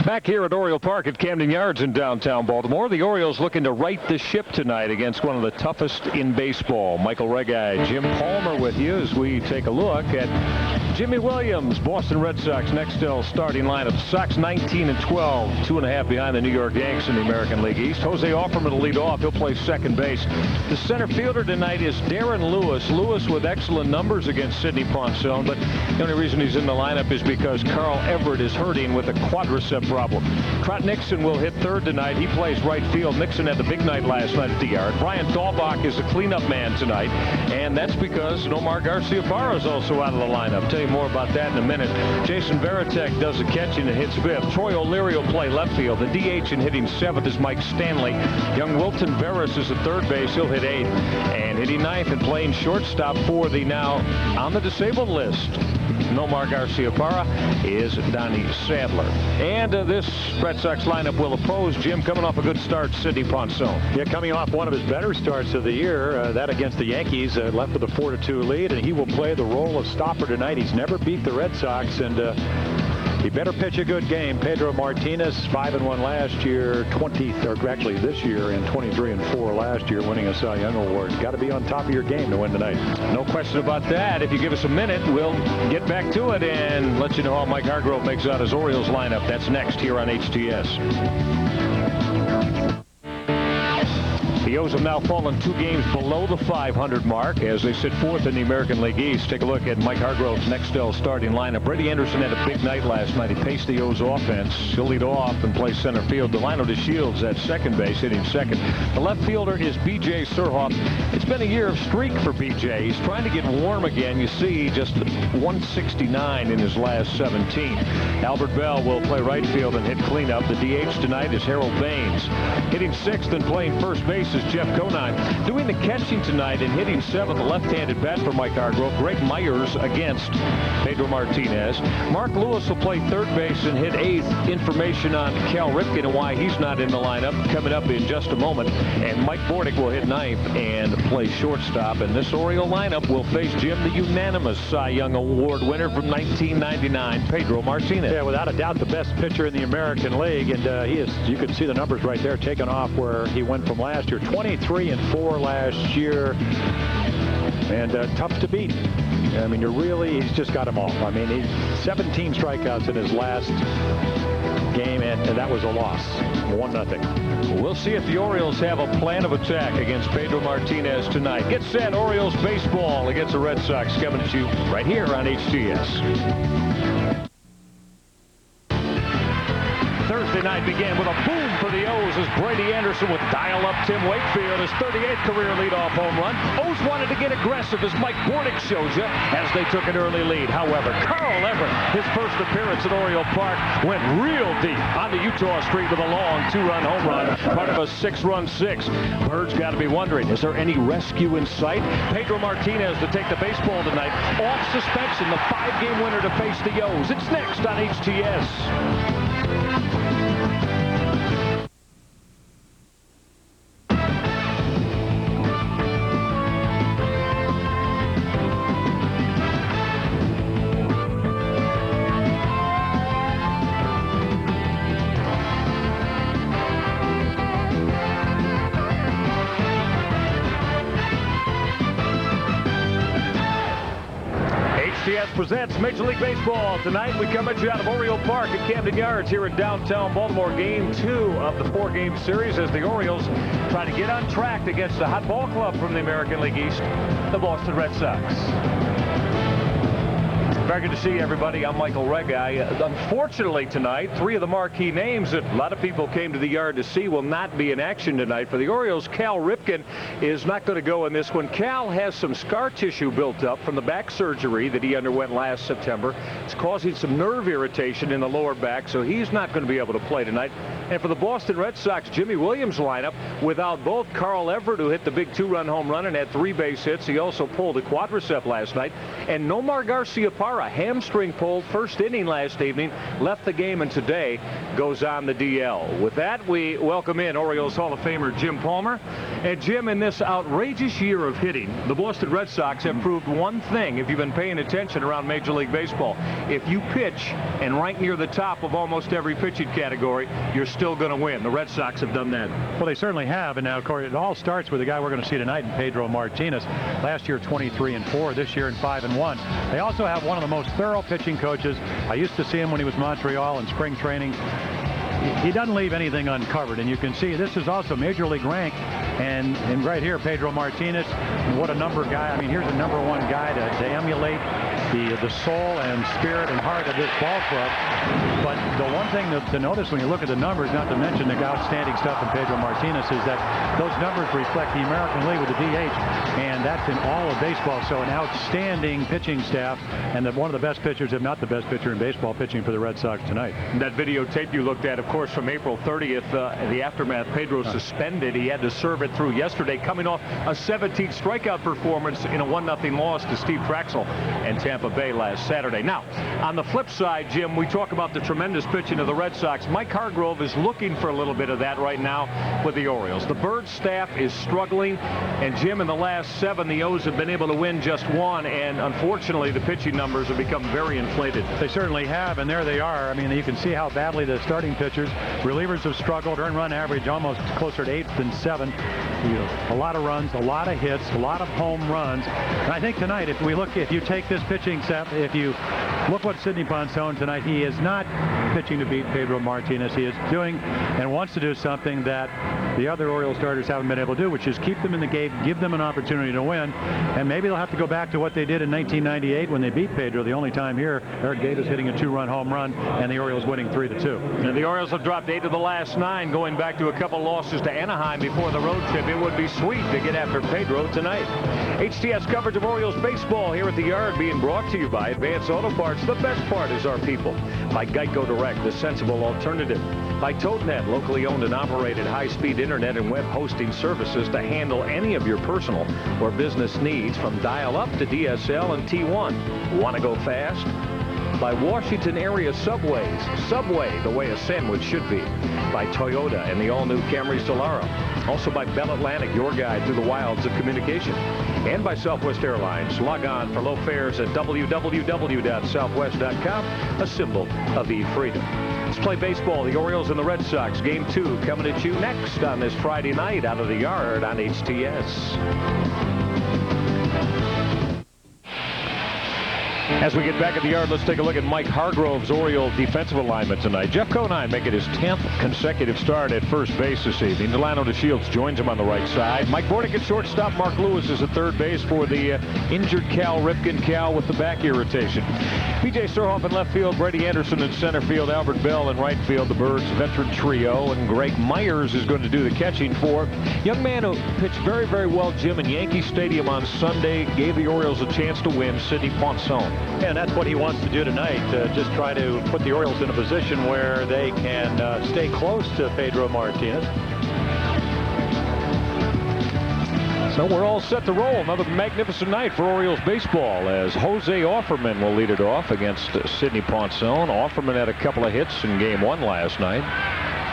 Back here at Oriole Park at Camden Yards in downtown Baltimore, the Orioles looking to right the ship tonight against one of the toughest in baseball. Michael Regai, Jim Palmer with you as we take a look at Jimmy Williams, Boston Red Sox next starting lineup. Sox 19 and 12, 2.5 behind the New York Yankees in the American League East. Jose Offerman will lead off. He'll play second base. The center fielder tonight is Darren Lewis. Lewis with excellent numbers against Sidney Ponson, but the only reason he's in the lineup is because Carl Everett is hurting with a quadricep problem. Trot Nixon will hit third tonight. He plays right field. Nixon had the big night last night at the Yard. Brian Dahlbach is the cleanup man tonight, and that's because Nomar Garciaparra is also out of the lineup. Tell you more about that in a minute. Jason Varitek does the catching and hits fifth. Troy O'Leary will play left field. The DH in hitting seventh is Mike Stanley. Young Wilton Veras is at third base. He'll hit eighth. And hitting ninth and playing shortstop for the now on the disabled list Nomar Garciaparra is Donnie Sadler. And this Red Sox lineup will oppose, Jim, coming off a good start, Sidney Ponson. Yeah, coming off one of his better starts of the year, that against the Yankees, left with a 4-2 lead, and he will play the role of stopper tonight. He's never beat the Red Sox, and he better pitch a good game. Pedro Martinez, 5-1 last year, actually this year, and 23-4 last year, winning a Cy Young Award. Got to be on top of your game to win tonight. No question about that. If you give us a minute, we'll get back to it and let you know how Mike Hargrove makes out his Orioles lineup. That's next here on HTS. The O's have now fallen 2 games below the 500 mark as they sit fourth in the American League East. Take a look at Mike Hargrove's next starting lineup. Brady Anderson had a big night last night. He paced the O's offense. He'll lead off and play center field. Delino DeShields at second base, hitting second. The left fielder is B.J. Surhoff. It's been a year of streak for B.J. He's trying to get warm again. You see, just 169 in his last 17. Albert Bell will play right field and hit cleanup. The DH tonight is Harold Baines. Hitting sixth and playing first base is Jeff Conine. Doing the catching tonight and hitting seventh, the left-handed bat for Mike Hargrove. Greg Myers against Pedro Martinez. Mark Lewis will play third base and hit eighth. Information on Cal Ripken and why he's not in the lineup coming up in just a moment. And Mike Bordick will hit ninth and play shortstop. And this Oriole lineup will face Jim, the unanimous Cy Young Award winner from 1999, Pedro Martinez. Yeah, without a doubt the best pitcher in the American League, and he is, you can see the numbers right there, taking off where he went from last year. 23-4 last year, and tough to beat. I mean, he's just got them all. I mean, he's 17 strikeouts in his last game, and that was a loss, 1-0. We'll see if the Orioles have a plan of attack against Pedro Martinez tonight. Get set, Orioles baseball against the Red Sox, coming to you right here on HTS. Thursday night began with a boom for the O's as Brady Anderson would dial up Tim Wakefield, his 38th career leadoff home run. O's wanted to get aggressive, as Mike Bordick shows you, as they took an early lead. However, Carl Everett, his first appearance at Oriole Park, went real deep onto Utah Street with a long 2-run home run, part of a 6-run six. Birds got to be wondering, is there any rescue in sight? Pedro Martinez to take the baseball tonight, off suspension, the 5-game winner to face the O's. It's next on HTS. HTS presents Major League Baseball. Tonight we come at you out of Oriole Park at Camden Yards here in downtown Baltimore. Game 2 of the 4-game series as the Orioles try to get on track against the hot ball club from the American League East, the Boston Red Sox. Very good to see everybody. I'm Michael Regai. Unfortunately tonight, 3 of the marquee names that a lot of people came to the Yard to see will not be in action tonight. For the Orioles, Cal Ripken is not going to go in this one. Cal has some scar tissue built up from the back surgery that he underwent last September. It's causing some nerve irritation in the lower back, so he's not going to be able to play tonight. And for the Boston Red Sox, Jimmy Williams lineup, without both Carl Everett, who hit the big 2-run home run and had 3 base hits. He also pulled a quadricep last night. And Nomar Garciaparra, Cabrera, a hamstring pull, first inning last evening, left the game, and today goes on the DL. With that, we welcome in Orioles Hall of Famer Jim Palmer. And Jim, in this outrageous year of hitting, the Boston Red Sox have proved one thing, if you've been paying attention around Major League Baseball. If you pitch and rank near the top of almost every pitching category, you're still going to win. The Red Sox have done that. Well, they certainly have, and now, of course, it all starts with the guy we're going to see tonight in Pedro Martinez. Last year 23-4, this year in 5-1. They also have one of the most thorough pitching coaches. I used to see him when he was Montreal in spring training. He doesn't leave anything uncovered, and you can see this is also Major League rank, and right here Pedro Martinez, what a number guy. I mean, here's a #1 guy to emulate the soul and spirit and heart of this ball club. But the one thing to notice when you look at the numbers, not to mention the outstanding stuff in Pedro Martinez, is that those numbers reflect the American League with the DH, and that's in all of baseball. So an outstanding pitching staff, and one of the best pitchers, if not the best pitcher in baseball, pitching for the Red Sox tonight. That videotape you looked at, of course, from April 30th, the aftermath, Pedro suspended. He had to serve it through yesterday, coming off a 17th strikeout performance in a 1-0 loss to Steve Traxel and Tampa Bay last Saturday. Now, on the flip side, Jim, we talk about the tremendous pitching of the Red Sox. Mike Hargrove is looking for a little bit of that right now with the Orioles. The Birds staff is struggling, and Jim, in the last 7, the O's have been able to win just 1, and unfortunately, the pitching numbers have become very inflated. They certainly have, and there they are. I mean, you can see how badly the starting pitchers, relievers have struggled. Earned run average almost closer to 8 than 7. A lot of runs, a lot of hits, a lot of home runs. And I think tonight, if you take this pitching set, if you look what Sidney Ponson tonight, he is not pitching to beat Pedro Martinez. He is doing and wants to do something that the other Orioles starters haven't been able to do, which is keep them in the game, give them an opportunity to win. And maybe they'll have to go back to what they did in 1998 when they beat Pedro. The only time here, Eric Davis hitting a 2-run home run, and the Orioles winning 3-2. And the Orioles have dropped 8 of the last 9, going back to a couple losses to Anaheim before the road trip. It would be sweet to get after Pedro tonight. HTS coverage of Orioles baseball here at the Yard, being brought to you by Advance Auto Parts. The best part is our people. By Geico Direct, the sensible alternative. By ToadNet, locally owned and operated high-speed internet and web hosting services to handle any of your personal or business needs, from dial-up to DSL and T1. Want to go fast? By Washington area subways. Subway, the way a sandwich should be. By Toyota and the all-new Camry Solara. Also by Bell Atlantic, your guide through the wilds of communication. And by Southwest Airlines. Log on for low fares at www.southwest.com, a symbol of e-freedom. Let's play baseball. The Orioles and the Red Sox. Game 2 coming at you next on this Friday night out of the Yard on HTS. As we get back at the Yard, let's take a look at Mike Hargrove's Oriole defensive alignment tonight. Jeff Conine making his 10th consecutive start at first base this evening. Delano DeShields joins him on the right side. Mike Bordick at shortstop. Mark Lewis is at third base for the injured Cal Ripken. Cal with the back irritation. P.J. Surhoff in left field. Brady Anderson in center field. Albert Bell in right field. The Birds veteran trio. And Greg Myers is going to do the catching for young man who pitched very, very well, Jim, in Yankee Stadium on Sunday. Gave the Orioles a chance to win, Sidney Ponson. And that's what he wants to do tonight, just try to put the Orioles in a position where they can stay close to Pedro Martinez. So we're all set to roll. Another magnificent night for Orioles baseball, as Jose Offerman will lead it off against Sidney Ponson. Offerman had a couple of hits in game 1 last night.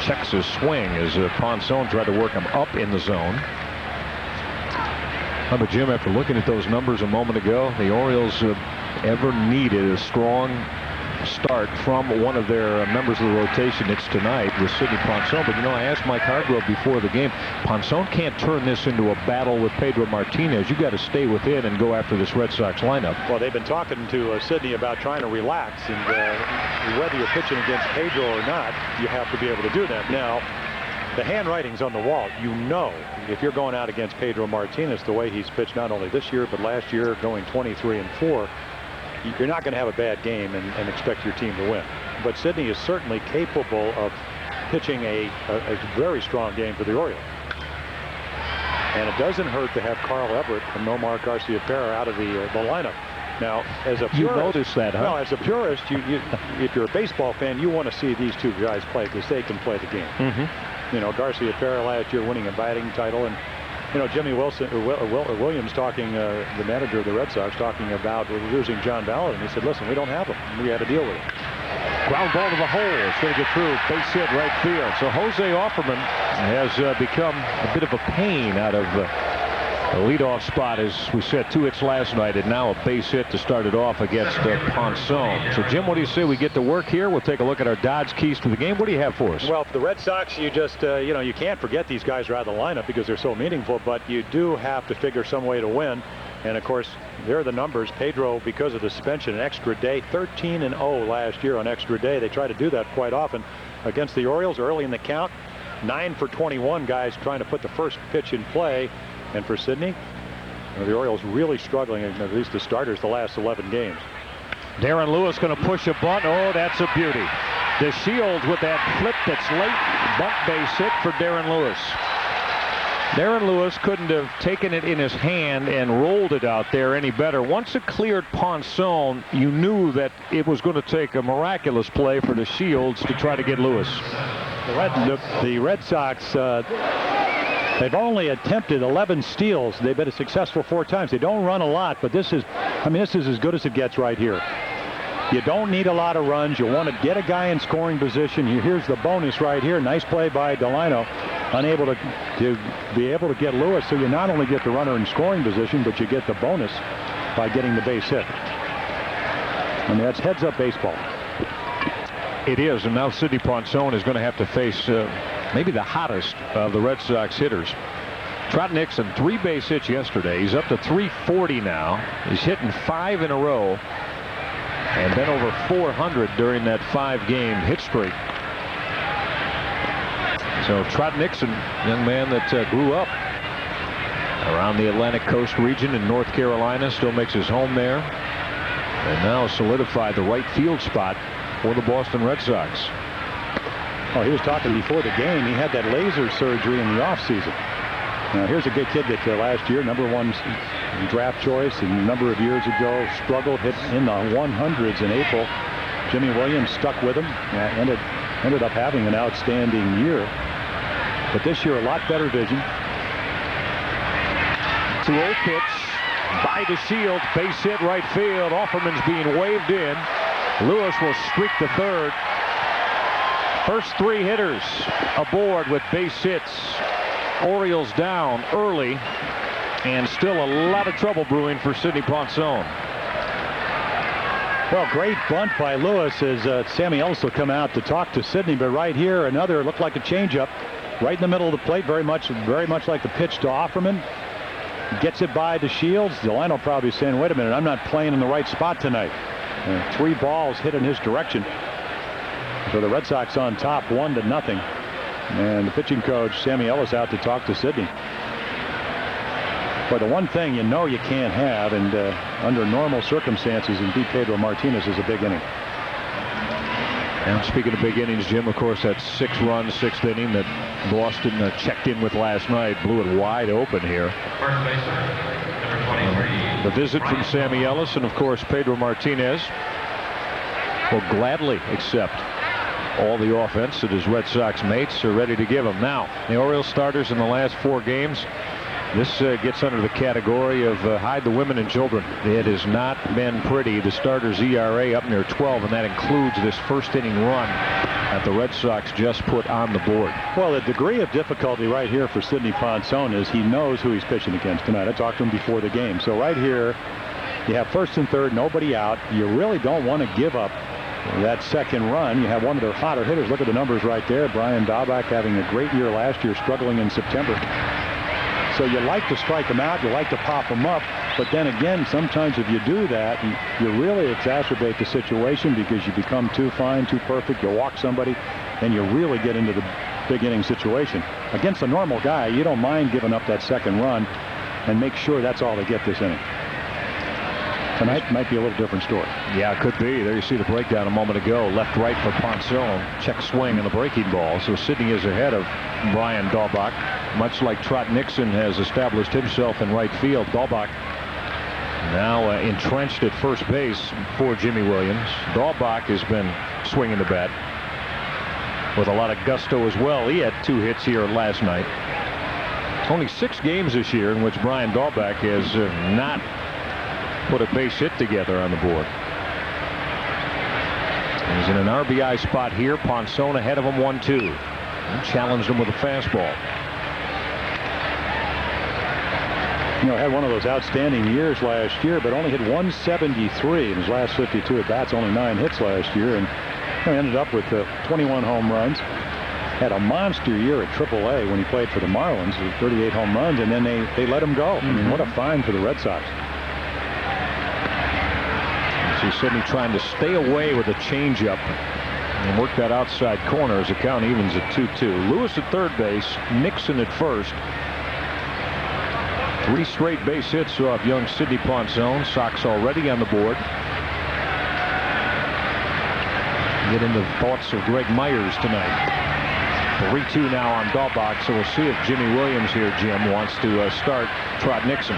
Checks his swing as Ponson tried to work him up in the zone. But Jim, after looking at those numbers a moment ago, the Orioles ever needed a strong start from one of their members of the rotation, it's tonight with Sidney Ponson. But, you know, I asked Mike Hargrove before the game, Ponson can't turn this into a battle with Pedro Martinez. You got to stay within and go after this Red Sox lineup. Well, they've been talking to Sidney about trying to relax, and whether you're pitching against Pedro or not, you have to be able to do that. Now, the handwriting's on the wall. You know, if you're going out against Pedro Martinez the way he's pitched not only this year but last year, going 23-4, you're not going to have a bad game and expect your team to win. But Sidney is certainly capable of pitching a very strong game for the Orioles. And it doesn't hurt to have Carl Everett and Nomar Garciaparra out of the lineup. Now, as a purist, you noticed that, huh? No, as a purist, if you're a baseball fan, you want to see these two guys play because they can play the game. You know, Garciaparra last year winning a batting title, and You know, Jimmy Williams talking, the manager of the Red Sox, talking about losing John Ballard, and he said, listen, we don't have him. We had to deal with it. Ground ball to the hole. It's going to get through. Base hit right field. So Jose Offerman has become a bit of a pain out of the leadoff spot. As we said, 2 hits last night, and now a base hit to start it off against Ponson. So, Jim, what do you say we get to work here? We'll take a look at our Dodge keys to the game. What do you have for us? Well, for the Red Sox, you just, you know, you can't forget these guys are out of the lineup because they're so meaningful, but you do have to figure some way to win. And, of course, there are the numbers. Pedro, because of the suspension, an extra day, 13-0 last year on extra day. They try to do that quite often against the Orioles early in the count. 9 for 21 guys trying to put the first pitch in play. And for Sidney, the Orioles really struggling, at least the starters, the last 11 games. Darren Lewis going to push a bunt. Oh, that's a beauty. DeShields with that flip that's late. Bunt base hit for Darren Lewis. Darren Lewis couldn't have taken it in his hand and rolled it out there any better. Once it cleared Ponson, you knew that it was going to take a miraculous play for DeShields to try to get Lewis. The Red Sox, they've only attempted 11 steals. They've been successful 4 times. They don't run a lot, but this is as good as it gets right here. You don't need a lot of runs. You want to get a guy in scoring position. Here's the bonus right here. Nice play by Delino. Unable to be able to get Lewis. So you not only get the runner in scoring position, but you get the bonus by getting the base hit. And that's heads-up baseball. It is, and now Sidney Ponson is going to have to face maybe the hottest of the Red Sox hitters. Trot Nixon, 3 base hits yesterday. He's up to 340 now. He's hitting 5 in a row and been over 400 during that 5-game hit streak. So Trot Nixon, young man that grew up around the Atlantic Coast region in North Carolina, still makes his home there, and now solidified the right field spot for the Boston Red Sox. Oh, he was talking before the game. He had that laser surgery in the offseason. Now, here's a good kid that last year, #1 draft choice, and a number of years ago, struggled, hit in the 100s in April. Jimmy Williams stuck with him, ended up having an outstanding year. But this year, a lot better vision. 2-0 pitch by DeShields, base hit right field. Offerman's being waved in. Lewis will streak to third. First 3 hitters aboard with base hits. Orioles down early, and still a lot of trouble brewing for Sidney Ponson. Well, great bunt by Lewis as Sammy Ellis will come out to talk to Sidney, but right here another looked like a changeup right in the middle of the plate, very much like the pitch to Offerman. Gets it by DeShields. Delino probably saying, wait a minute, I'm not playing in the right spot tonight. 3 balls hit in his direction. So the Red Sox on top, 1-0. And the pitching coach, Sammy Ellis, out to talk to Sidney. But the one thing you know you can't have, and under normal circumstances, and beat Pedro Martinez is a big inning. And speaking of big innings, Jim, of course, that 6-run 6th inning that Boston checked in with last night blew it wide open here. First baseman, number 23. The visit from Sammy Ellis, and of course Pedro Martinez will gladly accept all the offense that his Red Sox mates are ready to give him. Now, the Orioles starters in the last 4 games. This gets under the category of hide the women and children. It has not been pretty. The starters' ERA up near 12, and that includes this first inning run that the Red Sox just put on the board. Well, the degree of difficulty right here for Sidney Ponson is he knows who he's pitching against tonight. I talked to him before the game. So right here, you have first and third, nobody out. You really don't want to give up that second run. You have one of their hotter hitters. Look at the numbers right there. Brian Daubach having a great year last year, struggling in September. So you like to strike them out, you like to pop them up, but then again, sometimes if you do that, you really exacerbate the situation because you become too fine, too perfect, you walk somebody, and you really get into the big inning situation. Against a normal guy, you don't mind giving up that second run and make sure that's all they get this inning. Tonight might be a little different story. Yeah, it could be. There you see the breakdown a moment ago. Left, right for Ponson. Check swing and the breaking ball. So Sidney is ahead of Brian Daubach. Much like Trot Nixon has established himself in right field. Daubach now entrenched at first base for Jimmy Williams. Daubach has been swinging the bat with a lot of gusto as well. He had 2 hits here last night. Only 6 games this year in which Brian Dahlbeck has not put a base hit together on the board. He's in an RBI spot here. Ponson ahead of him 1-2. Challenged him with a fastball. You know, had one of those outstanding years last year, but only hit 173 in his last 52 at bats. Only 9 hits last year, and ended up with 21 home runs. Had a monster year at AAA when he played for the Marlins, with 38 home runs, and then they let him go. I mean, what a find for the Red Sox. So Sidney trying to stay away with a changeup and work that outside corner as the count evens at 2-2. Lewis at third base, Nixon at first. 3 straight base hits off young Sidney Ponson. Sox already on the board. Get into thoughts of Greg Myers tonight. 3-2 now on Dahlbeck, so we'll see if Jimmy Williams here, Jim, wants to start Trot Nixon.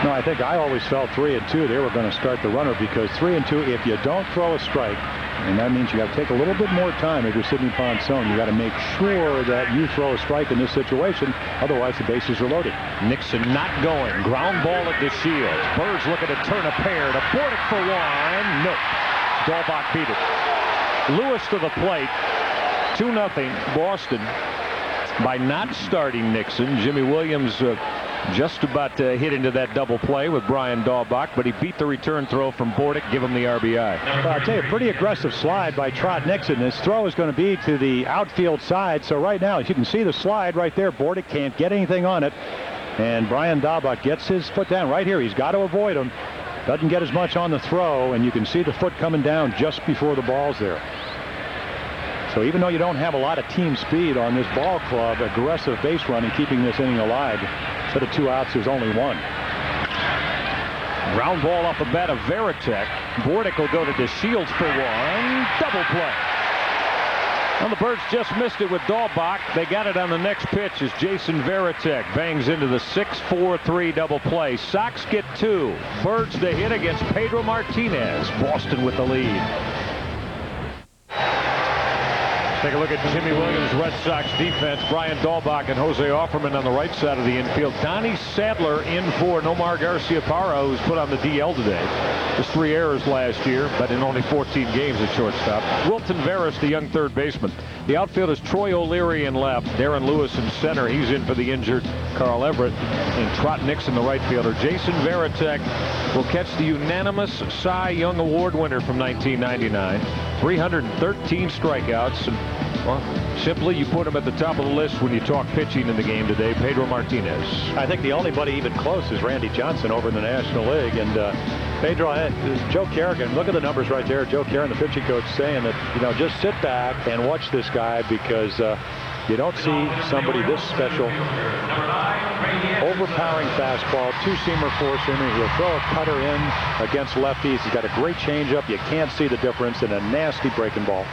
No, I think I always felt 3-2 they were going to start the runner, because 3-2, if you don't throw a strike, and that means you got to take a little bit more time if you're Sidney Ponson. You got to make sure that you throw a strike in this situation, otherwise the bases are loaded. Nixon not going. Ground ball at the Shields. Birds looking to turn a pair to Bordick for 1. Nope. Dahlbeck beat it. Lewis to the plate. 2-0 Boston by not starting Nixon. Jimmy Williams just about to hit into that double play with Brian Dahlbeck, but he beat the return throw from Bordick, give him the RBI. Well, I'll tell you, pretty aggressive slide by Trot Nixon. This throw is going to be to the outfield side, so right now, as you can see the slide right there, Bordick can't get anything on it, and Brian Dahlbeck gets his foot down right here. He's got to avoid him. Doesn't get as much on the throw, and you can see the foot coming down just before the ball's there. So even though you don't have a lot of team speed on this ball club, aggressive base running, keeping this inning alive. Instead of 2 outs, there's only 1. Ground ball off the bat of Veritek. Bordick will go to DeShields for 1. Double play. Well, the Birds just missed it with Dahlbeck. They got it on the next pitch as Jason Veritek bangs into the 6-4-3 double play. Sox get 2. Birds to hit against Pedro Martinez. Boston with the lead. Take a look at Jimmy Williams' Red Sox defense. Brian Dahlbeck and Jose Offerman on the right side of the infield. Donnie Sadler in for Nomar Garciaparra, who's put on the DL today. Just 3 errors last year, but in only 14 games at shortstop. Wilton Veras, the young third baseman. The outfield is Troy O'Leary in left. Darren Lewis in center. He's in for the injured Carl Everett. And Trot Nixon, the right fielder. Jason Veritek will catch the unanimous Cy Young Award winner from 1999. 313 strikeouts. And, well, simply you put him at the top of the list when you talk pitching in the game today. Pedro Martinez. I think the only buddy even close is Randy Johnson over in the National League. And Pedro, Joe Kerrigan, look at the numbers right there. Joe Kerrigan, the pitching coach, saying that, you know, just sit back and watch this guy, because you don't see somebody this special. Overpowering fastball, 2-seamer, 4-seamer. He'll throw a cutter in against lefties. He's got a great changeup. You can't see the difference, in a nasty breaking ball.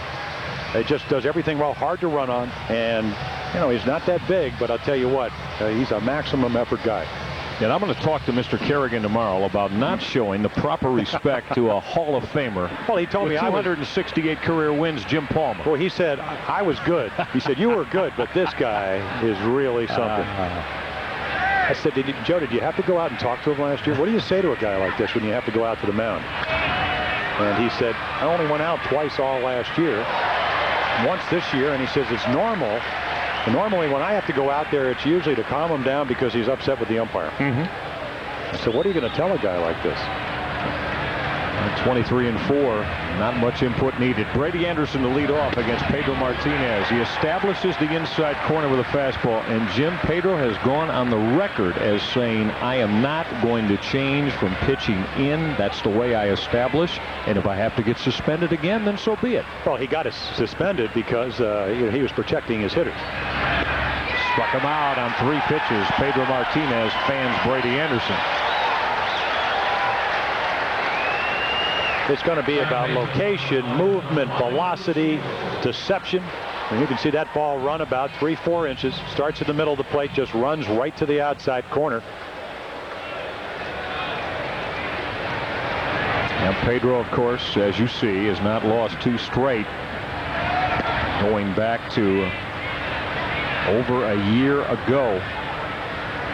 It just does everything well. Hard to run on, and you know, he's not that big, but I'll tell you what, he's a maximum effort guy. And I'm going to talk to Mr. Kerrigan tomorrow about not showing the proper respect to a Hall of Famer. Well, he told me 268 career wins, Jim Palmer. Well, he said I was good. He said you were good, but this guy is really something. I said, Joe, did you have to go out and talk to him last year? What do you say to a guy like this when you have to go out to the mound? And he said, I only went out twice all last year. Once this year, and he says it's normal. And normally when I have to go out there, it's usually to calm him down because he's upset with the umpire. So what are you going to tell a guy like this? 23-4, not much input needed. Brady Anderson to lead off against Pedro Martinez. He establishes the inside corner with a fastball, and Jim, Pedro has gone on the record as saying, I am not going to change from pitching in. That's the way I establish, and if I have to get suspended again, then so be it. Well, he got suspended because he was protecting his hitters. Struck him out on 3 pitches. Pedro Martinez fans Brady Anderson. It's going to be about location, movement, velocity, deception. And you can see that ball run about 3-4 inches. Starts in the middle of the plate, just runs right to the outside corner. Now Pedro, of course, as you see, has not lost 2 straight. going back to over a year ago.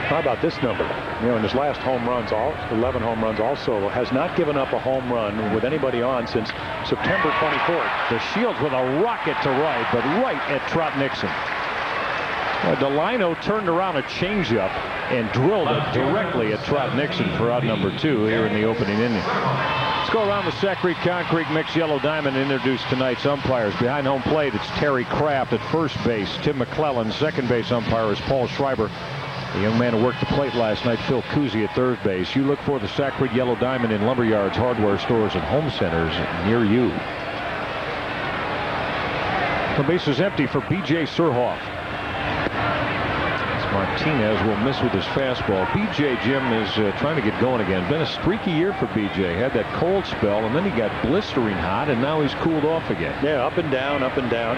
How about this number? In his last home runs, 11 home runs also, has not given up a home run with anybody on since September 24th. The Shields with a rocket to right, but right at Trot Nixon. Delino turned around a changeup and drilled it directly at Trot Nixon for out number 2 here in the opening inning. Let's go around the Sac Concrete Mixed Yellow Diamond and introduce tonight's umpires. Behind home plate, it's Terry Kraft at first base. Tim McClellan, second base umpire, is Paul Schreiber. The young man who worked the plate last night, Phil Cousy, at third base. You look for the Sac Yellow Diamond in lumberyards, hardware stores, and home centers near you. The base is empty for B.J. Surhoff. Martinez will miss with his fastball. B.J. Jim is trying to get going again. Been a streaky year for B.J. Had that cold spell, and then he got blistering hot, and now he's cooled off again. Yeah, up and down, up and down.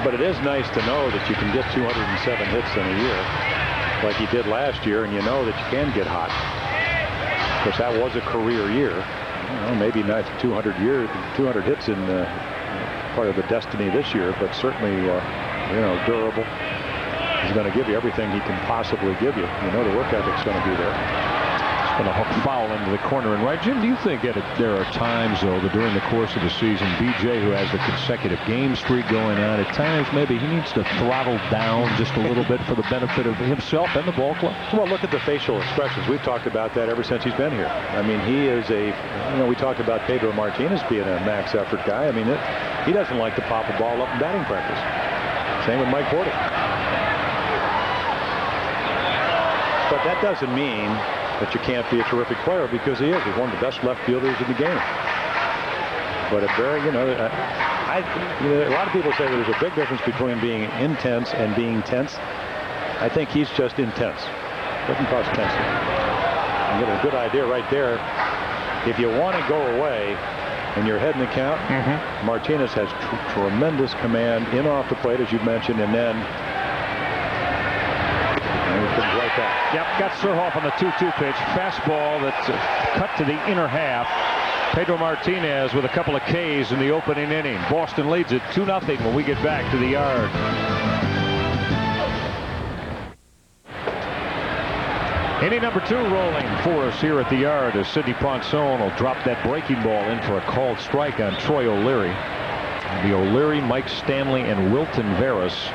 But it is nice to know that you can get 207 hits in a year like you did last year, and you know that you can get hot. Of course, that was a career year. Maybe not 200 hits in part of the destiny this year, but certainly, durable. He's going to give you everything he can possibly give you. The work ethic's going to be there. Going to hook foul into the corner and right. Jim, do you think that there are times, though, that during the course of the season, B.J., who has the consecutive game streak going on, at times maybe he needs to throttle down just a little bit for the benefit of himself and the ball club? Well, look at the facial expressions. We've talked about that ever since he's been here. I mean, he is we talked about Pedro Martinez being a max effort guy. I mean, he doesn't like to pop a ball up in batting practice. Same with Mike Porter. But that doesn't mean that you can't be a terrific player, because he is. He's one of the best left fielders in the game. But a very, a lot of people say there's a big difference between being intense and being tense. I think he's just intense. Doesn't cause tense. You get a good idea right there. If you want to go away and you're heading the count, Martinez has tremendous command in off the plate, as you mentioned, and then right back. Yep, got Surhoff on the 2-2 pitch. Fastball that's cut to the inner half. Pedro Martinez with a couple of Ks in the opening inning. Boston leads it 2-0 when we get back to the yard. Inning number 2 rolling for us here at the yard as Sidney Ponson will drop that breaking ball in for a called strike on Troy O'Leary. The O'Leary, Mike Stanley, and Wilton Veras.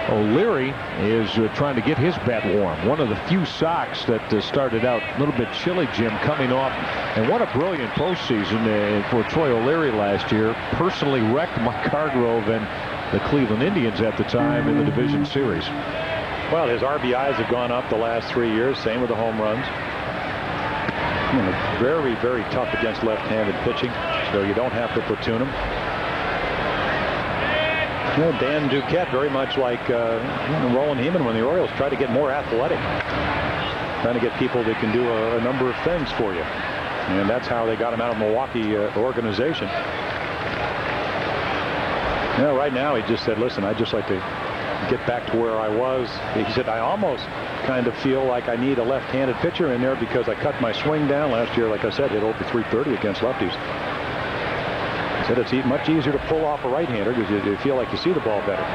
O'Leary is trying to get his bat warm. One of the few Sox that started out a little bit chilly, Jim, coming off. And what a brilliant postseason for Troy O'Leary last year. Personally wrecked Mike Hargrove and the Cleveland Indians at the time in the division series. Well, his RBIs have gone up the last 3 years. Same with the home runs. Very, very tough against left-handed pitching, so you don't have to platoon him. Dan Duquette, very much like Roland Heeman when the Orioles try to get more athletic. Trying to get people that can do a number of things for you. And that's how they got him out of Milwaukee organization. Right now he just said, listen, I'd just like to get back to where I was. He said, I almost kind of feel like I need a left-handed pitcher in there because I cut my swing down last year. Like I said, hit over 330 against lefties. It's much easier to pull off a right-hander because you feel like you see the ball better.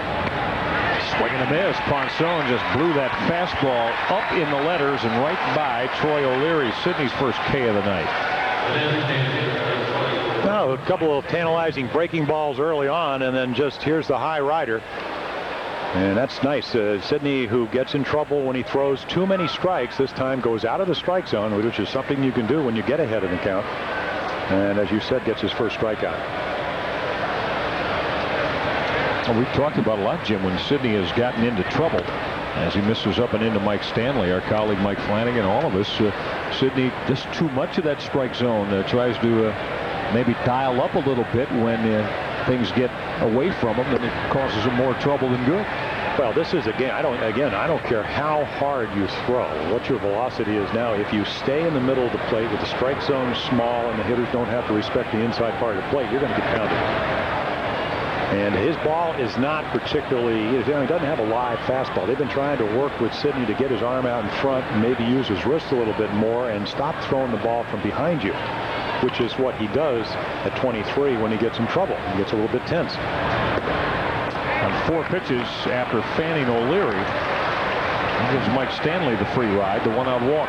Swing and a miss. Ponson just blew that fastball up in the letters and right by Troy O'Leary, Sidney's first K of the night. Now, a couple of tantalizing breaking balls early on, and then just here's the high rider. And that's nice. Sidney, who gets in trouble when he throws too many strikes, this time goes out of the strike zone, which is something you can do when you get ahead of the count. And as you said, gets his first strikeout. Well, we've talked about a lot, Jim, when Sidney has gotten into trouble as he misses up and into Mike Stanley, our colleague Mike Flanagan, all of us. Sidney, just too much of that strike zone. Tries to maybe dial up a little bit when things get away from him, and it causes him more trouble than good. Well, this is I don't care how hard you throw, what your velocity is now. If you stay in the middle of the plate with the strike zone small and the hitters don't have to respect the inside part of the plate, you're going to get pounded. And his ball is not particularly, he doesn't have a live fastball. They've been trying to work with Sidney to get his arm out in front and maybe use his wrist a little bit more and stop throwing the ball from behind you. which is what he does at 23 when he gets in trouble. He gets a little bit tense. On 4 pitches after fanning O'Leary, he gives Mike Stanley the free ride, the one-out walk.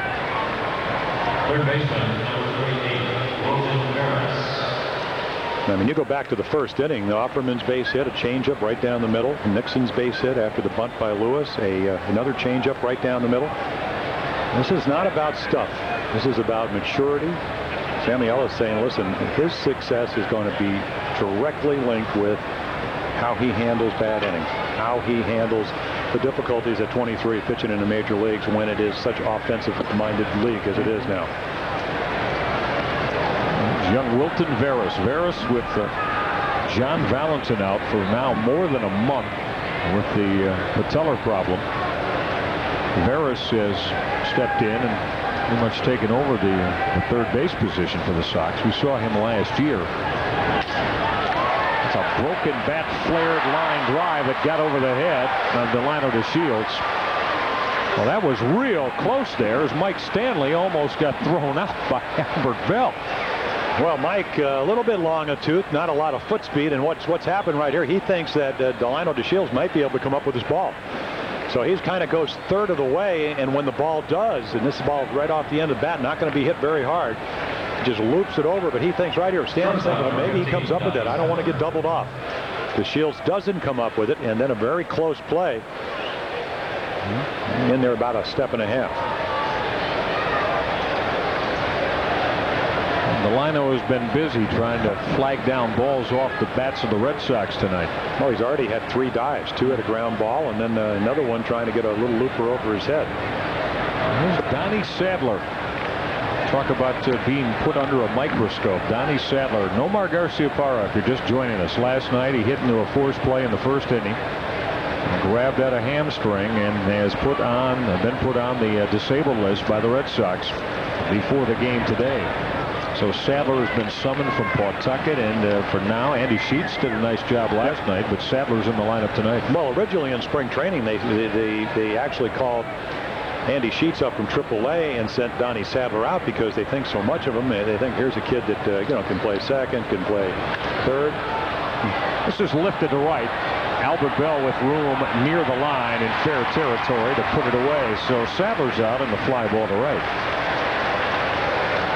Third baseman, number 48, Wilton Harris. I mean, you go back to the first inning, the Offerman's base hit, a changeup right down the middle. Nixon's base hit after the bunt by Lewis, another changeup right down the middle. This is not about stuff. This is about maturity. Sammy Ellis saying, listen, his success is going to be directly linked with how he handles bad innings, how he handles the difficulties at 23 pitching in the major leagues when it is such offensive-minded league as it is now. Young Wilton Veras. Veras with John Valentin out for now more than a month with the patellar problem. Veras has stepped in and pretty much taken over the third base position for the Sox. We saw him last year. It's a broken bat flared line drive that got over the head of Delano DeShields. Well, that was real close there as Mike Stanley almost got thrown out by Albert Bell. Well, Mike, a little bit long a tooth, not a lot of foot speed, and what's happened right here, he thinks that Delano DeShields might be able to come up with his ball. So he kind of goes third of the way, and when the ball does, and this ball right off the end of the bat, not going to be hit very hard, just loops it over, but he thinks right here, Stanley's thinking, well, maybe he comes up with it. I don't want to get doubled off. DeShields doesn't come up with it, and then a very close play in there about a step and a half. Delano has been busy trying to flag down balls off the bats of the Red Sox tonight. Well, he's already had 3 dives, 2 at a ground ball, and then another one trying to get a little looper over his head. Here's Donnie Sadler. Talk about being put under a microscope. Donnie Sadler, Nomar Garciaparra, if you're just joining us. Last night he hit into a forced play in the first inning. Grabbed at a hamstring and has been put on the disabled list by the Red Sox before the game today. So Sadler has been summoned from Pawtucket, and for now, Andy Sheets did a nice job last night, but Sadler's in the lineup tonight. Well, originally in spring training, they actually called Andy Sheets up from AAA and sent Donnie Sadler out because they think so much of him. They think here's a kid that can play second, can play third. This is lifted to right. Albert Bell with room near the line in fair territory to put it away. So Sadler's out and the fly ball to right.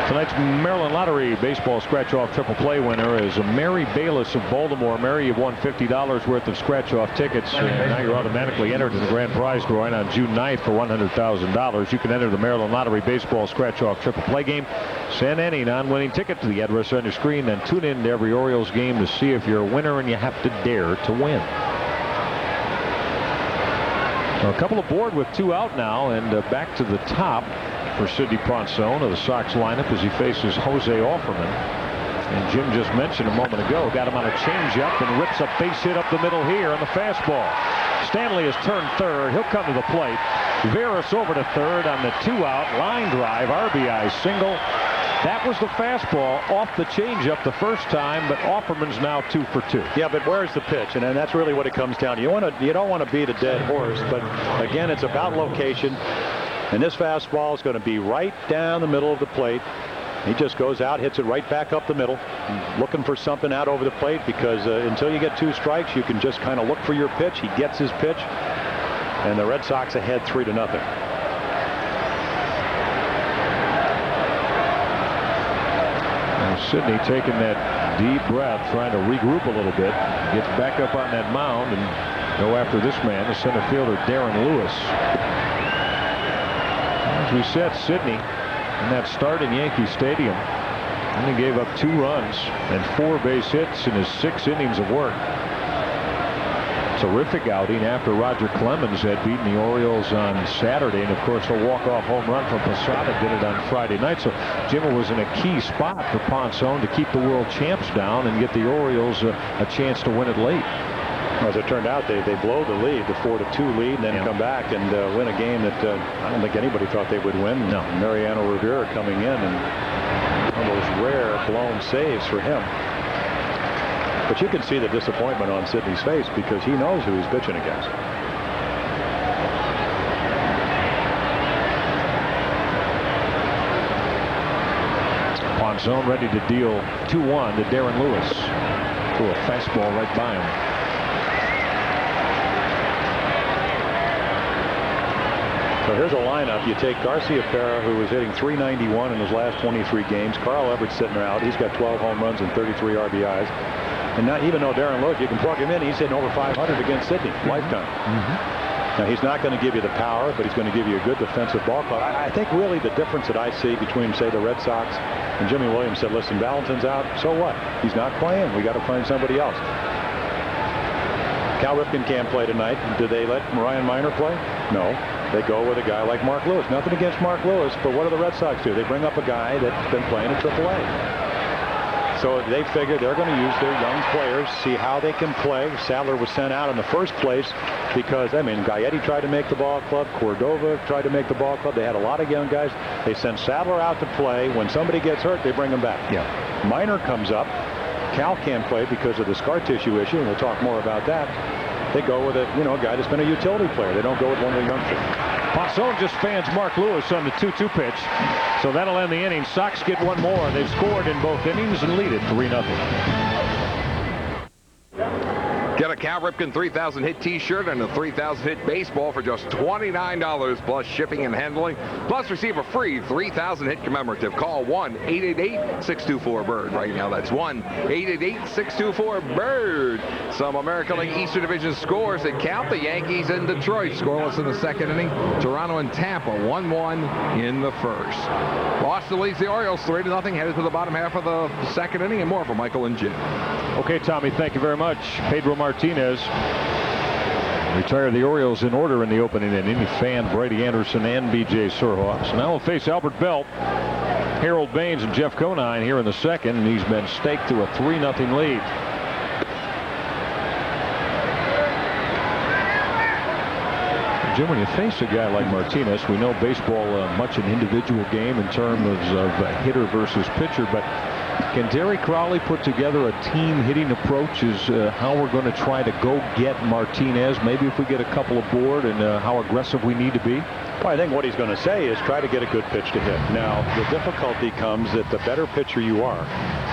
Tonight's Maryland Lottery baseball scratch-off triple play winner is Mary Bayless of Baltimore. Mary, you've won $50 worth of scratch-off tickets, and now you're automatically entered in the grand prize drawing on June 9th for $100,000. You can enter the Maryland Lottery baseball scratch-off triple play game. Send any non-winning ticket to the address on your screen, and tune in to every Orioles game to see if you're a winner, and you have to dare to win. So a couple aboard with 2 out now, and back to the top for Sidney Ponson of the Sox lineup as he faces Jose Offerman. And Jim just mentioned a moment ago, got him on a changeup and rips a base hit up the middle here on the fastball. Stanley has turned third. He'll come to the plate. Veras over to third on the 2-out line drive, RBI single. That was the fastball off the changeup the first time, but Offerman's now 2 for 2. Yeah, but where's the pitch? And that's really what it comes down to. You don't want to beat a dead horse, but again, it's about location. And this fastball is going to be right down the middle of the plate. He just goes out, hits it right back up the middle, looking for something out over the plate because until you get 2 strikes, you can just kind of look for your pitch. He gets his pitch, and the Red Sox ahead 3-0. Sidney taking that deep breath, trying to regroup a little bit, gets back up on that mound and go after this man, the center fielder Darren Lewis. As we said, Sidney in that start in Yankee Stadium only gave up 2 runs and 4 base hits in his 6 innings of work. Terrific outing after Roger Clemens had beaten the Orioles on Saturday, and of course a walk-off home run from Posada did it on Friday night. So Jim was in a key spot for Ponson to keep the world champs down and get the Orioles a chance to win it late. As it turned out, they blow the lead, the 4-2 lead, and then come back and win a game that I don't think anybody thought they would win. No. Mariano Rivera coming in and one of those rare blown saves for him. But you can see the disappointment on Sidney's face because he knows who he's pitching against. on zone, ready to deal 2-1 to Darren Lewis. Threw a fastball right by him. So here's a lineup. You take Garciaparra, who was hitting .391 in his last 23 games. Carl Everett's sitting out. He's got 12 home runs and 33 RBIs. And now, even though Darren Lewis, you can plug him in, he's hitting over 500 against Sydney, lifetime. Now, he's not going to give you the power, but he's going to give you a good defensive ball club. I think really the difference that I see between, say, the Red Sox and Jimmy Williams said, listen, Valentin's out, so what? He's not playing. We got to find somebody else. Cal Ripken can't play tonight. Do they let Ryan Minor play? No. They go with a guy like Mark Lewis. Nothing against Mark Lewis, but what do the Red Sox do? They bring up a guy that's been playing at AAA. So they figure they're going to use their young players, see how they can play. Sadler was sent out in the first place because, I mean, Gaetti tried to make the ball club. Cordova tried to make the ball club. They had a lot of young guys. They sent Sadler out to play. When somebody gets hurt, they bring him back. Yeah. Minor comes up. Cal can't play because of the scar tissue issue, and we'll talk more about that. They go with a guy that's been a utility player. They don't go with one of the youngsters. Ponson just fans Mark Lewis on the 2-2 pitch. So that'll end the inning. Sox get one more. They've scored in both innings and lead it 3-0. Get a Cal Ripken 3,000 hit t-shirt and a 3,000 hit baseball for just $29 plus shipping and handling. Plus receive a free 3,000 hit commemorative. Call 1-888-624-BIRD. Right now that's 1-888-624-BIRD. Some American League Eastern Division scores that count. The Yankees in Detroit scoreless in the second inning. Toronto and Tampa 1-1 in the first. Boston leads the Orioles 3-0. Headed to the bottom half of the second inning, and more for Michael and Jim. Okay, Tommy, thank you very much. Pedro Martinez retired the Orioles in order in the opening inning. He fanned Brady Anderson and B.J. Surhoff. So now we'll face Albert Belt, Harold Baines, and Jeff Conine here in the second, and he's been staked to a 3-0 lead. Jim, when you face a guy like Martinez, we know baseball much an individual game in terms of hitter versus pitcher, but can Terry Crowley put together a team hitting approach is how we're going to try to go get Martinez, maybe if we get a couple aboard, and how aggressive we need to be? Well, I think what he's going to say is try to get a good pitch to hit. Now, the difficulty comes that the better pitcher you are,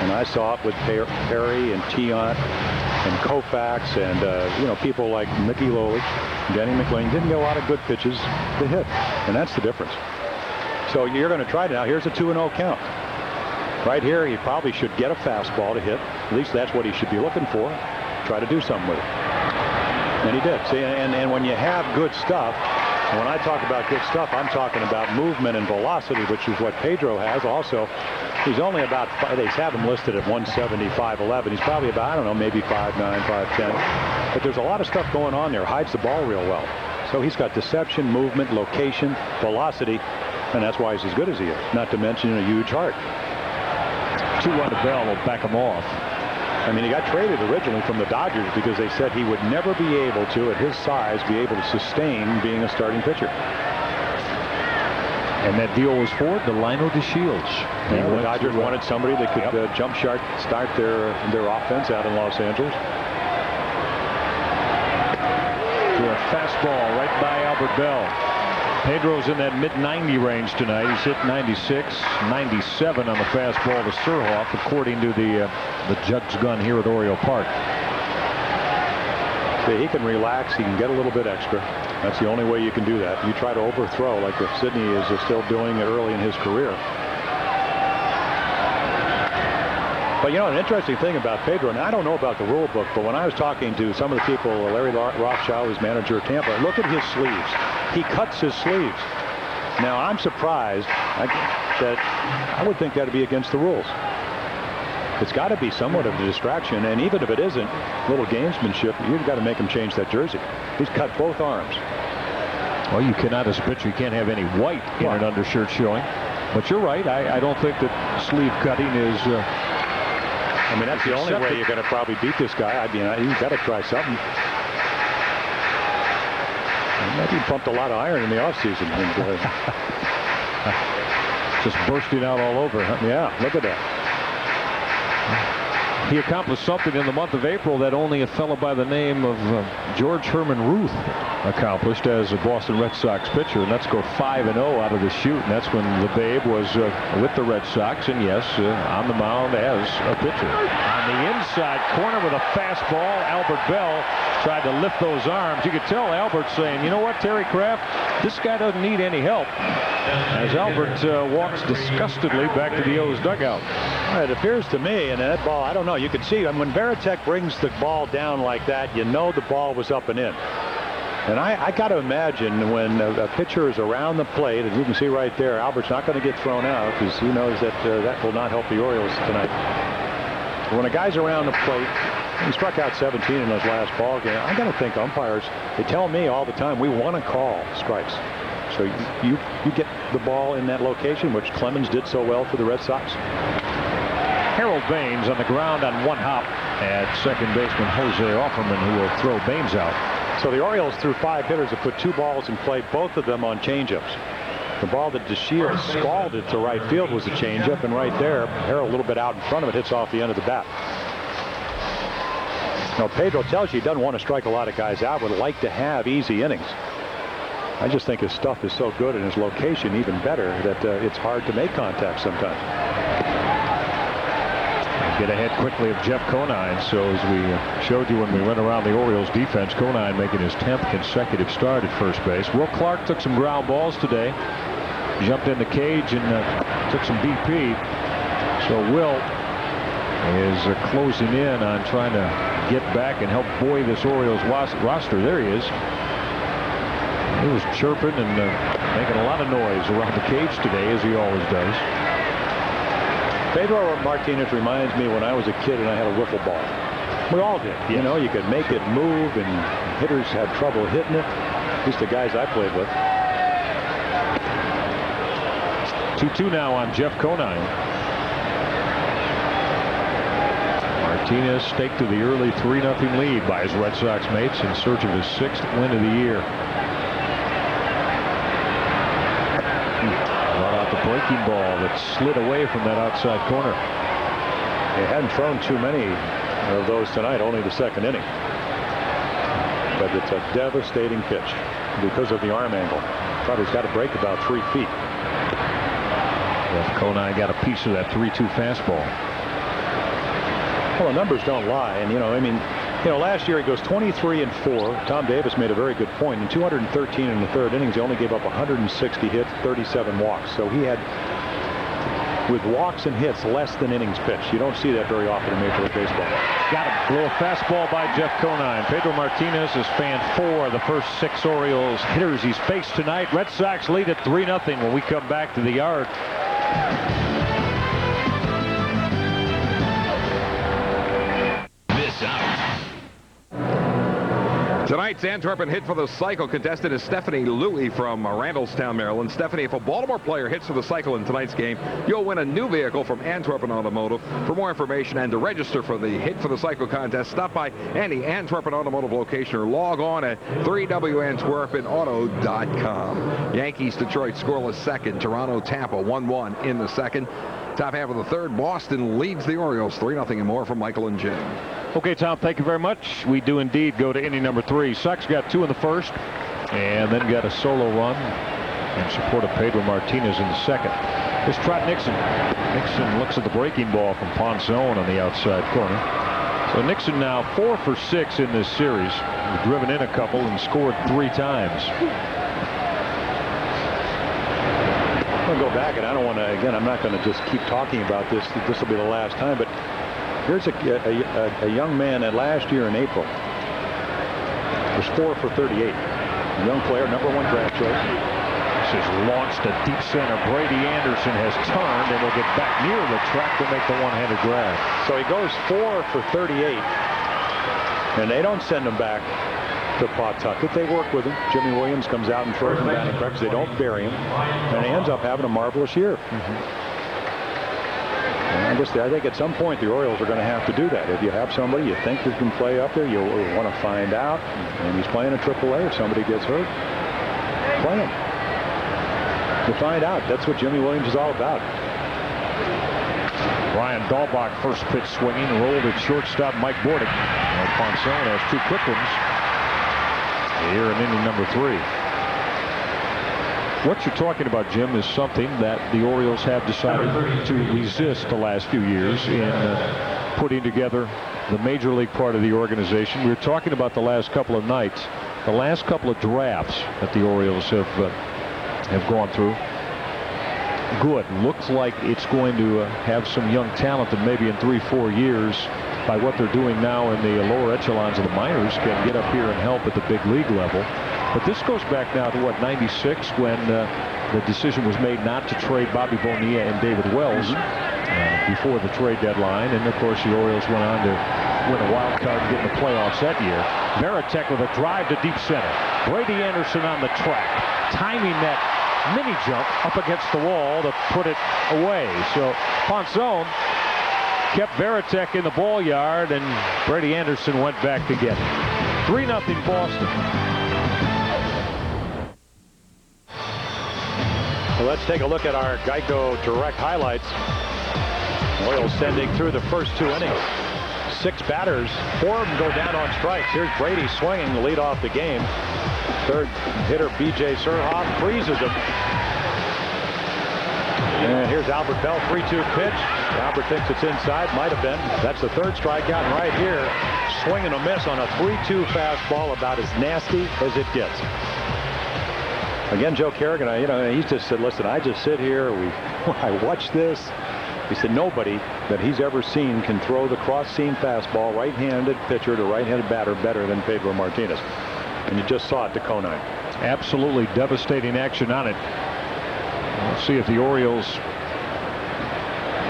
and I saw it with Perry and Tiant and Koufax and people like Mickey Lowell, Denny McLean, didn't get a lot of good pitches to hit, and that's the difference. So you're going to try it now. Here's a 2-0 count. Right here, he probably should get a fastball to hit. At least that's what he should be looking for. Try to do something with it. And he did. See, and when you have good stuff, and when I talk about good stuff, I'm talking about movement and velocity, which is what Pedro has also. He's only about, they have him listed at 170, 5'11". He's probably about, I don't know, maybe 5'9", 5'10". But there's a lot of stuff going on there. Hides the ball real well. So he's got deception, movement, location, velocity, and that's why he's as good as he is. Not to mention a huge heart. 2-1 to Bell will back him off. I mean, he got traded originally from the Dodgers because they said he would never be able to, at his size, be able to sustain being a starting pitcher. And that deal was for Delino DeShields. Yeah, the Dodgers wanted somebody that could jump start their offense out in Los Angeles. To a fastball right by Albert Bell. Pedro's in that mid-90 range tonight. He's hit 96, 97 on the fastball to Surhoff, according to the Judge's gun here at Oriole Park. See, he can relax. He can get a little bit extra. That's the only way you can do that. You try to overthrow like if Sidney is still doing early in his career. But you know, an interesting thing about Pedro, and I don't know about the rule book, but when I was talking to some of the people, Larry Rothschild, who's manager of Tampa, look at his sleeves. He cuts his sleeves. Now, I'm surprised that I would think that would be against the rules. It's got to be somewhat of a distraction, and even if it isn't, little gamesmanship, you've got to make him change that jersey. He's cut both arms. Well, you cannot, as a pitcher, you can't have any white in an undershirt showing. But you're right. I don't think that sleeve cutting is... I mean, that's the only way you're going to probably beat this guy. I mean, you've got to try something. Maybe he pumped a lot of iron in the offseason. Just bursting out all over, huh? Yeah, look at that. he accomplished something in the month of April that only a fellow by the name of George Herman Ruth accomplished as a Boston Red Sox pitcher, and that's go 5-0 out of the chute, and that's when the Babe was with the Red Sox, and yes, on the mound as a pitcher. On the inside corner with a fastball, Albert Bell tried to lift those arms. You could tell Albert saying, you know what, Terry Kraft, this guy doesn't need any help, as Albert walks disgustedly back to the O's dugout. It appears to me, and that ball, I don't know, you can see, when Varitek brings the ball down like that, you know the ball was up and in. And I got to imagine when a pitcher is around the plate, and you can see right there, Albert's not going to get thrown out because he knows that that will not help the Orioles tonight. When a guy's around the plate, he struck out 17 in his last ball game. I got to think umpires, they tell me all the time, we want to call strikes. So you get the ball in that location, which Clemens did so well for the Red Sox. Harold Baines on the ground on one hop at second baseman Jose Offerman, who will throw Baines out. So the Orioles threw 5 hitters that put 2 balls in play, both of them on changeups. The ball that DeShields scalded to right field was a changeup, and right there, Harold a little bit out in front of it hits off the end of the bat. Now Pedro tells you he doesn't want to strike a lot of guys out, would like to have easy innings. I just think his stuff is so good and his location even better that it's hard to make contact sometimes. Get ahead quickly of Jeff Conine. So as we showed you when we went around the Orioles defense, Conine making his 10th consecutive start at first base. Will Clark took some ground balls today, jumped in the cage and took some BP. So Will is closing in on trying to get back and help buoy this Orioles roster. There he is. He was chirping and making a lot of noise around the cage today, as he always does. Pedro Martinez reminds me when I was a kid and I had a wiffle ball. We all did. You know, you could make it move and hitters had trouble hitting it. At least the guys I played with. 2-2 now on Jeff Conine. Martinez staked to the early 3-0 lead by his Red Sox mates in search of his 6th win of the year. The breaking ball that slid away from that outside corner. They hadn't thrown too many of those tonight, only the 2nd inning. But it's a devastating pitch because of the arm angle. Thought he's got to break about 3 feet. Jeff Conine got a piece of that 3-2 fastball. Well, the numbers don't lie, and last year he goes 23-4. Tom Davis made a very good point. In 213 in the 3rd innings, he only gave up 160 hits, 37 walks. So he had, with walks and hits, less than innings pitched. You don't see that very often in Major League Baseball. Got a little fastball by Jeff Conine. Pedro Martinez has fanned 4 of the first 6 Orioles hitters he's faced tonight. Red Sox lead at 3-0 when we come back to the yard. Tonight's Antwerpen hit for the cycle contestant is Stephanie Louie from Randallstown, Maryland. Stephanie, if a Baltimore player hits for the cycle in tonight's game, you'll win a new vehicle from Antwerpen Automotive. For more information and to register for the Hit for the Cycle contest, stop by any Antwerpen Automotive location or log on at 3WAntwerpenAuto.com. Yankees Detroit scoreless 2nd. Toronto Tampa 1-1 in the 2nd. Top half of the 3rd, Boston leads the Orioles 3-0 and more from Michael and Jim. Okay, Tom, thank you very much. We do indeed go to inning number 3. Sox got 2 in the 1st and then got a solo run in support of Pedro Martinez in the 2nd. Here's Trot Nixon. Nixon looks at the breaking ball from Ponzone on the outside corner. So Nixon now 4 for 6 in this series. He's driven in a couple and scored 3 times. I'm going to go back, and I don't want to, again, I'm not going to just keep talking about this. This will be the last time, but here's a young man that last year in April was 4 for 38. A young player, #1 draft choice. This is launched to deep center. Brady Anderson has turned and will get back near the track to make the one-handed grab. So he goes 4 for 38, and they don't send him back to Pawtucket. They work with him. Jimmy Williams comes out and throws him down in practice. They don't bury him, and he ends up having a marvelous year. And I think at some point the Orioles are going to have to do that. If you have somebody you think you can play up there, you want to find out. And he's playing in AAA. If somebody gets hurt, play him. You find out. That's what Jimmy Williams is all about. Brian Dahlbach, first pitch swinging, rolled at shortstop Mike Bordick. Ponson has 2 quick ones here in inning number 3. What you're talking about, Jim, is something that the Orioles have decided to resist the last few years in putting together the major league part of the organization. We were talking about the last couple of nights, the last couple of drafts that the Orioles have gone through. Good. Looks like it's going to have some young talent that maybe in 3-4 years, by what they're doing now in the lower echelons of the minors, can get up here and help at the big league level. But this goes back now to what, 96, when the decision was made not to trade Bobby Bonilla and David Wells before the trade deadline. And of course the Orioles went on to win a wild card and get in the playoffs that year. Varitek with a drive to deep center. Brady Anderson on the track, timing that mini jump up against the wall to put it away. So Ponson kept Varitek in the ball yard, and Brady Anderson went back to get it. 3-0 Boston. Well, let's take a look at our Geico Direct highlights. Orioles sending through the first 2 innings. 6 batters, 4 of them go down on strikes. Here's Brady swinging to lead off the game. Third hitter B.J. Surhoff freezes him. And here's Albert Bell, 3-2 pitch. Albert thinks it's inside, might have been. That's the 3rd strikeout, and right here, swing and a miss on a 3-2 fastball, about as nasty as it gets. Again, Joe Kerrigan, he just said, listen, I just sit here, I watch this. He said nobody that he's ever seen can throw the cross-seam fastball, right-handed pitcher to right-handed batter, better than Pedro Martinez. And you just saw it to Conine. Absolutely devastating action on it. Let's see if the Orioles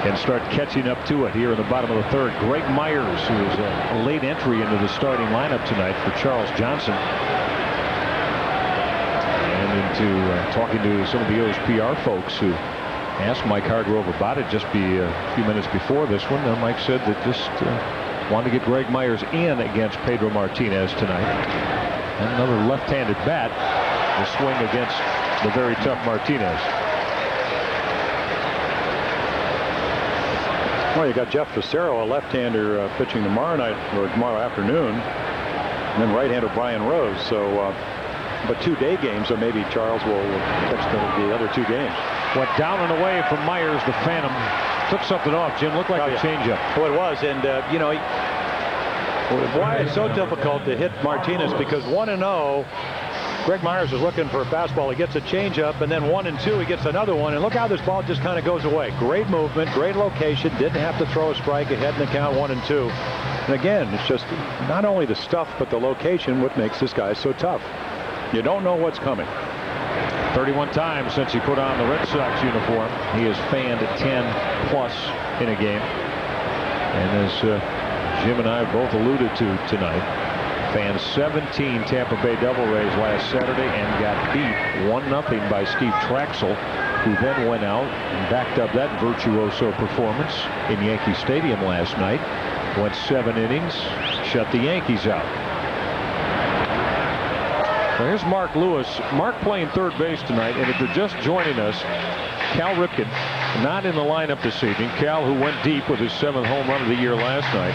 can start catching up to it here in the bottom of the 3rd. Greg Myers, who is a late entry into the starting lineup tonight for Charles Johnson. Into talking to some of the O's PR folks who asked Mike Hargrove about it just a few minutes before this one. Mike said that just wanted to get Greg Myers in against Pedro Martinez tonight. And another left-handed bat to swing against the very tough Martinez. Well, you got Jeff Facero, a left-hander, pitching tomorrow night or tomorrow afternoon, and then right-hander Brian Rose. So. But 2 day games, so maybe Charles will catch the other 2 games. Went down and away from Myers, the Phantom. Took something off, Jim. Looked like a changeup. Well, it was, and why it's so difficult to hit Martinez, because 1-0, Greg Myers is looking for a fastball. He gets a changeup, and then 1-2, he gets another one, and look how this ball just kind of goes away. Great movement, great location. Didn't have to throw a strike ahead in the count, 1-2. And again, it's just not only the stuff, but the location what makes this guy so tough. You don't know what's coming. 31 times since he put on the Red Sox uniform. He has fanned 10+ in a game. And as Jim and I both alluded to tonight, fanned 17 Tampa Bay Devil Rays last Saturday and got beat 1-0 by Steve Traxel, who then went out and backed up that virtuoso performance in Yankee Stadium last night. Went 7 innings, shut the Yankees out. Well, here's Mark Lewis. Mark playing 3rd base tonight, and if you're just joining us, Cal Ripken not in the lineup this evening. Cal, who went deep with his 7th home run of the year last night.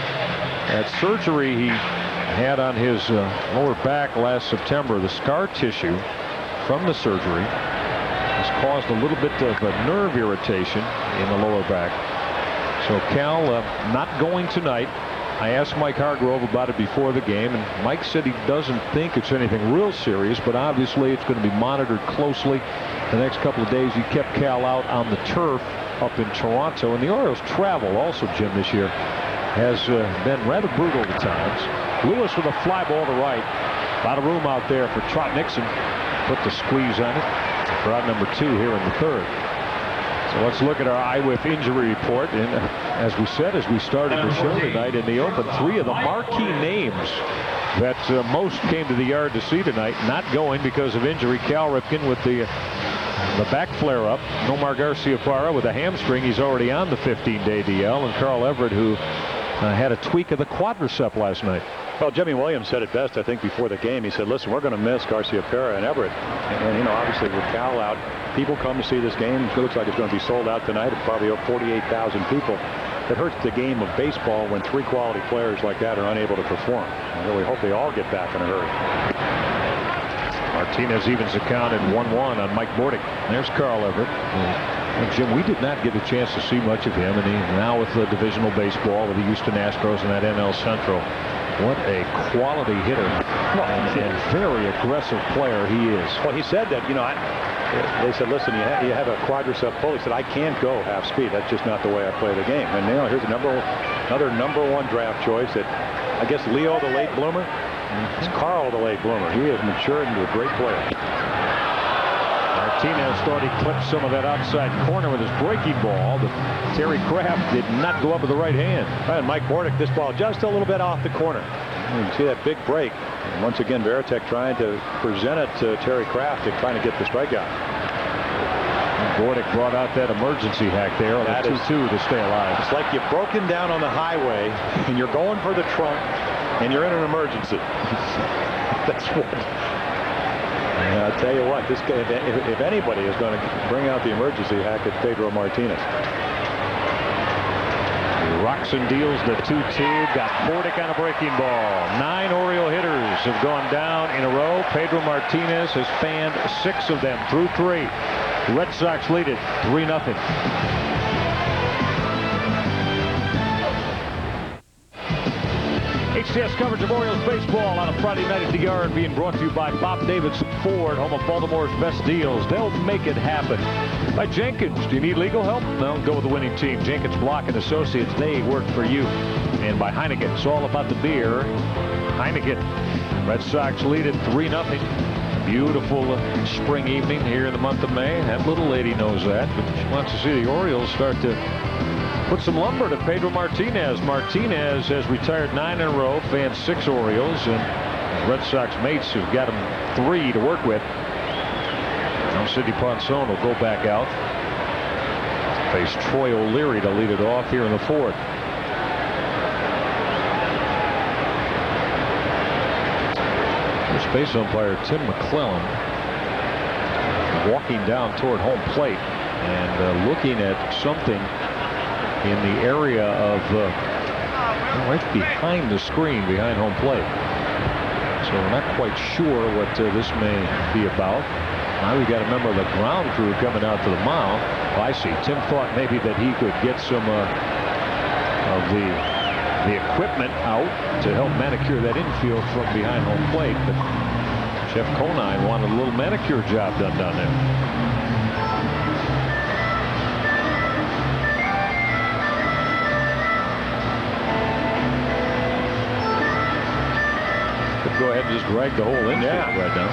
That surgery he had on his lower back last September, the scar tissue from the surgery has caused a little bit of a nerve irritation in the lower back. So Cal not going tonight. I asked Mike Hargrove about it before the game, and Mike said he doesn't think it's anything real serious, but obviously it's going to be monitored closely the next couple of days. He kept Cal out on the turf up in Toronto, and the Orioles' travel also, Jim, this year has been rather brutal at times. Lewis with a fly ball to right. A lot of room out there for Trot Nixon. Put the squeeze on it for out number 2 here in the 3rd. So let's look at our IWIF injury report. And as we said, as we started the show tonight in the open, 3 of the marquee names that most came to the Yard to see tonight not going because of injury. Cal Ripken with the back flare-up. Nomar Garciaparra with a hamstring. He's already on the 15-day DL. And Carl Everett, who had a tweak of the quadricep last night. Well, Jimmy Williams said it best, I think, before the game. He said, listen, we're going to miss Garciaparra and Everett. And obviously with Cal out, people come to see this game. It looks like it's going to be sold out tonight. It's probably 48,000 people. it hurts the game of baseball when 3 quality players like that are unable to perform. I really hope they all get back in a hurry. Martinez evens the count at 1-1 on Mike Bordick. There's Carl Everett. And Jim, we did not get a chance to see much of him, and now with the divisional baseball with the Houston Astros and that NL Central, what a quality hitter and very aggressive player he is. Well, he said that, they said, listen, you have a quadricep pull. He said, I can't go half speed. That's just not the way I play the game. And here's another #1 draft choice that, I guess, Leo, the late bloomer. It's Carl, the late bloomer. He has matured into a great player. Martinez thought he clipped some of that outside corner with his breaking ball, but Terry Kraft did not go up with the right hand. And Mike Bordick, this ball just a little bit off the corner. You can see that big break. And once again, Varitek trying to present it to Terry Kraft and trying to get the strikeout. Bordick brought out that emergency hack there on the 2-2 to stay alive. It's like you've broken down on the highway and you're going for the trunk and you're in an emergency. That's what. And I'll tell you what, this guy, if anybody is going to bring out the emergency hack, it's Pedro Martinez. Rocks and deals the 2-2. Got Bordick on a breaking ball. 9 Oriole hitters have gone down in a row. Pedro Martinez has fanned 6 of them through 3. Red Sox lead it 3-0. HCS coverage of Orioles baseball on a Friday night at the Yard, being brought to you by Bob Davidson Ford, home of Baltimore's best deals. They'll make it happen. By Jenkins. Do you need legal help? No, go with the winning team. Jenkins Block and Associates. They work for you. And by Heineken. It's all about the beer. Heineken. Red Sox lead it 3-0. Beautiful spring evening here in the month of May. That little lady knows that, but she wants to see the Orioles start to put some lumber to Pedro Martinez. Martinez has retired 9 in a row, fanned 6 Orioles, and Red Sox mates have got him 3 to work with. Now Sidney Ponson will go back out. Face Troy O'Leary to lead it off here in the 4th. First base umpire Tim McClellan walking down toward home plate and looking at something in the area of right behind the screen behind home plate. So we're not quite sure what this may be about. Now we got a member of the ground crew coming out to the mound. Oh, I see. Tim thought maybe that he could get some of the equipment out to help manicure that infield from behind home plate, but Jeff Conine wanted a little manicure job done down there. Go ahead and just drag the whole infield right now.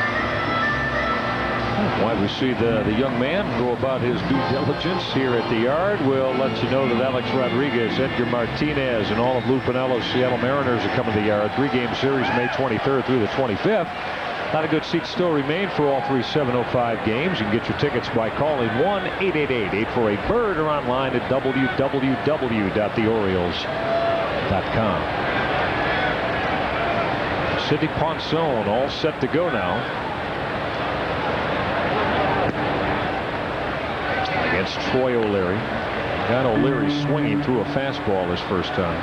Why we see the young man go about his due diligence here at the Yard. We'll let you know that Alex Rodriguez, Edgar Martinez, and all of Lou Piniello's Seattle Mariners are coming to the Yard. 3-game series, May 23rd through the 25th. A lot of good seats still remain for all 3 7:05 games. You can get your tickets by calling 1-888-848-BIRD or online at www.theorioles.com. Sidney Ponson all set to go now against Troy O'Leary. Got O'Leary swinging through a fastball his first time.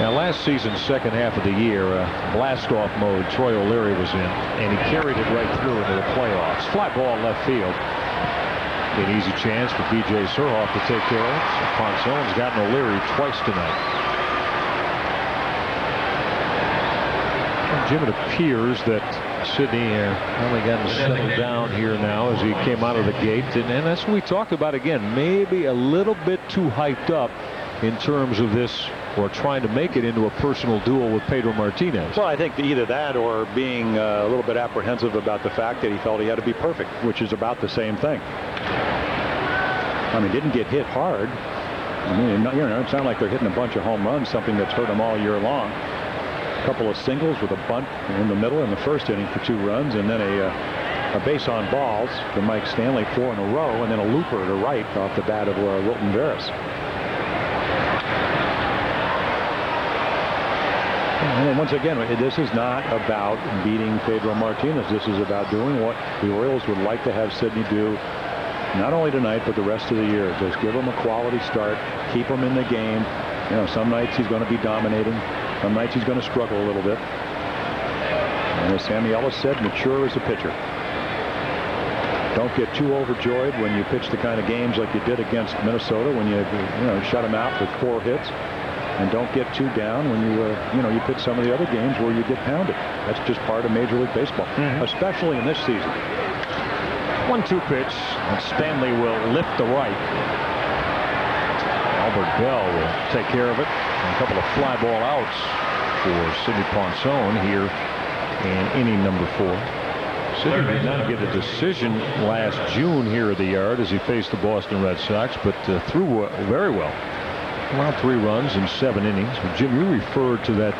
Now last season's second half of the year, blast-off mode Troy O'Leary was in, and he carried it right through into the playoffs. Fly ball left field. An easy chance for B.J. Surhoff to take care of. So Ponson's gotten O'Leary twice tonight. Jim, it appears that Sidney only got him settled down here now as he came out of the gate. And that's what we talked about again. Maybe a little bit too hyped up in terms of this, or trying to make it into a personal duel with Pedro Martinez. Well, I think either that or being a little bit apprehensive about the fact that he felt he had to be perfect, which is about the same thing. I mean, didn't get hit hard. I mean, it's not like they're hitting a bunch of home runs, something that's hurt them all year long. A couple of singles with a bunt in the middle in the first inning for 2 runs, and then a base on balls for Mike Stanley, 4 in a row, and then a looper to right off the bat of Wilton Veras. And once again, this is not about beating Pedro Martinez. This is about doing what the Orioles would like to have Sidney do not only tonight, but the rest of the year. Just give him a quality start. Keep him in the game. You know, some nights he's going to be dominating. Some nights he's going to struggle a little bit. And as Sammy Ellis said, mature as a pitcher. Don't get too overjoyed when you pitch the kind of games like you did against Minnesota when you shut him out with 4 hits. And don't get too down when you pitch some of the other games where you get pounded. That's just part of Major League Baseball, especially in this season. 1-2 pitch, and Stanley will lift the right. Albert Bell will take care of it. And a couple of fly ball outs for Sidney Ponson here in inning number 4. Sidney did not get a decision last June here at the Yard as he faced the Boston Red Sox, but threw very well. Allowed 3 runs in 7 innings. But Jim, you referred to that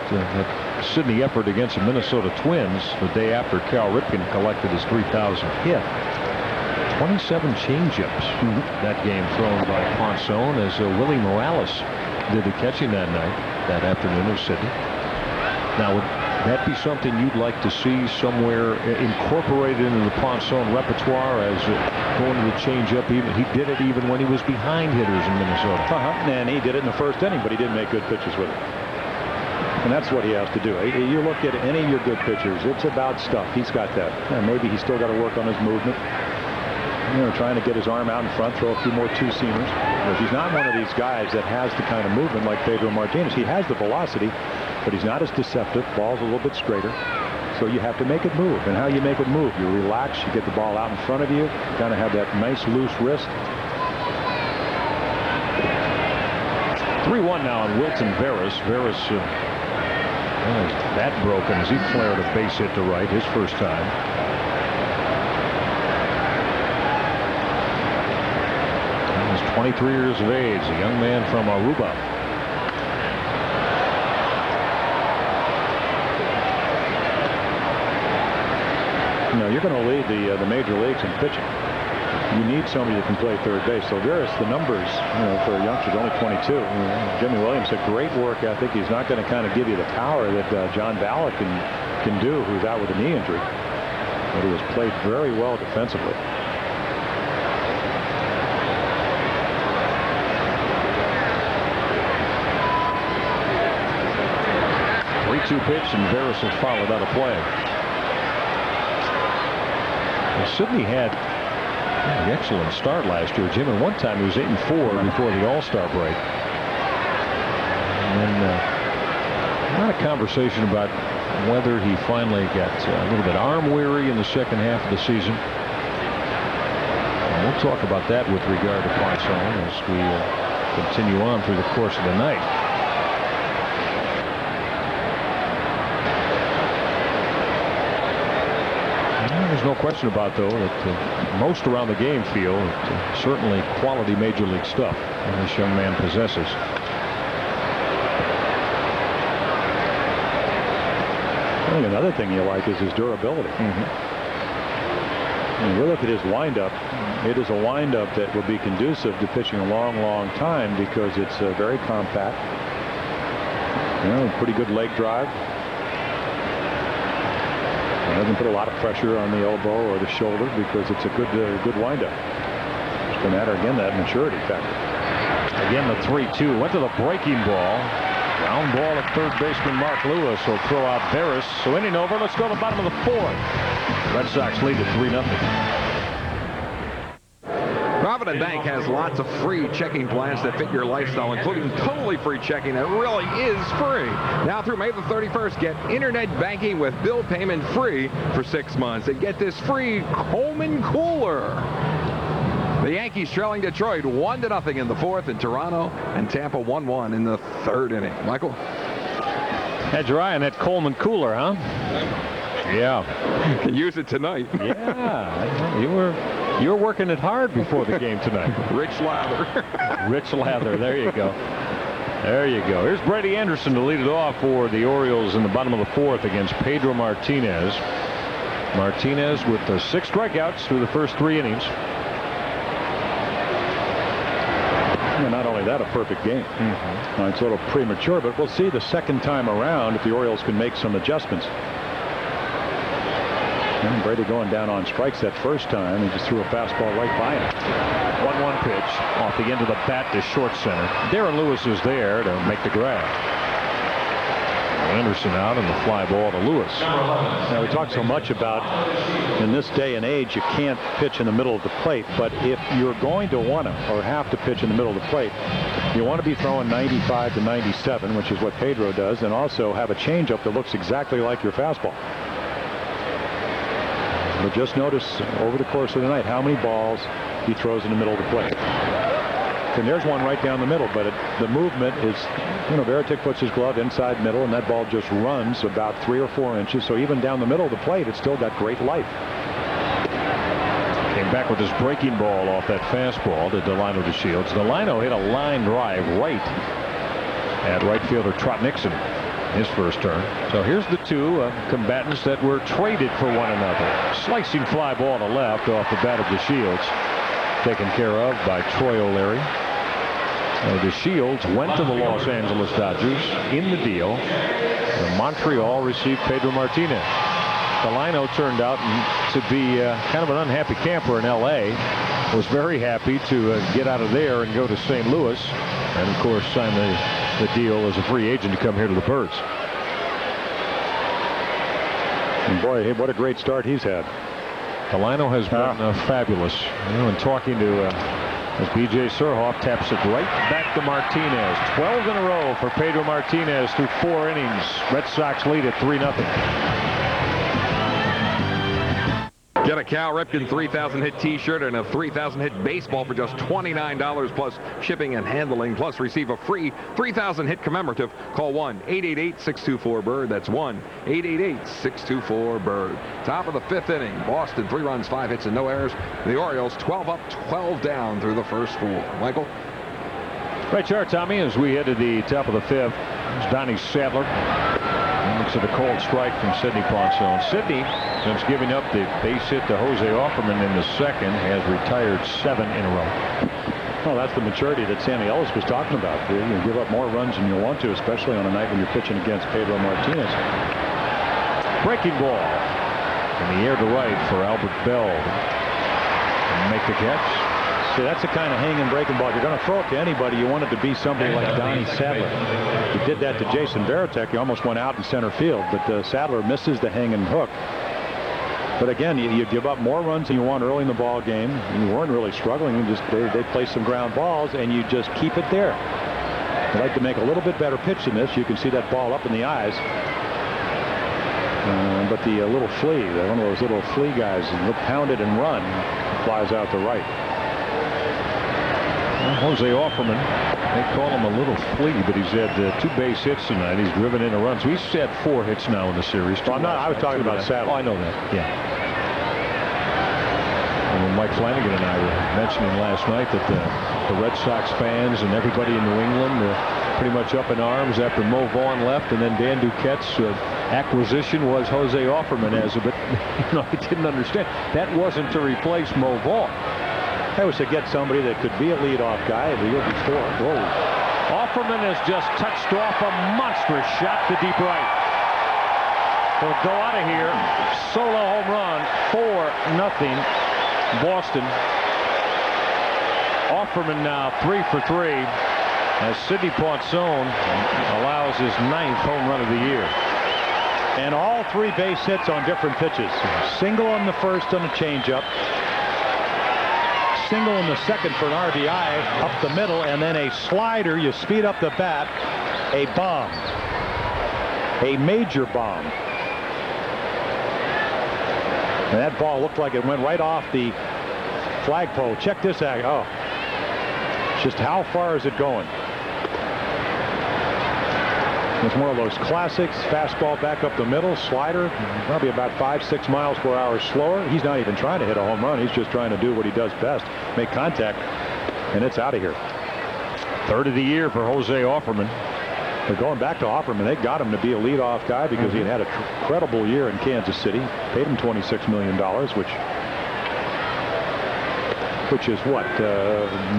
Sidney effort against the Minnesota Twins the day after Cal Ripken collected his 3,000th hit. 27 changeups that game thrown by Ponson as Willie Morales did the catching that night, that afternoon of Sidney. Now, would that be something you'd like to see somewhere incorporated into the Ponson repertoire as going to the changeup? He did it even when he was behind hitters in Minnesota. And he did it in the first inning, but he didn't make good pitches with it. And that's what he has to do. You look at any of your good pitchers, it's about stuff. He's got that. Maybe he's still got to work on his movement. Trying to get his arm out in front, throw a few more 2-seamers. But he's not one of these guys that has the kind of movement like Pedro Martinez. He has the velocity, but he's not as deceptive. Ball's a little bit straighter. So you have to make it move. And how you make it move? You relax, you get the ball out in front of you, kind of have that nice loose wrist. 3-1 now on Wilton Veras. Veras, that broken as he flared a base hit to right his first time. He's 23 years of age, a young man from Aruba. You're going to lead the major leagues in pitching. You need somebody that can play third base. So Veras, the numbers, for a youngster, only 22. Jimmy Williams had great work ethic. He's not going to kind of give you the power that John Ballard can do, who's out with a knee injury. But he has played very well defensively. Pitch, and Veras will follow that a play. Well, Sidney had an excellent start last year, Jim, and one time he was 8-4 before the All-Star break. And then a lot of conversation about whether he finally got a little bit arm weary in the second half of the season. And we'll talk about that with regard to Ponson as we continue on through the course of the night. There's no question about, though, that most around the game feel that certainly quality major league stuff this young man possesses. I think another thing you like is his durability. When you look at his windup, it is a windup that will be conducive to pitching a long, long time because it's very compact. Pretty good leg drive. Doesn't put a lot of pressure on the elbow or the shoulder because it's a good windup. It's a matter again that maturity factor. Again, the 3-2 went to the breaking ball. Ground ball at third baseman Mark Lewis will throw out Veras. So inning over. Let's go to the bottom of the 4th. Red Sox lead at 3-0. Provident Bank has lots of free checking plans that fit your lifestyle, including totally free checking that really is free. Now through May the 31st, get internet banking with bill payment free for 6 months. And get this free Coleman Cooler. The Yankees trailing Detroit 1-0 in the 4th, and Toronto and Tampa 1-1 in the 3rd inning. Michael? Had your eye on that Coleman Cooler, huh? Yeah. Can use it tonight. Yeah. You were working it hard before the game tonight. Rich lather. Rich lather. There you go. There you go. Here's Brady Anderson to lead it off for the Orioles in the bottom of the 4th against Pedro Martinez. Martinez with 6 strikeouts through the first 3 innings. And not only that, a perfect game. It's a little premature, but we'll see the second time around if the Orioles can make some adjustments. And Brady going down on strikes that first time. He just threw a fastball right by him. 1-1 pitch off the end of the bat to short center. Darren Lewis is there to make the grab. Anderson out and the fly ball to Lewis. Now, we talk so much about in this day and age you can't pitch in the middle of the plate, but if you're going to want to or have to pitch in the middle of the plate, you want to be throwing 95 to 97, which is what Pedro does, and also have a changeup that looks exactly like your fastball. But just notice over the course of the night how many balls he throws in the middle of the plate. And there's one right down the middle, but the movement is, Veritek puts his glove inside middle, and that ball just runs about 3 or 4 inches. So even down the middle of the plate, it's still got great life. Came back with his breaking ball off that fastball to Delino DeShields. Delino hit a line drive right at right fielder Trot Nixon his first turn. So here's the two combatants that were traded for one another. Slicing fly ball to left off the bat of DeShields, taken care of by Troy O'Leary. DeShields went to the Los Angeles Dodgers in the deal. And Montreal received Pedro Martinez. Delino turned out to be kind of an unhappy camper in L.A. Was very happy to get out of there and go to St. Louis, and of course sign the deal as a free agent to come here to the Birds. And boy, hey, what a great start he's had. Delino has been fabulous. And talking to as B.J. Surhoff taps it right back to Martinez. 12 in a row for Pedro Martinez through 4 innings. Red Sox lead at 3-0. Get a Cal Ripken 3,000 hit t-shirt and a 3,000 hit baseball for just $29 plus shipping and handling. Plus receive a free 3,000 hit commemorative. Call 1-888-624-BIRD. That's 1-888-624-BIRD. Top of the 5th inning. Boston 3 runs, 5 hits and no errors. The Orioles 12 up, 12 down through the first 4. Michael? Right, sure, Tommy, as we head to the top of the 5th. It's Donnie Sadler. Looks at a cold strike from Sidney Ponson. Sidney, since giving up the base hit to Jose Offerman in the second, has retired 7 in a row. Well, that's the maturity that Sammy Ellis was talking about. You give up more runs than you want to, especially on a night when you're pitching against Pedro Martinez. Breaking ball in the air to right for Albert Bell. And make the catch. See, that's the kind of hanging breaking ball. If you're going to throw it to anybody, you want it to be somebody like Donnie Sadler. He did that to Jason Veritek. He almost went out in center field, but Sadler misses the hanging hook. But again, you give up more runs than you want early in the ball game. And you weren't really struggling. They play some ground balls, and you just keep it there. I'd like to make a little bit better pitch than this. You can see that ball up in the eyes. But the little flea, one of those little flea guys, pound it and run, flies out to right. Jose Offerman, they call him a little flea, but he's had 2 base hits tonight. He's driven in a run. So he's had 4 hits now in the series. Well, I was talking about Sadler. Oh, I know that. Yeah. And Mike Flanagan and I were mentioning last night that the Red Sox fans and everybody in New England were pretty much up in arms after Mo Vaughn left, and then Dan Duquette's acquisition was Jose Offerman but I didn't understand. That wasn't to replace Mo Vaughn. That was to get somebody that could be a leadoff guy the year before. Whoa. Offerman has just touched off a monstrous shot to deep right. He'll go out of here. Solo home run. 4-0 Boston. Offerman now 3 for 3 as Sidney Ponson allows his 9th home run of the year. And all 3 base hits on different pitches. Single on the first on a changeup. Single in the second for an RBI up the middle, and then a slider. You speed up the bat. A bomb. A major bomb. And that ball looked like it went right off the flagpole. Check this out. Oh, just how far is it going? It's one of those classics. Fastball back up the middle, slider, probably about 5-6 miles per hour slower. He's not even trying to hit a home run. He's just trying to do what he does best, make contact, and it's out of here. 3rd of the year for Jose Offerman. But going back to Offerman, they got him to be a leadoff guy because he had an incredible year in Kansas City. Paid him $26 million, which is what?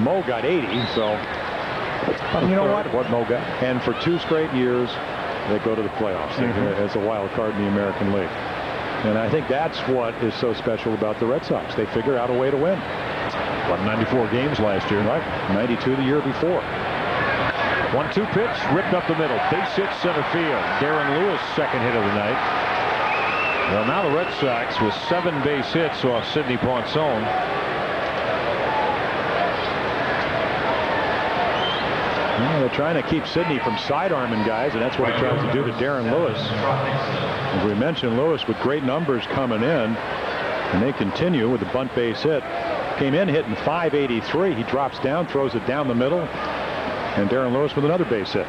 Mo got 80, so... You know what Mo got? And for 2 straight years, they go to the playoffs as a wild card in the American League. And I think that's what is so special about the Red Sox. They figure out a way to win. Won 94 games last year. Right. 92 the year before. 1-2 pitch, ripped up the middle. Base hit center field. Darren Lewis, second hit of the night. Well, now the Red Sox with 7 base hits off Sidney Ponson. Yeah, they're trying to keep Sidney from sidearming guys, and that's what he tries to do to Darren Lewis. As we mentioned, Lewis with great numbers coming in, and they continue with the bunt base hit. Came in hitting .583. He drops down, throws it down the middle, and Darren Lewis with another base hit.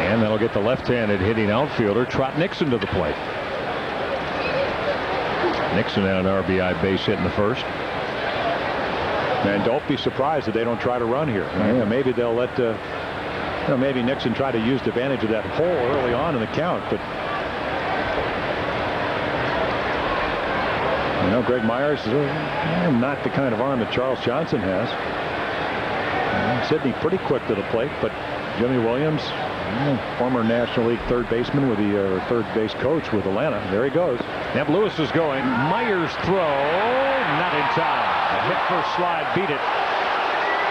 And that'll get the left-handed hitting outfielder Trot Nixon to the plate. Nixon had an RBI base hit in the first. And don't be surprised that they don't try to run here. Yeah, maybe they'll let maybe Nixon try to use advantage of that hole early on in the count, but Greg Myers is not the kind of arm that Charles Johnson has. Sidney pretty quick to the plate, but Jimmy Williams, former National League third baseman with the third base coach with Atlanta. There he goes. Yep, Lewis is going. Myers throw, not in time. A hit first slide, beat it.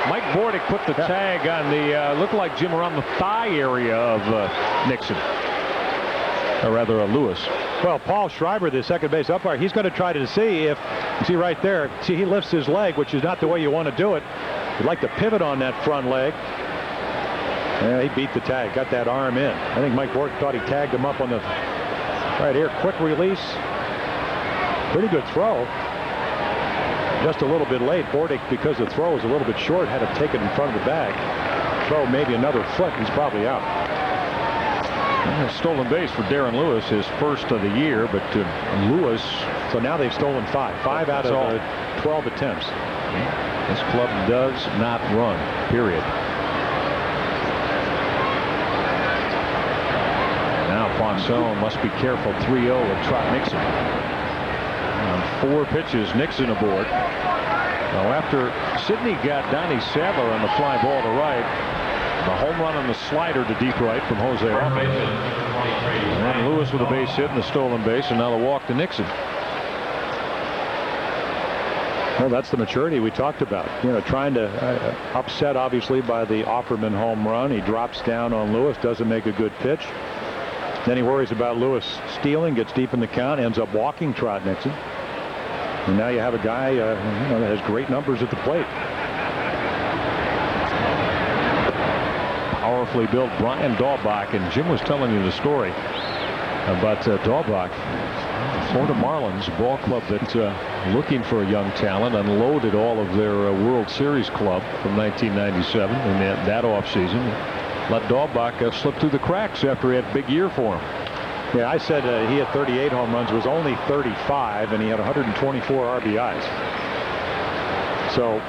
Mike Bordick put the tag on the looked like Jim around the thigh area of Nixon, or rather Lewis. Well, Paul Schreiber, the second base umpire, he's going to try to see if, see right there, see he lifts his leg, which is not the way you want to do it. You'd like to pivot on that front leg. Yeah, he beat the tag, got that arm in. I think Mike Bordick thought he tagged him up on the right here. Quick release. Pretty good throw. Just a little bit late. Bordick, because the throw was a little bit short, had to take it in front of the bag. Throw maybe another foot. He's probably out. Stolen base for Darren Lewis, his first of the year, but Lewis. So now they've stolen 5 out of 12 attempts. This club does not run, period. Now Ponson must be careful. 3-0 with Trot Nixon. On 4 pitches, Nixon aboard. Now after Sidney got Donnie Sadler on the fly ball to right, the home run on the slider to deep right from Jose Alford. And then Lewis with a base hit and the stolen base, and now the walk to Nixon. Well, that's the maturity we talked about. Trying to upset, obviously, by the Offerman home run. He drops down on Lewis, doesn't make a good pitch. Then he worries about Lewis stealing, gets deep in the count, ends up walking Trot Nixon. And now you have a guy that has great numbers at the plate. Powerfully built Brian Daubach, and Jim was telling you the story about Daubach, Florida Marlins, ball club that's looking for a young talent, unloaded all of their World Series club from 1997 in that offseason. Let Daubach slip through the cracks after he had a big year for him. Yeah, I said he had 38 home runs, was only 35, and he had 124 RBIs. So,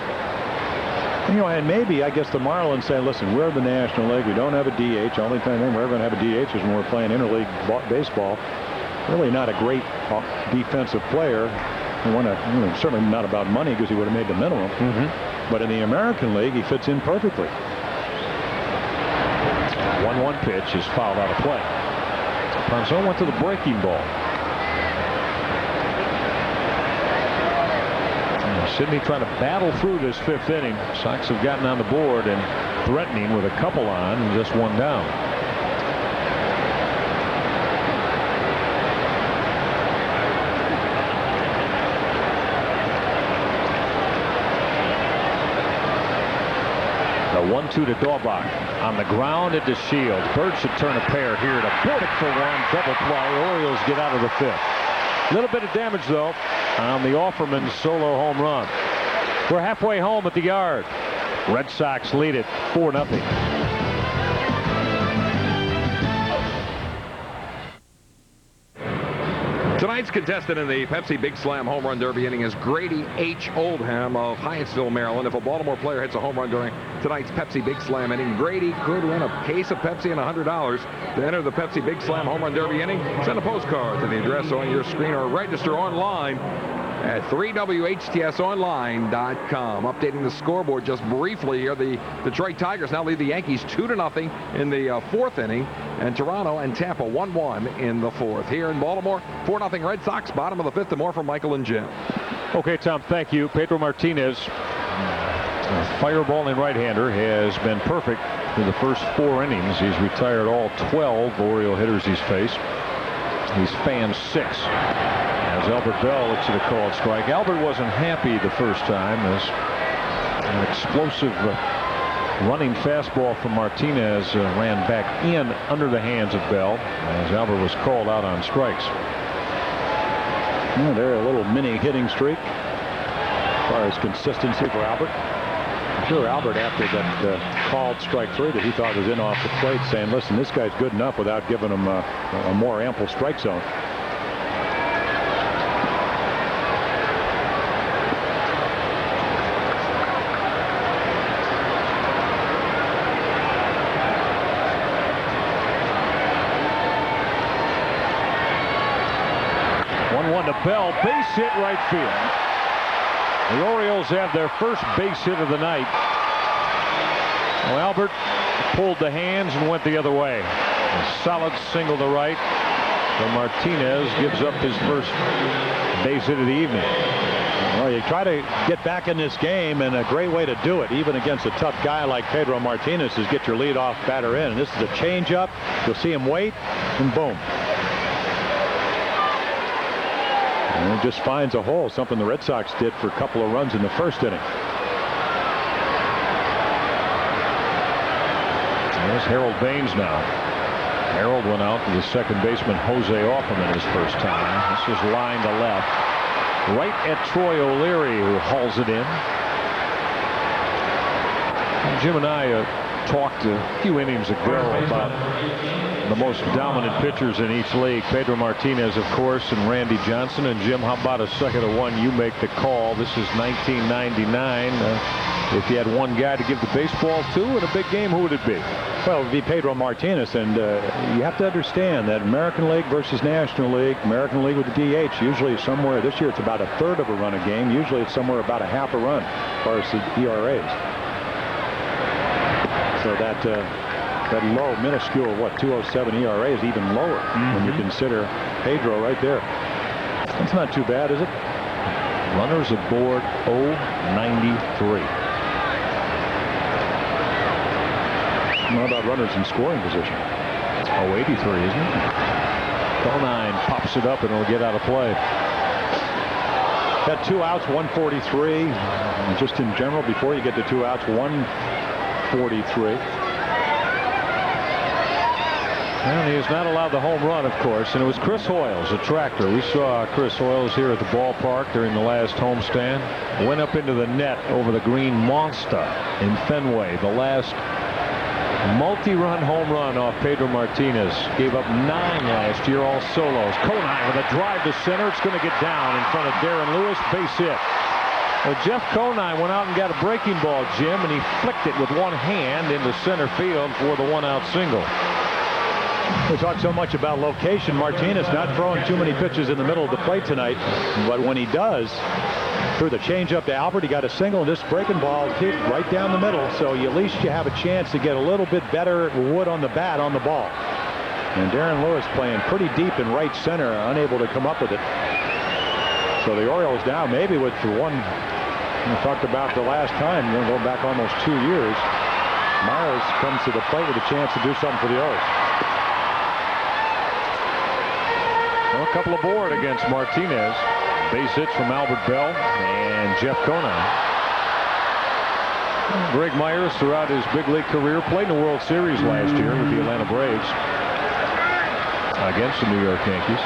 and maybe I guess the Marlins say, listen, we're the National League. We don't have a DH. Only time we're going to have a DH is when we're playing interleague baseball. Really not a great defensive player. We want to, certainly not about money because he would have made the minimum. But in the American League, he fits in perfectly. 1-1 pitch is fouled out of play. Ponson went to the breaking ball. Sidney trying to battle through this 5th inning. Sox have gotten on the board and threatening with a couple on and just 1 down. The 1-2 to Daubach on the ground into Shields. Birds should turn a pair here to Bordick for 1. Double play. Orioles get out of the 5th. A little bit of damage though on the Offerman solo home run. We're halfway home at the Yard. Red Sox lead it 4-0. Tonight's contestant in the Pepsi Big Slam Home Run Derby inning is Grady H. Oldham of Hyattsville, Maryland. If a Baltimore player hits a home run during tonight's Pepsi Big Slam inning, Grady could win a case of Pepsi and $100. To enter the Pepsi Big Slam Home Run Derby inning, send a postcard to the address on your screen or register online at 3WHTSonline.com. Updating the scoreboard just briefly here. The Detroit Tigers now lead the Yankees 2-0 in the fourth inning, and Toronto and Tampa 1-1 in the fourth. Here in Baltimore, 4-0 Red Sox, bottom of the fifth, and more from Michael and Jim. Okay, Tom, thank you. Pedro Martinez, a fireballing right-hander, has been perfect through the first 4 innings. He's retired all 12 Oriole hitters he's faced. He's fanned 6. As Albert Bell looks at a called strike. Albert wasn't happy the first time as an explosive running fastball from Martinez ran back in under the hands of Bell as Albert was called out on strikes. Yeah, they're a little mini hitting streak as far as consistency for Albert. I'm sure Albert, after that called strike 3 that he thought was in off the plate, saying, listen, this guy's good enough without giving him a more ample strike zone. Bell, base hit right field. The Orioles have their first base hit of the night. Well, Albert pulled the hands and went the other way. A solid single to right. So Martinez gives up his first base hit of the evening. Well, you try to get back in this game, and a great way to do it, even against a tough guy like Pedro Martinez, is get your leadoff batter in. And this is a changeup. You'll see him wait, and boom. And it just finds a hole, something the Red Sox did for a couple of runs in the first inning. There's Harold Baines now. Harold went out to the second baseman Jose Offerman his first time. This is line to left. Right at Troy O'Leary, who hauls it in. And Jim and I talked a few innings ago about the most dominant pitchers in each league. Pedro Martinez, of course, and Randy Johnson. And Jim, how about a second of one? You make the call. This is 1999. If you had one guy to give the baseball to in a big game, who would it be? Well, it would be Pedro Martinez. And you have to understand that American League versus National League, American League with the DH, usually somewhere, this year it's about a third of a run a game. Usually it's somewhere about a half a run as far as the ERAs. So that low, minuscule, 207 ERA is even lower when you consider Pedro right there. That's not too bad, is it? Runners aboard 093. How about runners in scoring position? 083, isn't it? Conine pops it up and it'll get out of play. Got 2 outs, 143. And just in general, before you get to 2 outs, 143. And he is not allowed the home run, of course, and it was Chris Hoyles, a tractor. We saw Chris Hoyles here at the ballpark during the last homestand. Went up into the net over the green monster in Fenway. The last multi-run home run off Pedro Martinez. Gave up 9 last year, all solos. Conine with a drive to center. It's going to get down in front of Darren Lewis. Base hit. Well, Jeff Conine went out and got a breaking ball, Jim, and he flicked it with one hand into center field for the one-out single. We talk so much about location. Martinez not throwing too many pitches in the middle of the plate tonight, but when he does, threw the changeup to Albert, he got a single, and this breaking ball hit right down the middle, so at least you have a chance to get a little bit better wood on the bat on the ball. And Darren Lewis playing pretty deep in right center, unable to come up with it. So the Orioles now maybe with the one we talked about the last time, going back almost 2 years, Myers comes to the plate with a chance to do something for the O's. Well, a couple aboard against Martinez. Base hits from Albert Bell and Jeff Conine. Greg Myers, throughout his big league career, played in the World Series last year with the Atlanta Braves against the New York Yankees.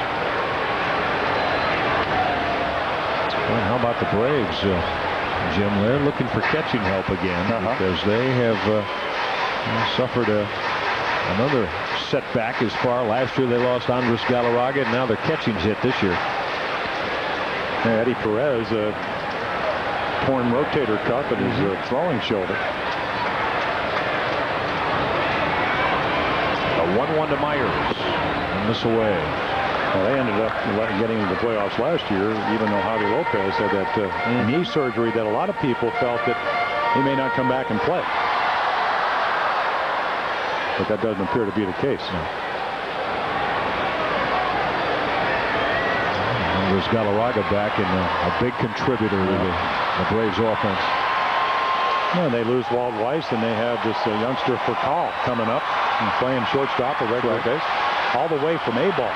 Well, how about the Braves, Jim? They're looking for catching help again because they have suffered another setback as far. Last year they lost Andres Galarraga, and now their catching's hit this year. Eddie Perez, torn rotator cuff in his throwing shoulder. A 1-1 to Myers. And this away. Well, they ended up getting into the playoffs last year, even though Javi Lopez had that knee surgery that a lot of people felt that he may not come back and play. But that doesn't appear to be the case. There's Galarraga back and a big contributor to the Braves offense. Well, they lose Walt Weiss, and they have this youngster Furcal coming up and playing shortstop, a regular base, all the way from A-ball.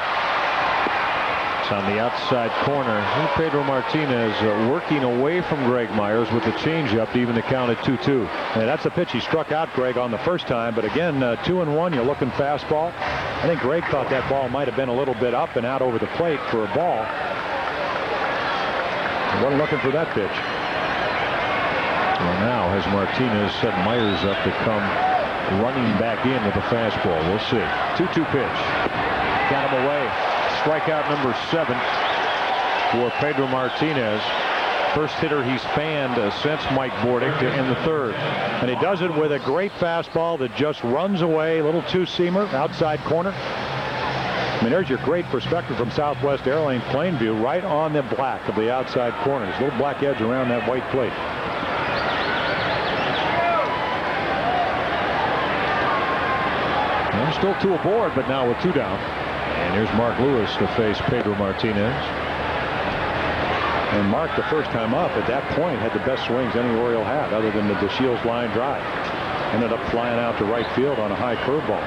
It's on the outside corner. Pedro Martinez working away from Greg Myers with the changeup to even the count at 2-2. And that's a pitch he struck out Greg on the first time, but again, 2-1, you're looking fastball. I think Greg thought that ball might have been a little bit up and out over the plate for a ball. He wasn't looking for that pitch. Well, now has Martinez set Myers up to come running back in with a fastball. We'll see. 2-2 pitch. Got him away. Strikeout number 7 for Pedro Martinez. First hitter he's fanned since Mike Bordick to end the third. And he does it with a great fastball that just runs away, a little two-seamer, outside corner. I mean, there's your great perspective from Southwest Airlines plain view, right on the black of the outside corner. There's a little black edge around that white plate. Well, still 2 aboard, but now with 2 down. And here's Mark Lewis to face Pedro Martinez. And Mark, the first time up at that point, had the best swings any Oriole had, other than the DeShields line drive. Ended up flying out to right field on a high curveball.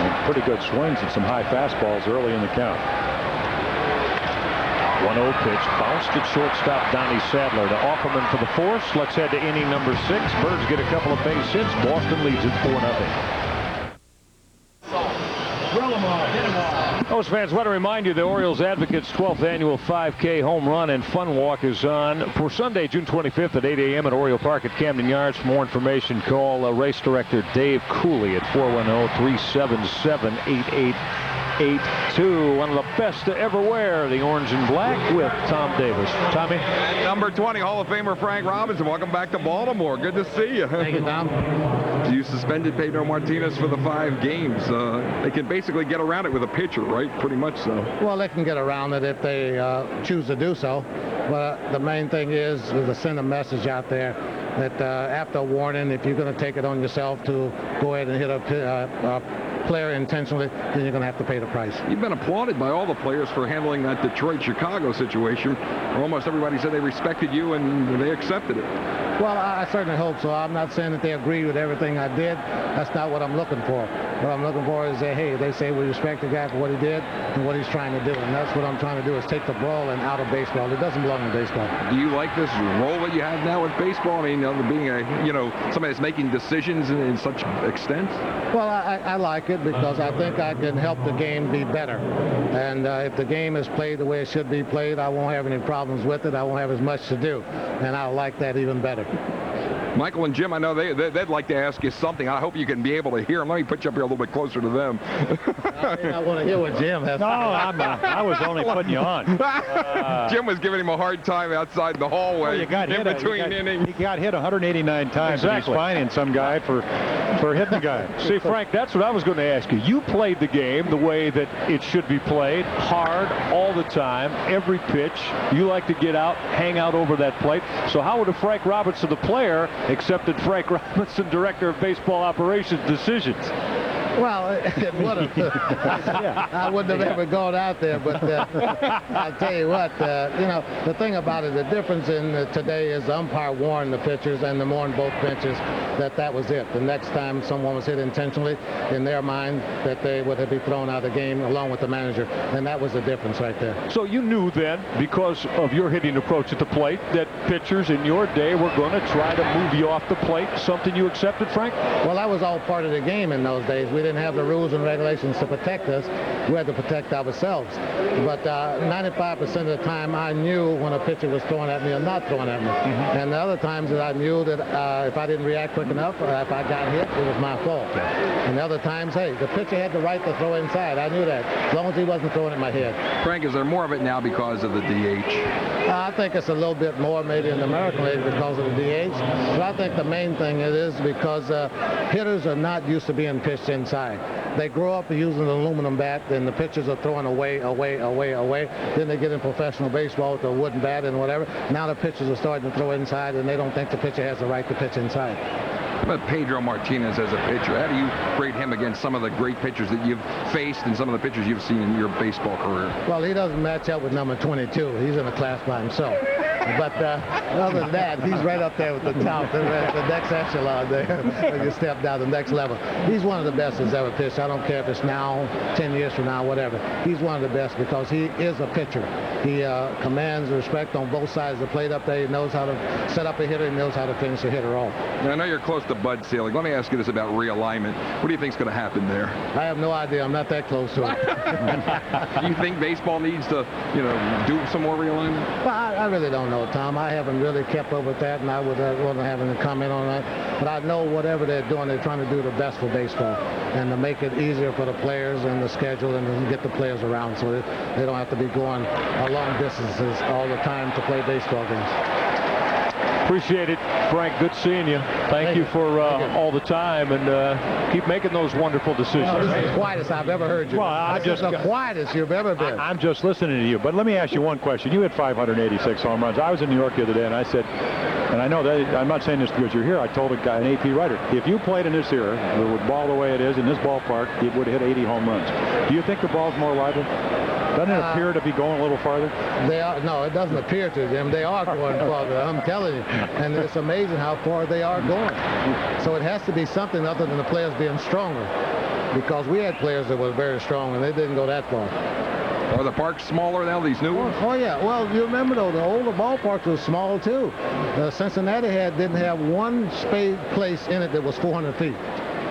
And pretty good swings and some high fastballs early in the count. 1-0 pitch, bounced at shortstop Donnie Sadler to Offerman for the force. Let's head to inning number 6. Birds get a couple of base hits. Boston leads it 4-0. Those fans want to remind you the Orioles Advocates 12th annual 5K home run and fun walk is on for Sunday, June 25th at 8 a.m. at Oriole Park at Camden Yards. For more information, call race director Dave Cooley at 410-377-8882. One of the best to ever wear the orange and black with Tom Davis. Tommy? Number 20, Hall of Famer Frank Robinson. Welcome back to Baltimore. Good to see you. Thank you, Tom. You suspended Pedro Martinez for the 5 games. They can basically get around it with a pitcher, right? Pretty much so. Well, they can get around it if they choose to do so. But the main thing is to send a message out there that after a warning, if you're going to take it on yourself to go ahead and hit a player intentionally, then you're going to have to pay the price. You've been applauded by all the players for handling that Detroit-Chicago situation. Almost everybody said they respected you and they accepted it. Well, I certainly hope so. I'm not saying that they agree with everything I did. That's not what I'm looking for. What I'm looking for is that, hey, they say we respect the guy for what he did and what he's trying to do. And that's what I'm trying to do, is take the ball and out of baseball. It doesn't belong in baseball. Do you like this role that you have now with baseball? I mean, being somebody that's making decisions in such extent? Well, I like it because I think I can help the game be better. And if the game is played the way it should be played, I won't have any problems with it. I won't have as much to do. And I like that even better. Michael and Jim, I know they'd like to ask you something. I hope you can be able to hear them. Let me put you up here a little bit closer to them. I want to hear what Jim has. No, I was only putting you on. Jim was giving him a hard time outside the hallway in between innings. He got hit 189 times. Exactly. And he's fining some guy for hitting the guy. See, Frank, that's what I was going to ask you. You played the game the way that it should be played, hard, all the time, every pitch. You like to get out, hang out over that plate. So how would a Frank Robinson, the player, accepted Frank Robinson, director of baseball operations, decisions? Well, it would have. I wouldn't have ever gone out there, but I'll tell you what, the thing about it, the difference in today is the umpire warned the pitchers and the warned both pitchers that was it. The next time someone was hit intentionally, in their mind, that they would be thrown out of the game along with the manager, and that was the difference right there. So you knew then, because of your hitting approach at the plate, that pitchers in your day were going to try to move you off the plate, something you accepted, Frank? Well, that was all part of the game in those days. We didn't have the rules and regulations to protect us. We had to protect ourselves. But 95% of the time, I knew when a pitcher was throwing at me or not throwing at me. Mm-hmm. And the other times that I knew that if I didn't react quick enough, or if I got hit, it was my fault. And the other times, hey, the pitcher had the right to throw inside. I knew that, as long as he wasn't throwing at my head. Frank, is there more of it now because of the DH? I think it's a little bit more maybe in the American League because of the DH. But I think the main thing it is because hitters are not used to being pitched inside. inside. They grow up using an aluminum bat, and the pitchers are throwing away. Then they get in professional baseball with a wooden bat and whatever. Now the pitchers are starting to throw inside, and they don't think the pitcher has the right to pitch inside. How about Pedro Martinez as a pitcher? How do you rate him against some of the great pitchers that you've faced and some of the pitchers you've seen in your baseball career? Well, he doesn't match up with number 22. He's in a class by himself. But other than that, he's right up there with the top, the next echelon there, when you step down the next level. He's one of the best that's ever pitched. I don't care if it's now, 10 years from now, whatever. He's one of the best because he is a pitcher. He commands respect on both sides of the plate up there. He knows how to set up a hitter. He knows how to finish a hitter off. Now, I know you're close to Bud Selig. Let me ask you this about realignment. What do you think is going to happen there? I have no idea. I'm not that close to it. Do you think baseball needs to, do some more realignment? Well, I really don't know, Tom. I haven't really kept up with that, and I would want to have any comment on that. But I know whatever they're doing, they're trying to do the best for baseball and to make it easier for the players and the schedule and to get the players around so they don't have to be going long distances all the time to play baseball games. Appreciate it, Frank. Good seeing you. Thank you for all the time, and keep making those wonderful decisions. No, this is the quietest I've ever heard you. Well, this is the quietest you've ever been. I'm just listening to you. But let me ask you one question. You had 586 home runs. I was in New York the other day, and I said, and I know that I'm not saying this because you're here. I told a guy, an AP writer, if you played in this era, with ball the way it is in this ballpark, it would have hit 80 home runs. Do you think the ball's more lively? Doesn't it appear to be going a little farther? They are. No, it doesn't appear to them. They are going farther. I'm telling you. And it's amazing how far they are going. So it has to be something other than the players being stronger. Because we had players that were very strong, and they didn't go that far. Are the parks smaller now, these new ones? Oh, yeah. Well, you remember, though, the older ballparks were small, too. Cincinnati didn't have one place in it that was 400 feet.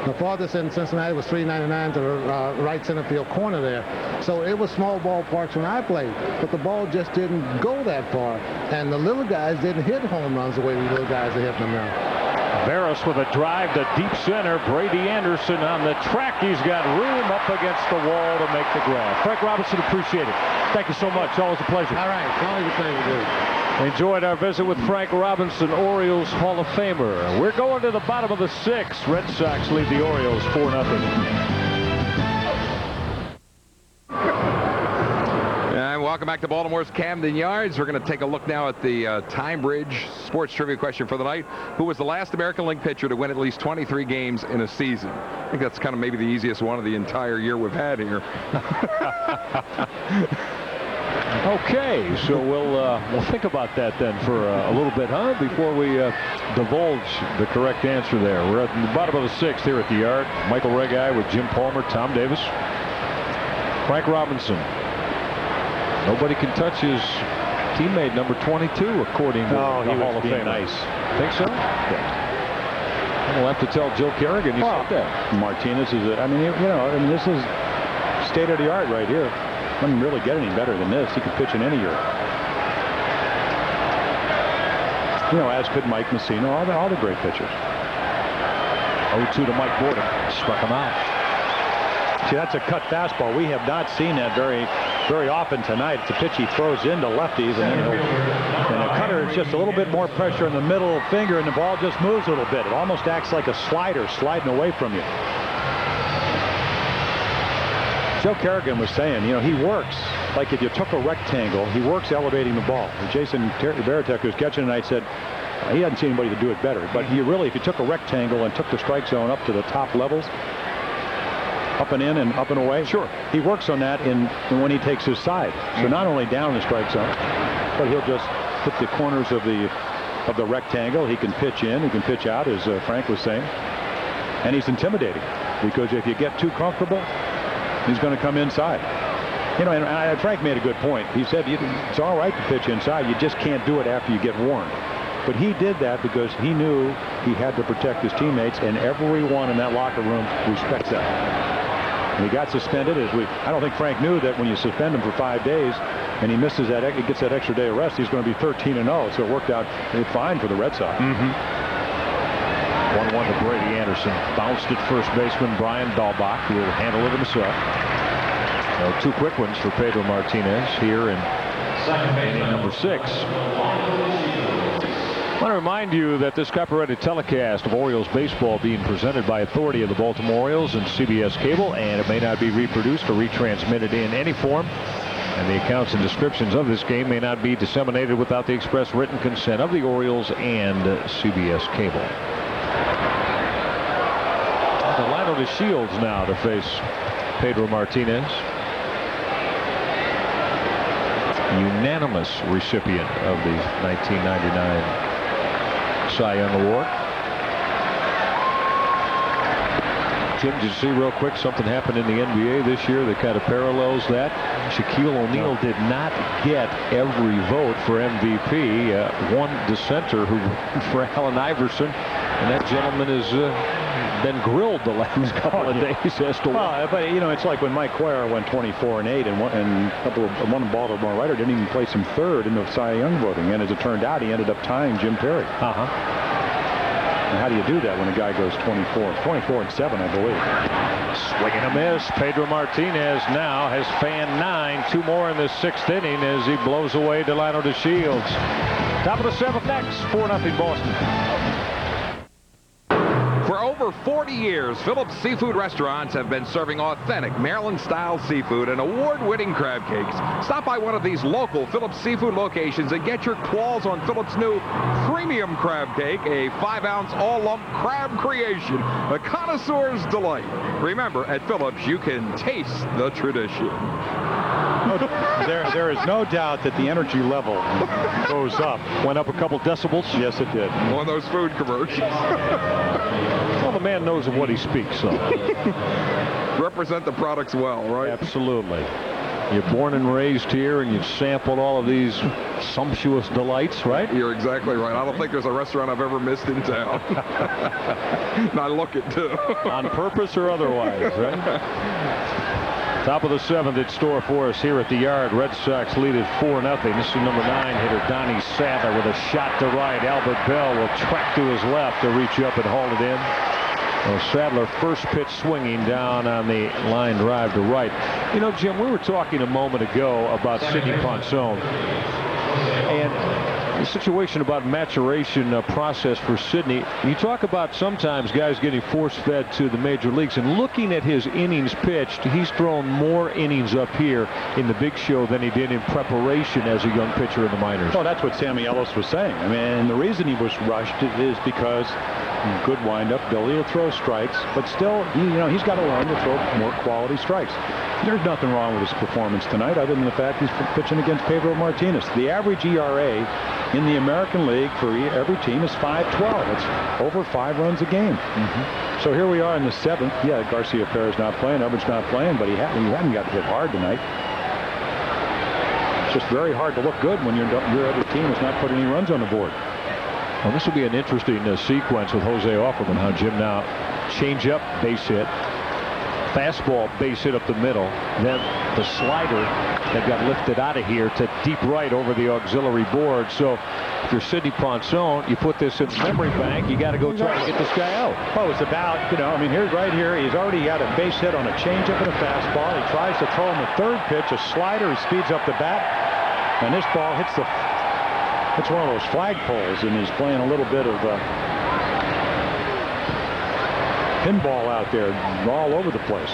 The farthest in Cincinnati was 399 to the right center field corner there. So it was small ballparks when I played, but the ball just didn't go that far. And the little guys didn't hit home runs the way the little guys are hitting them now. Barris with a drive to deep center. Brady Anderson on the track. He's got room up against the wall to make the grab. Frank Robinson, appreciate it. Thank you so much. Always a pleasure. All right. It's always a pleasure to do. Enjoyed our visit with Frank Robinson, Orioles Hall of Famer. We're going to the bottom of the sixth. Red Sox lead the Orioles 4-0. And welcome back to Baltimore's Camden Yards. We're going to take a look now at the Time Bridge sports trivia question for the night. Who was the last American League pitcher to win at least 23 games in a season? I think that's kind of maybe the easiest one of the entire year we've had here. Okay, so we'll think about that then for a little bit, huh? Before we divulge the correct answer there. We're at the bottom of the sixth here at the Yard. Michael Regai with Jim Palmer, Tom Davis, Frank Robinson. Nobody can touch his teammate number 22, according to the Hall of Fame. Nice. Think so? Yeah. We'll have to tell Joe Kerrigan he said that. Martinez is, this is state of the art right here. Doesn't really get any better than this. He could pitch in any year. As could Mike Mussina, all the great pitchers. 0-2 to Mike Gordon. Struck him out. See, that's a cut fastball. We have not seen that very often tonight. It's a pitch he throws into lefties, and a cutter, it's just a little bit more pressure in the middle finger, and the ball just moves a little bit. It almost acts like a slider sliding away from you. Joe Kerrigan was saying, he works like if you took a rectangle, he works elevating the ball. And Jason Veritek, who's catching tonight, said he hadn't seen anybody to do it better. But if you took a rectangle and took the strike zone up to the top levels, up and in and up and away, sure, he works on that in when he takes his side. So not only down the strike zone, but he'll just hit the corners of the rectangle. He can pitch in, he can pitch out, as Frank was saying, and he's intimidating because if you get too comfortable, he's going to come inside. And Frank made a good point. He said it's all right to pitch inside. You just can't do it after you get warned. But he did that because he knew he had to protect his teammates, and everyone in that locker room respects that. And he got suspended. I don't think Frank knew that when you suspend him for 5 days and he misses he gets that extra day of rest, he's going to be 13-0. So it worked out fine for the Red Sox. 1-1 to Brady Anderson. Bounced at first baseman Brian Dahlbach, who will handle it himself. Two quick ones for Pedro Martinez here in inning number 6. I want to remind you that this copyrighted telecast of Orioles baseball being presented by authority of the Baltimore Orioles and CBS Cable, and it may not be reproduced or retransmitted in any form. And the accounts and descriptions of this game may not be disseminated without the express written consent of the Orioles and CBS Cable. Delino to Shields now to face Pedro Martinez. Unanimous recipient of the 1999 Cy Young Award. Jim, did you see real quick something happened in the NBA this year that kind of parallels that? Shaquille O'Neal did not get every vote for MVP. One dissenter who for Allen Iverson, and that gentleman has been grilled the last couple of days as to why. But you know, it's like when Mike Cuellar went 24-8 and one Baltimore writer didn't even place him third in the Cy Young voting, and as it turned out, he ended up tying Jim Perry. And how do you do that when a guy goes 24-7, I believe? Swing and a miss. Pedro Martinez now has fanned 9. 2 more in the 6th inning as he blows away Delino to Shields. Top of the 7th next. 4-0 Boston. For over 40 years, Phillips Seafood Restaurants have been serving authentic Maryland-style seafood and award-winning crab cakes. Stop by one of these local Phillips Seafood locations and get your claws on Phillips' new premium crab cake, a 5-ounce all-lump crab creation, a connoisseur's delight. Remember, at Phillips, you can taste the tradition. There is no doubt that the energy level goes up. Went up a couple decibels. Yes, it did. One of those food commercials. Well, the man knows of what he speaks, so. Represent the products well, right? Absolutely. You're born and raised here, and you've sampled all of these sumptuous delights, right? You're exactly right. I don't think there's a restaurant I've ever missed in town. Not looking to. On purpose or otherwise, right? Top of the 7th in store for us here at the Yard. Red Sox lead at 4-0. This is number 9 hitter Donnie Sadler with a shot to right. Albert Bell will track to his left to reach up and haul it in. Well, Sadler first pitch swinging down on the line drive to right. You know, Jim, we were talking a moment ago about Sidney Ponson and the situation about maturation process for Sidney. You talk about sometimes guys getting force-fed to the major leagues, and looking at his innings pitched, he's thrown more innings up here in the big show than he did in preparation as a young pitcher in the minors. Well, that's what Sammy Ellis was saying. I mean, and the reason he was rushed is because good windup, ability to throw strikes, but still, he's got to learn to throw more quality strikes. There's nothing wrong with his performance tonight other than the fact he's pitching against Pedro Martinez. The average ERA in the American League for every team is 5.12. It's over 5 runs a game. So here we are in the 7th. Yeah, Garcia Perez not playing, Hubbard's not playing, but he hadn't got hit hard tonight. It's just very hard to look good when your other team is not putting any runs on the board. Well, this will be an interesting sequence with Jose Offerman. How Jim now change up, base hit, fastball, base hit up the middle, then the slider that got lifted out of here to deep right over the auxiliary board. So if you're Sidney Ponson, you put this in the memory bank. You got to go try to get this guy out. Oh, it's about, he's already got a base hit on a changeup and a fastball. He tries to throw him a third pitch, a slider. He speeds up the bat, and this ball hits one of those flagpoles, and he's playing a little bit of pinball out there, all over the place.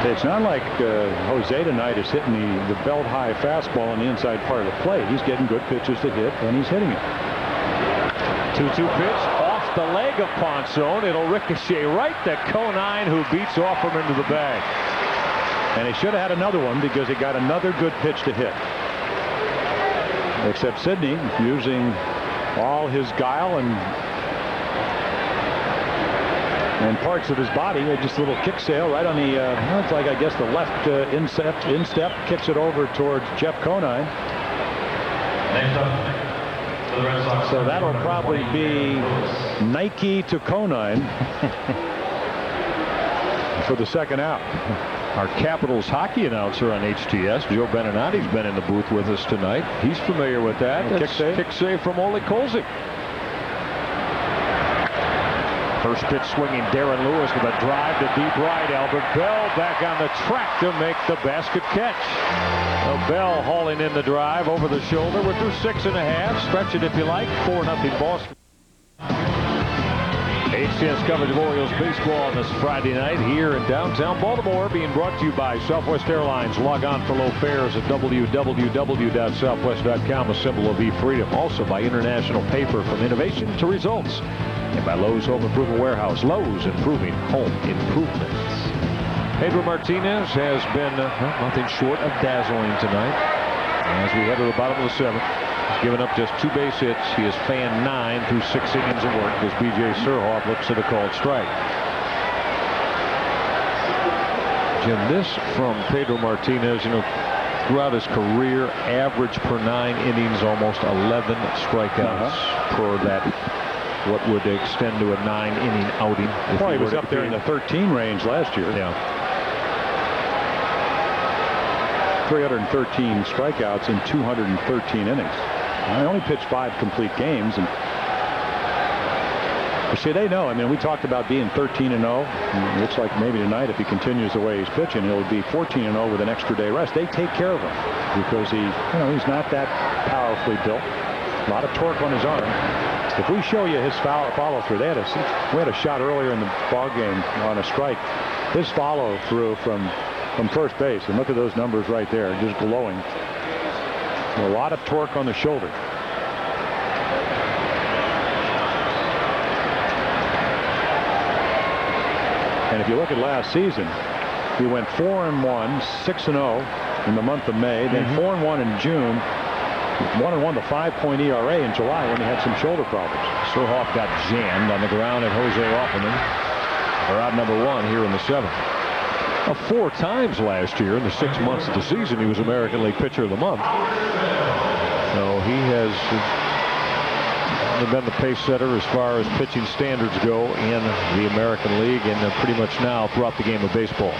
It's not like Jose tonight is hitting the belt-high fastball on the inside part of the plate. He's getting good pitches to hit, and he's hitting it. 2-2 pitch off the leg of Ponson. It'll ricochet right to Conine, who beats Offerman into the bag. And he should have had another one because he got another good pitch to hit. Except Sidney using all his guile and parts of his body. Just a little kick sail right on the, it's like, I guess, the left instep, kicks it over towards Jeff Conine. Next up, for the Red Sox. So that'll probably be Nike to Conine for the second out. Our Capitals hockey announcer on HTS, Joe Beninati's been in the booth with us tonight. He's familiar with that. Kick save from Ole Kolzig. First pitch swinging, Darren Lewis with a drive to deep right. Albert Bell back on the track to make the basket catch. Bell hauling in the drive over the shoulder. We're through 6.5. Stretch it if you like. 4-0 Boston. HCS coverage of Orioles baseball on this Friday night here in downtown Baltimore, being brought to you by Southwest Airlines. Log on for low fares at www.southwest.com, a symbol of e-freedom. Also by International Paper, from innovation to results. And by Lowe's Home Improvement Warehouse. Lowe's, improving home improvements. Pedro Martinez has been nothing short of dazzling tonight. As we head to the bottom of the 7th. He's given up just 2 base hits. He has fanned 9 through 6 innings of work as B.J. Surhoff looks at a called strike. Jim, this from Pedro Martinez, throughout his career, average per 9 innings, almost 11 strikeouts per that, what would extend to a 9-inning outing. Well, he was up there in the 13 range last year. Yeah. 313 strikeouts in 213 innings. I only pitched 5 complete games, and you see, they know. I mean, we talked about being 13-0. It looks like maybe tonight, if he continues the way he's pitching, he'll be 14-0 with an extra day rest. They take care of him because he's not that powerfully built. A lot of torque on his arm. If we show you his follow through, we had a shot earlier in the ball game on a strike. His follow through from first base, and look at those numbers right there, just glowing. A lot of torque on the shoulder. And if you look at last season, he went 4-1, 6-0 in the month of May, then 4-1 in June, 1-1 the 5-point ERA in July when he had some shoulder problems. Surhoff got jammed on the ground at Jose Offerman. They're out number 1 here in the 7th. 4 times last year in the 6 months of the season, he was American League Pitcher of the Month. So he has been the pace setter as far as pitching standards go in the American League, and pretty much now throughout the game of baseball.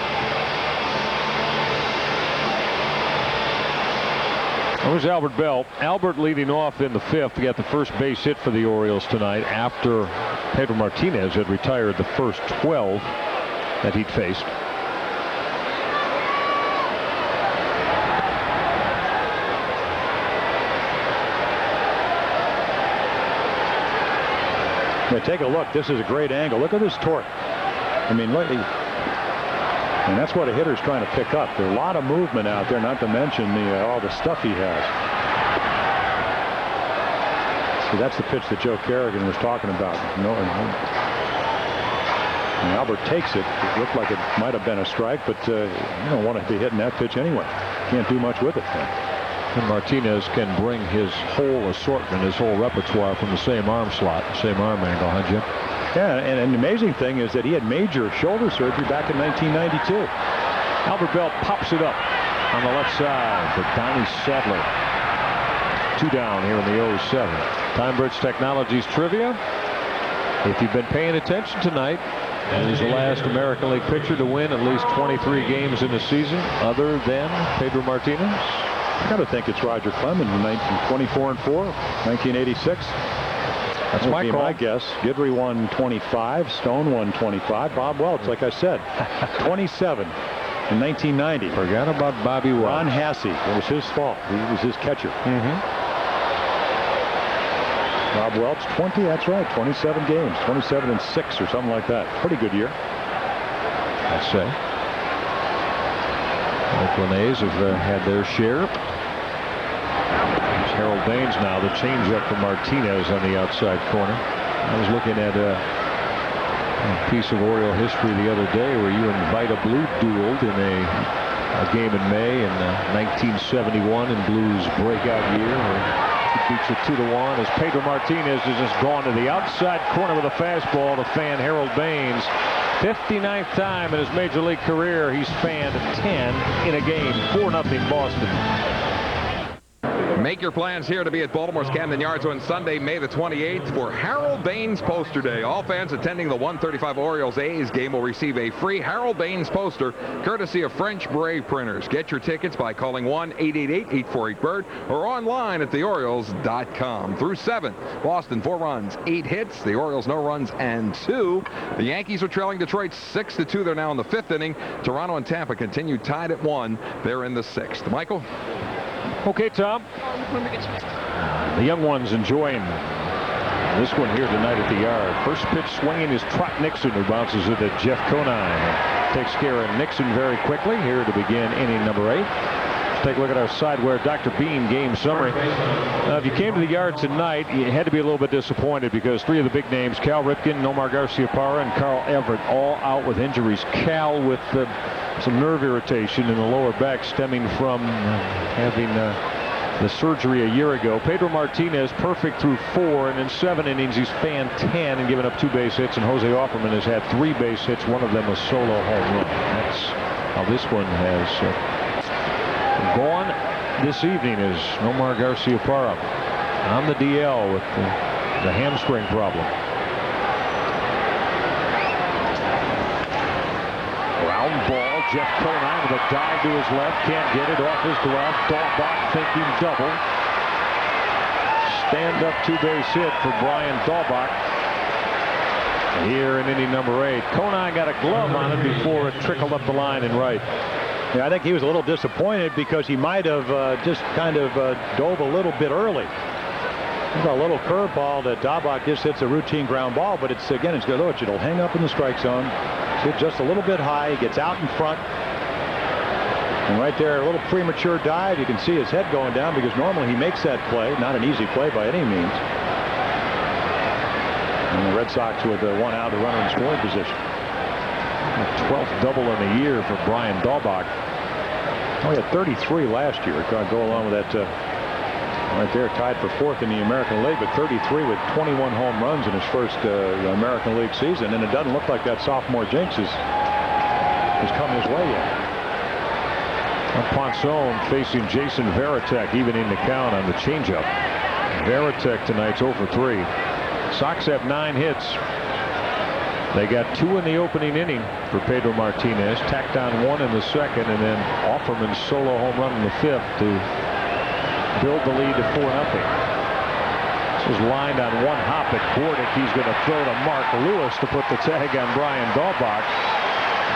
There's Albert Bell. Albert leading off in the 5th. He got the first base hit for the Orioles tonight after Pedro Martinez had retired the first 12 that he'd faced. Yeah, take a look. This is a great angle. Look at this torque. I mean, look. And that's what a hitter's trying to pick up. There's a lot of movement out there, not to mention all the stuff he has. So that's the pitch that Joe Kerrigan was talking about. And Albert takes it. It looked like it might have been a strike, but you don't want to be hitting that pitch anyway. Can't do much with it. And Martinez can bring his whole assortment, his whole repertoire from the same arm slot, same arm angle, huh, Jim? Yeah, and the amazing thing is that he had major shoulder surgery back in 1992. Albert Bell pops it up on the left side for Donnie Sadler. 2 down here in the 0-7. Time Bridge Technologies trivia. If you've been paying attention tonight, and he's the last American League pitcher to win at least 23 games in a season, other than Pedro Martinez. I got to think it's Roger Clemens in 1924-4, 1986. That's my call. My guess. Guidry won 25. Stone won 25. Bob Welch, like I said, 27 in 1990. Forgot about Bobby Welch. Ron Hasse. It was his fault. He was his catcher. Bob Welch, 20. That's right. 27 games. 27-6 or something like that. Pretty good year. I'd say. Oakland A's have had their share. Harold Baines now, the changeup for Martinez on the outside corner. I was looking at a piece of Oriole history the other day where you and Vida Blue dueled in a game in May in 1971 in Blue's breakout year. He beats it 2-1 as Pedro Martinez has just gone to the outside corner with a fastball to fan Harold Baines. 59th time in his major league career he's fanned 10 in a game. 4-0 Boston. Make your plans here to be at Baltimore's Camden Yards on Sunday, May the 28th for Harold Baines Poster Day. All fans attending the 1:35 Orioles A's game will receive a free Harold Baines poster courtesy of French Brave Printers. Get your tickets by calling 1-888-848-BIRD or online at theorioles.com. Through 7, Boston 4 runs, 8 hits. The Orioles no runs and 2. The Yankees are trailing Detroit 6-2. They're now in the 5th inning. Toronto and Tampa continue tied at 1. They're in the 6th. Michael? Okay, Tom. The young ones enjoying this one here tonight at the Yard. First pitch swinging is Trot Nixon, who bounces it at Jeff Conine. Takes care of Nixon very quickly here to begin inning number 8. Let's take a look at our sideware Dr. Bean game summary. Now, if you came to the Yard tonight, you had to be a little bit disappointed because 3 of the big names, Cal Ripken, Nomar Garciaparra, and Carl Everett, all out with injuries. Cal with some nerve irritation in the lower back stemming from having the surgery a year ago. Pedro Martinez perfect through 4, and in 7 innings he's fanned 10 and given up 2 base hits, and Jose Offerman has had 3 base hits, one of them a solo home run. That's how this one has gone this evening, is Nomar Garciaparra on the DL with the hamstring problem. Ground ball, Jeff Conine with a dive to his left, can't get it off his glove. Dahlbach thinking double. Stand-up 2-base hit for Brian Dahlbach here in inning number 8. Conine got a glove on it before it trickled up the line in right. Yeah, I think he was a little disappointed because he might have just kind of dove a little bit early. He's got a little curveball that Dahlbach just hits a routine ground ball, but it's good. It'll hang up in the strike zone. It's just a little bit high. He gets out in front. And right there, a little premature dive. You can see his head going down because normally he makes that play. Not an easy play by any means. And the Red Sox with 1 out, a runner in scoring position. 12th double in the year for Brian Dahlbach. Oh, he had 33 last year. Go along with that right there, tied for 4th in the American League, but 33 with 21 home runs in his first American League season. And it doesn't look like that sophomore jinx has come his way yet. Ponson facing Jason Varitek, evening the count on the changeup. Varitek tonight's 0 for 3. Sox have 9 hits. They got 2 in the opening inning for Pedro Martinez, tacked on 1 in the 2nd, and then Offerman's solo home run in the 5th to build the lead to 4-0. This is lined on 1 hop at Bordick. He's going to throw to Mark Lewis to put the tag on Brian Dahlbach.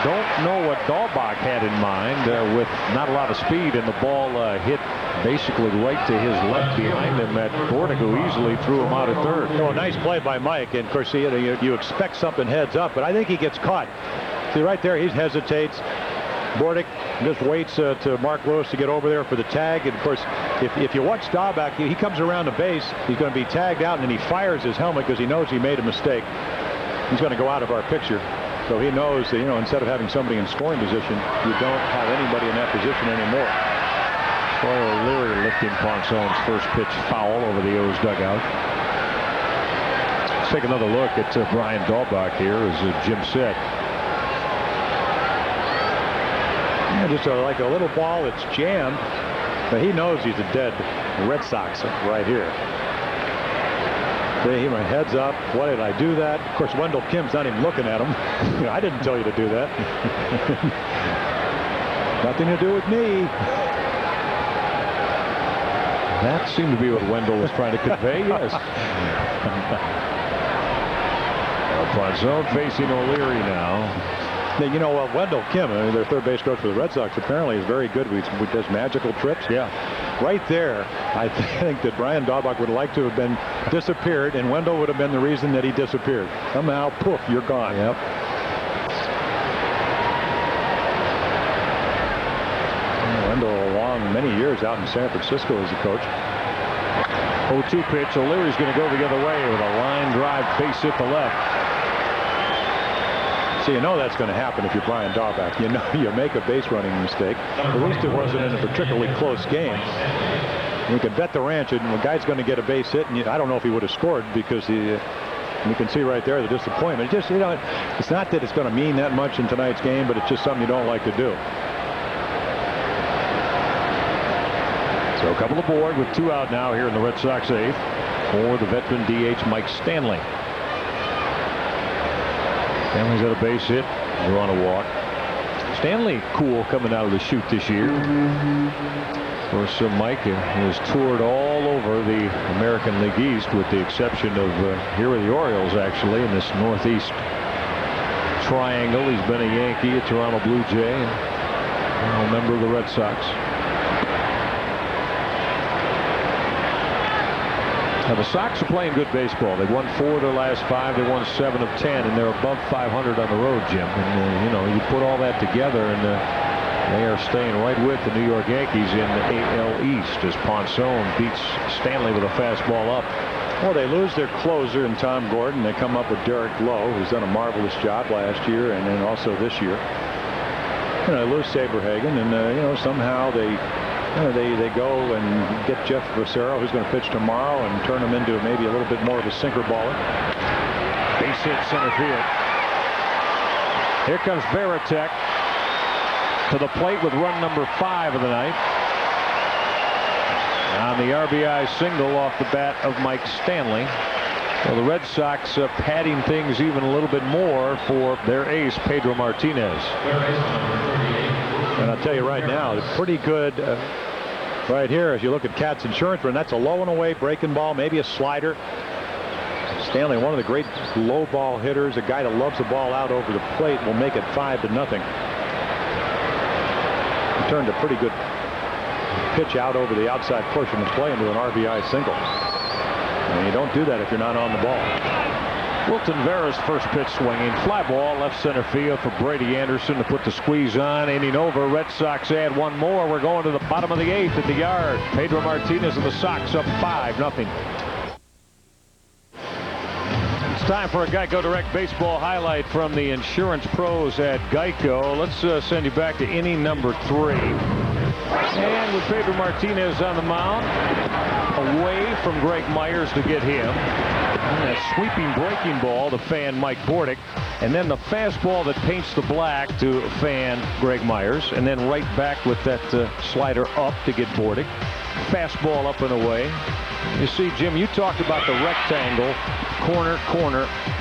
Don't know what Dahlbach had in mind with not a lot of speed, and the ball hit basically right to his left behind him at Bordick, who easily threw him out at 3rd. Well, nice play by Mike, and of course you expect something heads up, but I think he gets caught. See right there, he hesitates. Bordick just waits to Mark Lewis to get over there for the tag, and of course if you watch Dahlbach, he comes around the base, he's going to be tagged out, and then he fires his helmet because he knows he made a mistake. He's going to go out of our picture. So he knows that, instead of having somebody in scoring position, you don't have anybody in that position anymore. Troy O'Leary lifting Ponson's first pitch foul over the O's dugout. Let's take another look at Brian Dahlbach here as Jim said. Yeah, just like a little ball that's jammed, but he knows he's a dead Red Sox right here. He went heads up. Why did I do that? Of course, Wendell Kim's not even looking at him. I didn't tell you to do that. Nothing to do with me. That seemed to be what Wendell was trying to convey, yes. Ponson facing O'Leary now. Wendell Kim, their 3rd base coach for the Red Sox, apparently is very good. He does magical trips. Yeah. Right there, I think that Brian Dahlbach would like to have been disappeared, and Wendell would have been the reason that he disappeared. Somehow, poof, you're gone. Yep. Wendell, along many years out in San Francisco as a coach. 0-2 pitch. O'Leary's going to go the other way with a line drive base hit the left. So you know that's going to happen if you're Brian Dahlbach. You make a base running mistake. At least it wasn't in a particularly close game. You can bet the ranch, and the guy's going to get a base hit, and I don't know if he would have scored because you can see right there the disappointment. It's not that it's going to mean that much in tonight's game, but it's just something you don't like to do. So Couple aboard with 2 out now here in the Red Sox 8th for the veteran DH Mike Stanley. Stanley's got a base hit. They're on a walk. Stanley cool coming out of the chute this year. Of course, Mike has toured all over the American League East with the exception of here are the Orioles actually in this Northeast triangle. He's been a Yankee, a Toronto Blue Jay, and a member of the Red Sox. Now the Sox are playing good baseball. They've won 4 of their last 5. They won 7 of 10, and they're above 500 on the road, Jim. And you know, you put all that together, and they are staying right with the New York Yankees in the AL East as Ponson beats Stanley with a fastball up. Well, they lose their closer in Tom Gordon. They come up with Derek Lowe, who's done a marvelous job last year and then also this year. You know, they lose Saberhagen, and you know, somehow they go and get Jeff Vocero, who's going to pitch tomorrow, and turn him into maybe a little bit more of a sinker baller. Base hit center field. Here comes Varitek to the plate with run number 5 of the night. On the RBI single off the bat of Mike Stanley. Well, the Red Sox padding things even a little bit more for their ace, Pedro Martinez. And I'll tell you right now, it's pretty good right here. As you look at Cat's Insurance Run, that's a low and away breaking ball, maybe a slider. Stanley, one of the great low ball hitters, a guy that loves the ball out over the plate, will make it 5-0. He turned a pretty good pitch out over the outside portion of the play into an RBI single. And you don't do that if you're not on the ball. Wilton Vera's first pitch swinging. Fly ball left center field for Brady Anderson to put the squeeze on. Inning over. Red Sox add 1 more. We're going to the bottom of the 8th at the Yard. Pedro Martinez and the Sox up 5-0. It's time for a Geico Direct Baseball highlight from the insurance pros at Geico. Let's send you back to inning number 3. And with Pedro Martinez on the mound, away from Greg Myers to get him. And a sweeping breaking ball to fan Mike Bordick. And then the fastball that paints the black to fan Greg Myers. And then right back with that slider up to get Bordick. Fastball up and away. You see, Jim, you talked about the rectangle, corner,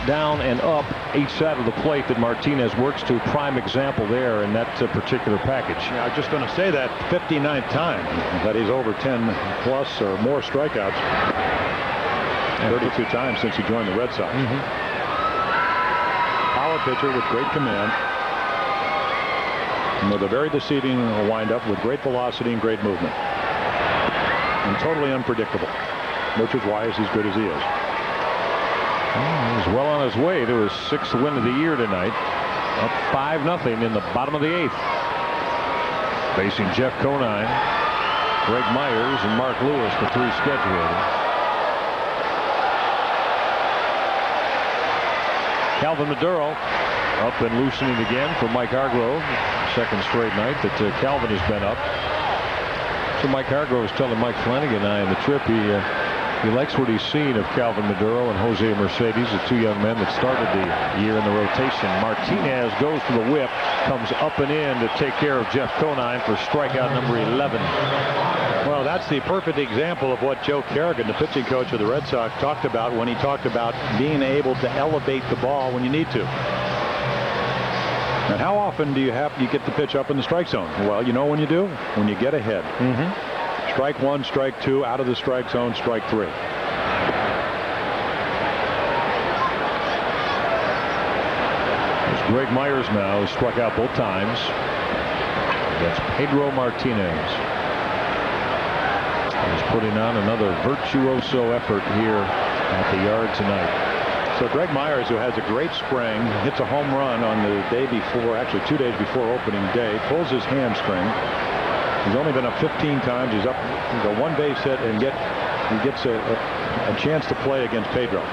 down and up each side of the plate that Martinez works to. Prime example there in that particular package. Yeah, I was just going to say that 59th time that he's over 10 plus or more strikeouts. 32 times since he joined the Red Sox. Power pitcher with great command. And with a very deceiving windup with great velocity and great movement. And totally unpredictable, which is why he's as good as he is. He's well on his way to his 6th win of the year tonight. Up 5-0 in the bottom of the 8th. Facing Jeff Conine, Greg Myers, and Mark Lewis, the 3 scheduled. Calvin Maduro up and loosening again for Mike Hargrove. 2nd straight night that Calvin has been up. So Mike Hargrove was telling Mike Flanagan and I on the trip he likes what he's seen of Calvin Maduro and Jose Mercedes, the 2 young men that started the year in the rotation. Martinez goes to the whip, comes up and in to take care of Jeff Conine for strikeout number 11. Well, that's the perfect example of what Joe Kerrigan, the pitching coach of the Red Sox, talked about when he talked about being able to elevate the ball when you need to. And how often do you get the pitch up in the strike zone? Well, you know when you do? When you get ahead. Strike 1, strike 2, out of the strike zone, strike 3. There's Greg Myers now, who struck out both times. That's Pedro Martinez. He's putting on another virtuoso effort here at the Yard tonight. So Greg Myers, who has a great spring, hits a home run on the day before, actually 2 days before opening day, pulls his hamstring. He's only been up 15 times. He's up a 1 base hit and he gets a chance to play against Pedro.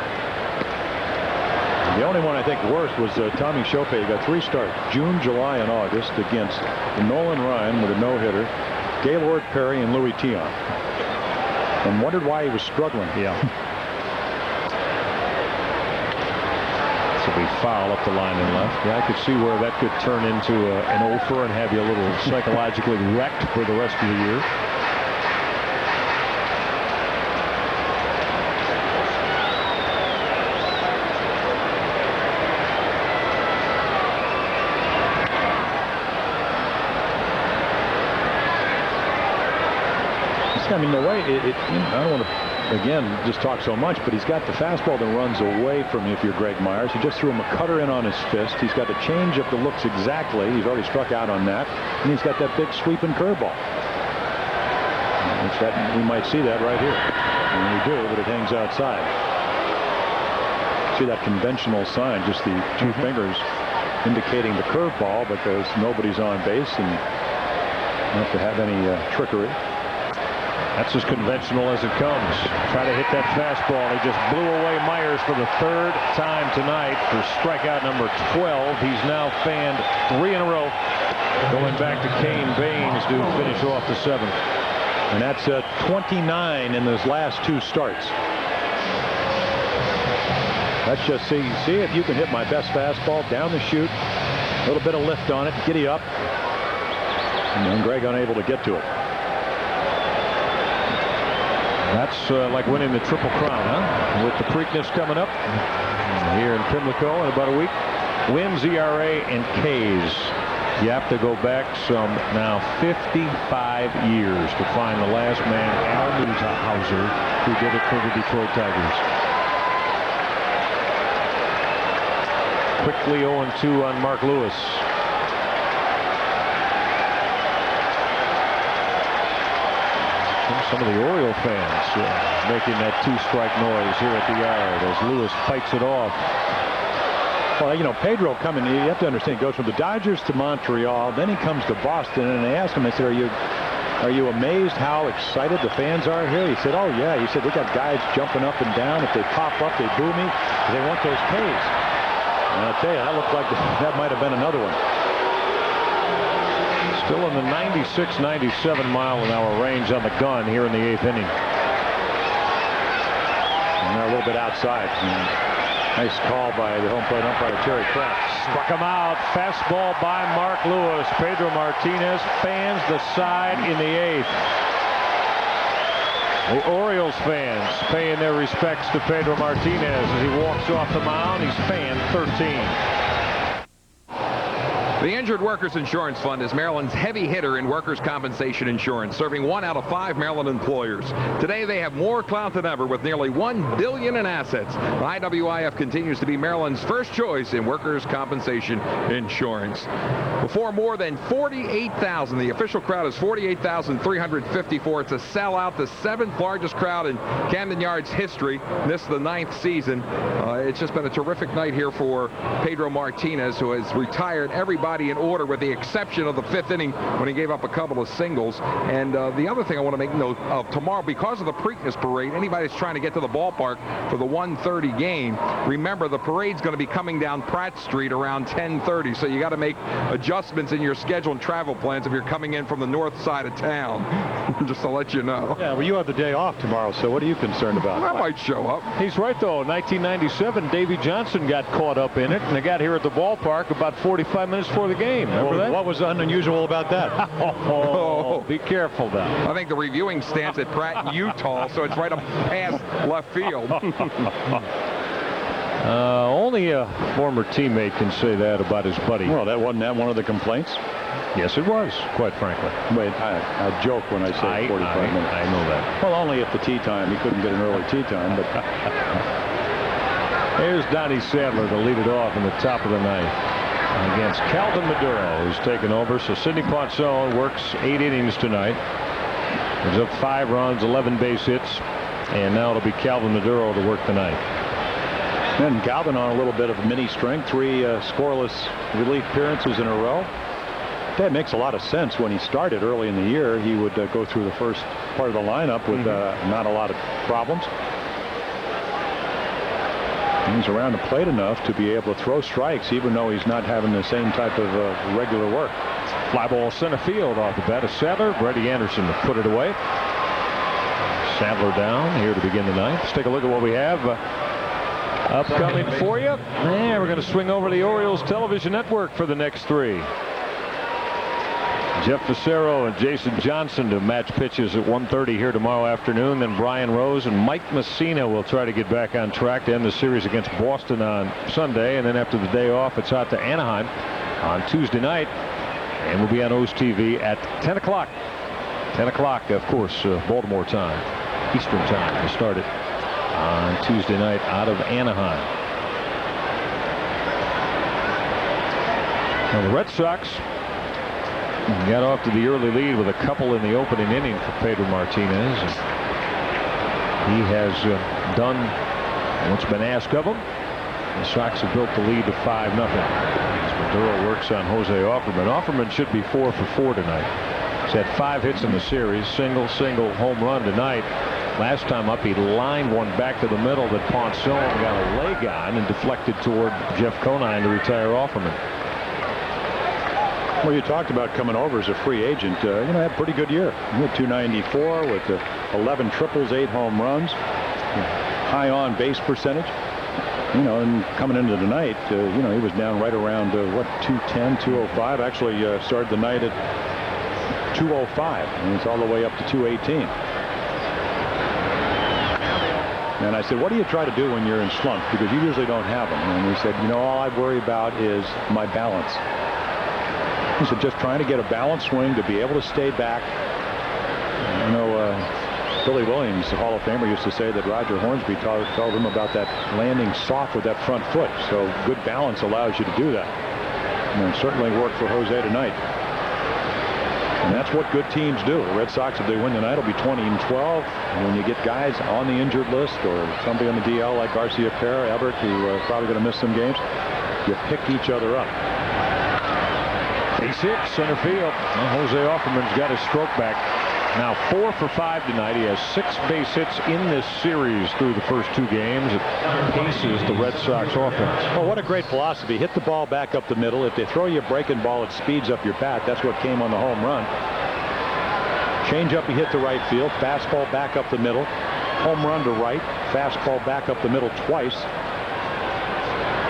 The only one I think worse was Tommy Chopay. He got 3 starts, June, July, and August against Nolan Ryan with a no-hitter, Gaylord Perry, and Louis Tion. And wondered why he was struggling. Yeah. Be foul up the line and left. Yeah, I could see where that could turn into an offer and have you a little psychologically wrecked for the rest of the year. I mean, the way I don't want to, again, just talk so much, but he's got the fastball that runs away from you if you're Greg Myers. He just threw him a cutter in on his fist. He's got a changeup that looks exactly. He's already struck out on that. And he's got that big sweeping curveball. We might see that right here. And we do, but it hangs outside. See that conventional sign, just the two fingers indicating the curveball because nobody's on base and you don't have to have any trickery. That's as conventional as it comes. Try to hit that fastball. He just blew away Myers for the third time tonight for strikeout number 12. He's now fanned 3 in a row, going back to Kane Baines to finish off the 7th. And that's 29 in those last 2 starts. Let's just see if you can hit my best fastball down the chute. A little bit of lift on it, giddy up. And Greg unable to get to it. That's like winning the Triple Crown, huh? With the Preakness coming up here in Pimlico in about a week. Wins, ERA, and Ks. You have to go back some now 55 years to find the last man, Al Newhouser, who did it for the Detroit Tigers. Quickly 0-2 on Mark Lewis. Some of the Oriole fans making that 2-strike noise here at the Yard as Lewis fights it off. Well, you know, Pedro coming, you have to understand, goes from the Dodgers to Montreal, then he comes to Boston, and they asked him, they said, are you amazed how excited the fans are here? He said, oh yeah. He said, they got guys jumping up and down. If they pop up, they boo me. They want those Ks. And I'll tell you, that looked like that might have been another one. Still in the 96, 97 mile-an-hour range on the gun here in the 8th inning. And they're a little bit outside. Nice call by the home plate umpire, Terry Kraft. Struck him out. Fastball by Mark Lewis. Pedro Martinez fans the side in the 8th. The Orioles fans paying their respects to Pedro Martinez as he walks off the mound. He's fanned 13. The Injured Workers Insurance Fund is Maryland's heavy hitter in workers' compensation insurance, serving 1 out of 5 Maryland employers. Today, they have more clout than ever with nearly $1 billion in assets. IWIF continues to be Maryland's first choice in workers' compensation insurance. Before more than 48,000, the official crowd is 48,354. It's a sellout, the 7th largest crowd in Camden Yards history. This is the 9th season. It's just been a terrific night here for Pedro Martinez, who has retired everybody in order with the exception of the 5th inning when he gave up a couple of singles. And the other thing I want to make note of, tomorrow, because of the Preakness parade, anybody that's trying to get to the ballpark for the 1:30 game, remember the parade's going to be coming down Pratt Street around 10:30, so you got to make adjustments in your schedule and travel plans if you're coming in from the north side of town. Just to let you know. Yeah, well, you have the day off tomorrow, so what are you concerned about? I might show up. He's right, though. 1997, Davey Johnson got caught up in it, and they got here at the ballpark about 45 minutes before the game. Remember that? What was unusual about that? Be careful now. I think the reviewing stands at Pratt in Utah, so it's right up past left field. Only a former teammate can say that about his buddy. Well, that wasn't that one of the complaints? Yes, it was, quite frankly. Wait, I joke when I say 45 minutes. I know that. Well, only at the tee time. He couldn't get an early tee time, but... Here's Donnie Sadler to lead it off in the top of the 9th against Calvin Maduro, who's taken over. So Sidney Poinson works 8 innings tonight. Gives up 5 runs, 11 base hits, and now it'll be Calvin Maduro to work tonight. And Calvin on a little bit of mini strength, 3 scoreless relief appearances in a row. That makes a lot of sense. When he started early in the year, he would go through the first part of the lineup with not a lot of problems. He's around the plate enough to be able to throw strikes, even though he's not having the same type of regular work. Fly ball center field off the bat of Sadler. Brady Anderson to put it away. Sadler down here to begin the 9th. Let's take a look at what we have upcoming for you. And we're going to swing over to the Orioles television network for the next 3. Jeff Facero and Jason Johnson to match pitches at 1:30 here tomorrow afternoon. Then Brian Rose and Mike Messina will try to get back on track to end the series against Boston on Sunday. And then after the day off, it's out to Anaheim on Tuesday night. And we'll be on O's TV at 10 o'clock. 10 o'clock, of course, Baltimore time, Eastern time to start it on Tuesday night out of Anaheim. Now the Red Sox got off to the early lead with a couple in the opening inning for Pedro Martinez. He has done what's been asked of him. The Sox have built the lead to 5-0. As Maduro works on Jose Offerman. Offerman should be 4 for 4 tonight. He's had 5 hits in the series. Single, home run tonight. Last time up, he lined one back to the middle that Ponson got a leg on and deflected toward Jeff Conine to retire Offerman. Well, you talked about coming over as a free agent. Had a pretty good year. He had 294 with 11 triples, 8 home runs, high on base percentage. And coming into the night, he was down right around 210, 205. Actually, started the night at 205, and it's all the way up to 218. And I said, what do you try to do when you're in slump? Because you usually don't have them. And he said, all I worry about is my balance. He said, just trying to get a balanced swing to be able to stay back. Billy Williams, the Hall of Famer, used to say that Roger Hornsby told him about that landing soft with that front foot. So good balance allows you to do that. And it certainly worked for Jose tonight. And that's what good teams do. The Red Sox, if they win tonight, will be 20-12. And when you get guys on the injured list or somebody on the DL like Garcia Pera, Everett, who are probably going to miss some games, you pick each other up. Base hit, center field. Well, Jose Offerman's got his stroke back. Now 4 for 5 tonight. He has 6 base hits in this series through the first 2 games. It paces the Red Sox offense. Well, what a great philosophy. Hit the ball back up the middle. If they throw you a breaking ball, it speeds up your bat. That's what came on the home run. Change up, he hit the right field. Fastball back up the middle. Home run to right. Fastball back up the middle twice.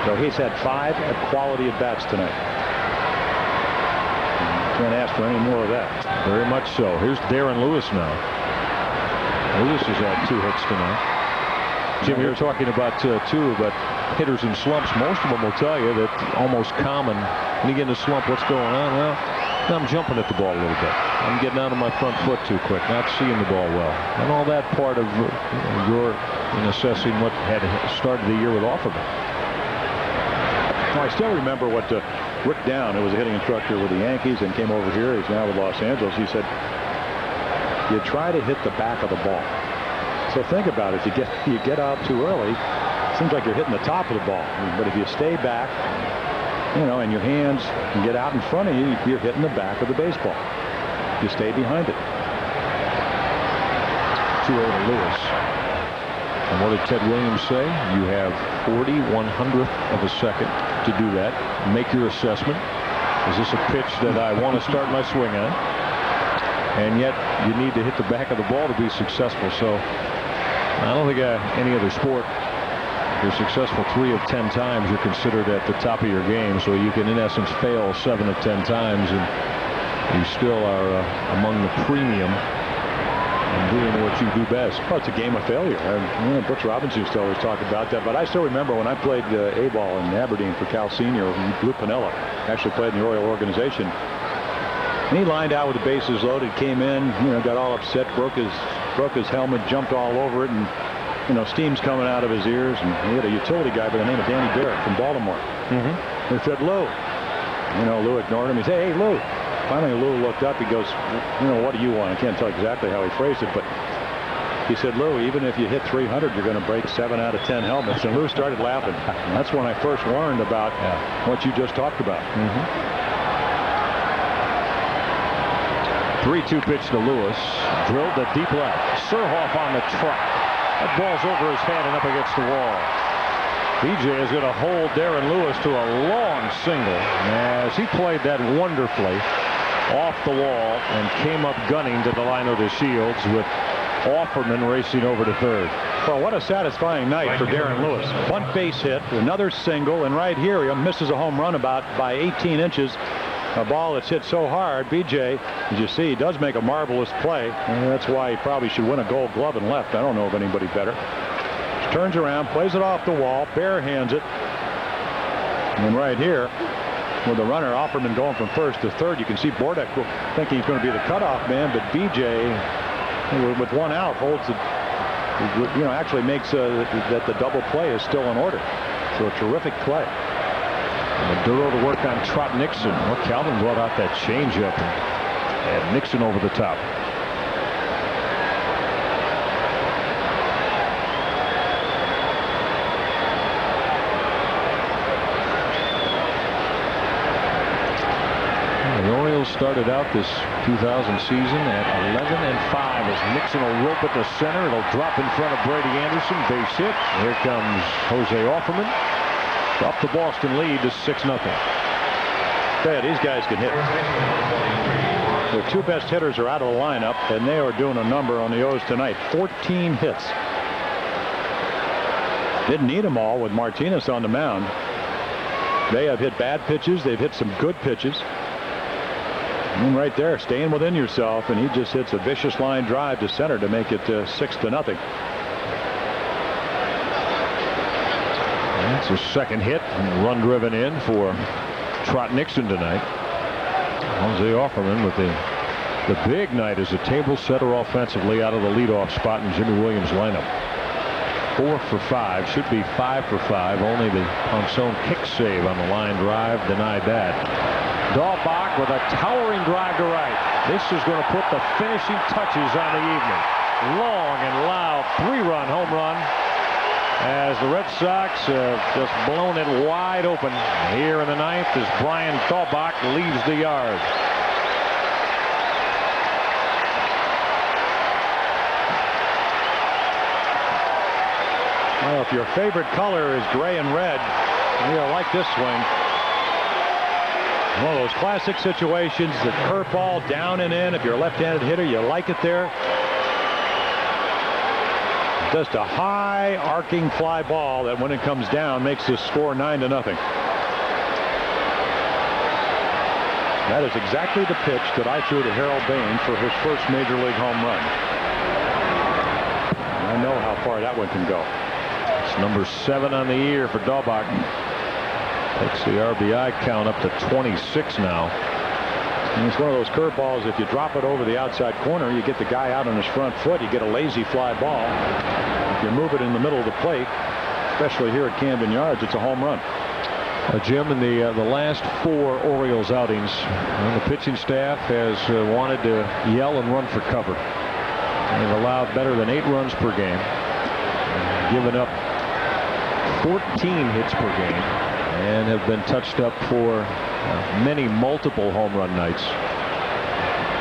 So he's had 5 quality at-bats tonight. Can't ask for any more of that. Very much so. Here's Darren Lewis now. Lewis has had 2 hits tonight. Jim, you're talking about hitters in slumps. Most of them will tell you that almost common when you get in a slump, what's going on? Well, I'm jumping at the ball a little bit. I'm getting out of my front foot too quick, not seeing the ball well. And all that part of your in assessing what had started the year with Offerman. Well, I still remember what Rick Down, who was a hitting instructor with the Yankees and came over here, he's now with Los Angeles, he said, you try to hit the back of the ball. So think about it. If you get out too early, it seems like you're hitting the top of the ball. But if you stay back, and your hands can get out in front of you, you're hitting the back of the baseball. You stay behind it. 2-0 to Lewis. And what did Ted Williams say? You have 40/100th of a second to do that. Make your assessment. Is this a pitch that I want to start my swing on? And yet you need to hit the back of the ball to be successful. So I don't think any other sport, if you're successful 3 of 10 times, you're considered at the top of your game. So you can in essence fail 7 of 10 times and you still are among the premium and doing what you do best. Well, it's a game of failure. Brooks Robinson used to always talk about that. But I still remember when I played A-ball in Aberdeen for Cal Senior, Lou Piniella actually played in the Oriole organization. And he lined out with the bases loaded, came in, got all upset, broke his helmet, jumped all over it, and steam's coming out of his ears. And he had a utility guy by the name of Danny Barrett from Baltimore. He said, Lou. Lou ignored him. He said, hey, Lou. Finally, Lou looked up. He goes, what do you want? I can't tell exactly how he phrased it, but he said, Lou, even if you hit 300, you're going to break 7 out of 10 helmets. And Lou started laughing. And that's when I first learned about what you just talked about. 3-2 pitch to Lewis. Drilled to deep left. Surhoff on the truck. That ball's over his head and up against the wall. BJ is going to hold Darren Lewis to a long single as he played that wonderfully off the wall and came up gunning to the line of the shields with Offerman racing over to third. Well, what a satisfying night for Darren Lewis. Bunt base hit, another single, and right here he misses a home run by 18 inches. A ball that's hit so hard. BJ, as you see, does make a marvelous play. And that's why he probably should win a Gold Glove in left. I don't know of anybody better. Turns around, plays it off the wall, bare hands it. And right here, with the runner Offerman going from first to third. You can see Bordak thinking he's going to be the cutoff man, but BJ, with one out, holds it. Actually makes that the double play is still in order. So a terrific play. Maduro to work on Trot Nixon. Well, Calvin brought out that changeup and Nixon over the top. The Orioles started out this 2000 season at 11-5 as Nixon will rope at the center. It'll drop in front of Brady Anderson. Base hit. Here comes Jose Offerman. Drop the Boston lead to 6-0. Yeah, these guys can hit. Their two best hitters are out of the lineup, and they are doing a number on the O's tonight. 14 hits. Didn't need them all with Martinez on the mound. They have hit bad pitches. They've hit some good pitches. And right there, staying within yourself, and he just hits a vicious line drive to center to make it 6-0. That's his second hit, and run driven in for Trot Nixon tonight. Jose Offerman with the big night as a table setter offensively out of the leadoff spot in Jimmy Williams' lineup. 4 for 5, should be 5 for 5. Only the Ponson kick save on the line drive denied that. Dahlbach with a towering drive to right. This is going to put the finishing touches on the evening. Long and loud 3-run home run as the Red Sox just blown it wide open here in the ninth as Brian Dahlbach leaves the yard. Well, if your favorite color is gray and red, you'll like this swing. One of those classic situations, the curveball down and in. If you're a left-handed hitter, you like it there. Just a high arcing fly ball that when it comes down makes the score 9-0. That is exactly the pitch that I threw to Harold Bain for his first major league home run. I know how far that one can go. It's number 7 on the year for Dahlbach. Takes the RBI count up to 26 now. And it's one of those curveballs. If you drop it over the outside corner, you get the guy out on his front foot. You get a lazy fly ball. If you move it in the middle of the plate, especially here at Camden Yards, it's a home run. Jim, in the last 4 Orioles outings, the pitching staff has wanted to yell and run for cover. They've allowed better than 8 runs per game, given up 14 hits per game, and have been touched up for many multiple home run nights.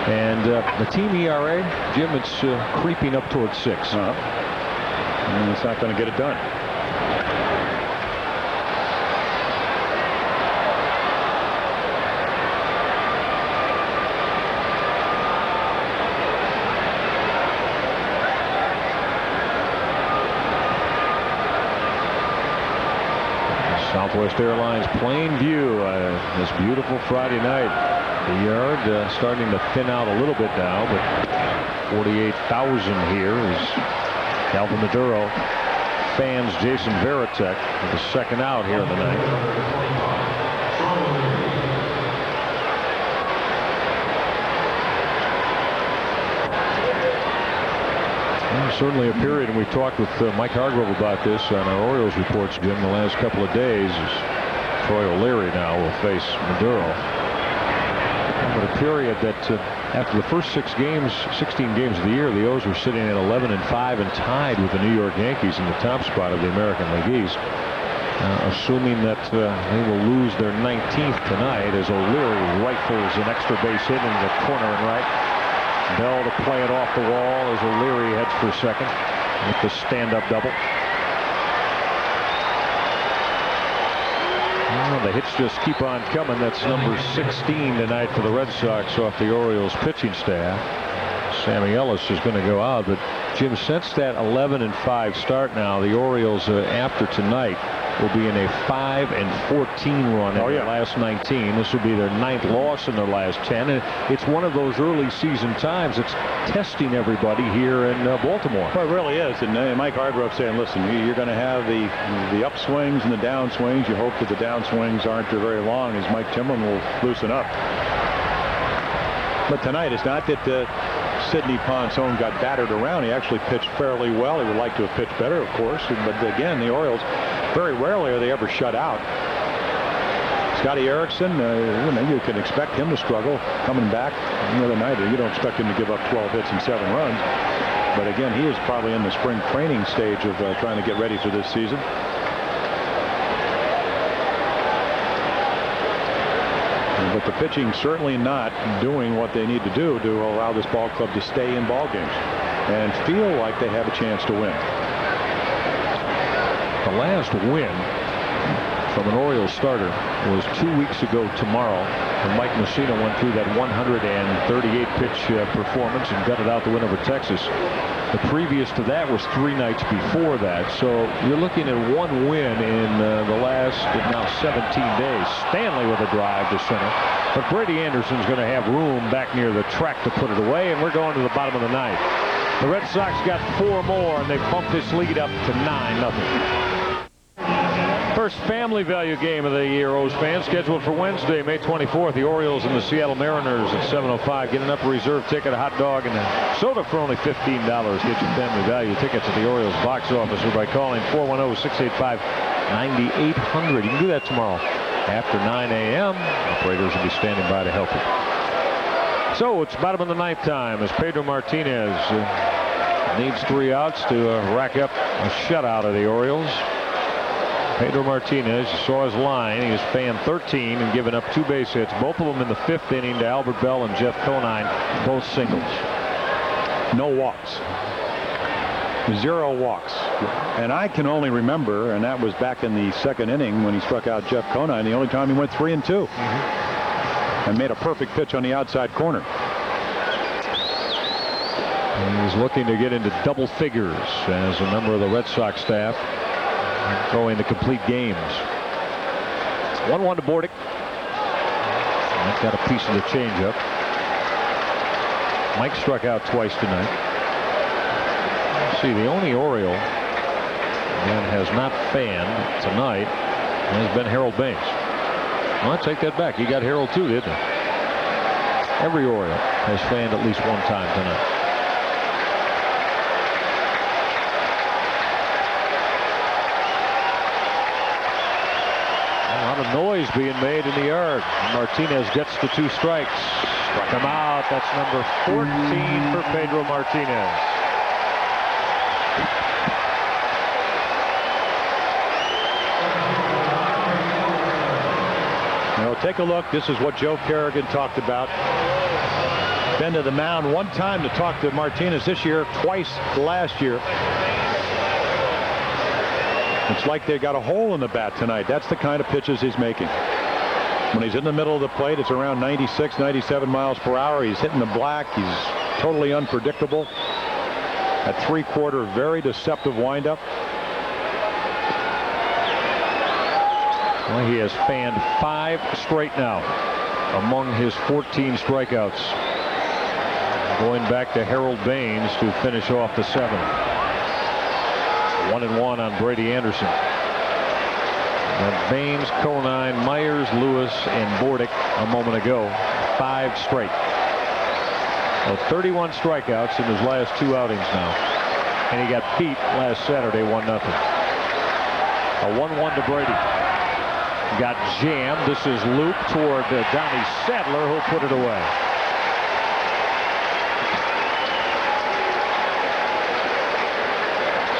And the team ERA, Jim, it's creeping up towards 6. And it's not going to get it done. Southwest Airlines plain view this beautiful Friday night. The yard starting to thin out a little bit now, but 48,000 here as Calvin Maduro fans Jason Varitek with the second out here in the ninth. Certainly a period, and we talked with Mike Hargrove about this on our Orioles reports, Jim, the last couple of days. Troy O'Leary now will face Maduro. But a period that after the first 16 games of the year, the O's were sitting at 11-5 and tied with the New York Yankees in the top spot of the American League East. Assuming that they will lose their 19th tonight as O'Leary rifles an extra base hit in the corner and right. Bell to play it off the wall as O'Leary heads for second with the stand-up double. Well, the hits just keep on coming. That's number 16 tonight for the Red Sox off the Orioles pitching staff. Sammy Ellis is going to go out, but Jim, since that 11-5 start now, the Orioles after tonight will be in a 5-14 run in their last 19. This will be their 9th loss in their last 10. And it's one of those early season times. It's testing everybody here in Baltimore. Well, it really is. And Mike Hargrove saying, listen, you're going to have the upswings and the downswings. You hope that the downswings aren't very long, as Mike Timlin will loosen up. But tonight, it's not that Sidney Ponson got battered around. He actually pitched fairly well. He would like to have pitched better, of course. But again, the Orioles, very rarely are they ever shut out. Scotty Erickson, you can expect him to struggle coming back the other night. You don't expect him to give up 12 hits and 7 runs. But again, he is probably in the spring training stage of trying to get ready for this season. But the pitching certainly not doing what they need to do to allow this ball club to stay in ball games and feel like they have a chance to win. The last win from an Orioles starter was 2 weeks ago tomorrow, when Mike Mussina went through that 138 pitch performance and gutted out the win over Texas. The previous to that was 3 nights before that. So you're looking at 1 win in the last now 17 days. Stanley with a drive to center, but Brady Anderson's going to have room back near the track to put it away, and we're going to the bottom of the 9th. The Red Sox got 4 more, and they bumped this lead up to 9-0. First family value game of the year, O's fans, scheduled for Wednesday, May 24th. The Orioles and the Seattle Mariners at 7:05. Get an upper reserve ticket, a hot dog, and a soda for only $15. Get your family value tickets at the Orioles box office or by calling 410-685-9800. You can do that tomorrow after 9 a.m. Operators will be standing by to help you. So it's bottom of the 9th time as Pedro Martinez needs 3 outs to rack up a shutout of the Orioles. Pedro Martinez, you saw his line. He has fanned 13 and given up 2 base hits, both of them in the 5th inning to Albert Bell and Jeff Conine, both singles. No walks. 0 walks. And I can only remember, and that was back in the 2nd inning when he struck out Jeff Conine, the only time he went 3-2 and made a perfect pitch on the outside corner. And he's looking to get into double figures as a member of the Red Sox staff, throwing the complete games. 1-1 to Bordick. That got a piece of the changeup. Mike struck out twice tonight. Let's see, the only Oriole that has not fanned tonight has been Harold Baines. Well, I take that back. He got Harold too, didn't he? Every Oriole has fanned at least 1 time tonight. A lot of noise being made in the yard. Martinez gets the 2 strikes. Struck him out. That's number 14 for Pedro Martinez. Take a look. This is what Joe Kerrigan talked about. Been to the mound 1 time to talk to Martinez this year, twice last year. It's like they got a hole in the bat tonight. That's the kind of pitches he's making. When he's in the middle of the plate, it's around 96, 97 miles per hour. He's hitting the black. He's totally unpredictable. At 3/4, very deceptive windup. Well, he has fanned 5 straight now among his 14 strikeouts. Going back to Harold Baines to finish off the 7th. 1-1 on Brady Anderson. And Baines, Conine, Myers, Lewis, and Bordick a moment ago. 5 straight. Well, 31 strikeouts in his last 2 outings now. And he got beat last Saturday 1-0. A 1-1 to Brady. Got jammed. This is Luke toward Donnie Sadler, who'll put it away.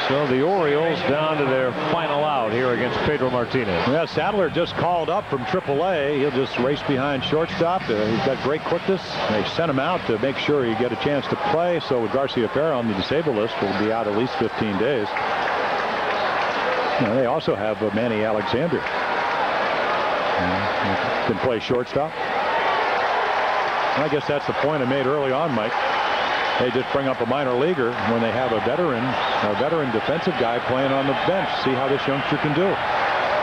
So the Orioles down to their final out here against Pedro Martinez. Yeah, Sadler just called up from AAA. He'll just race behind shortstop. He's got great quickness. They sent him out to make sure he get a chance to play. So with Garcia Ferra on the disabled list, will be out at least 15 days. They also have Manny Alexander. Can play shortstop. I guess that's the point I made early on, Mike. They just bring up a minor leaguer when they have a veteran defensive guy playing on the bench. See how this youngster can do.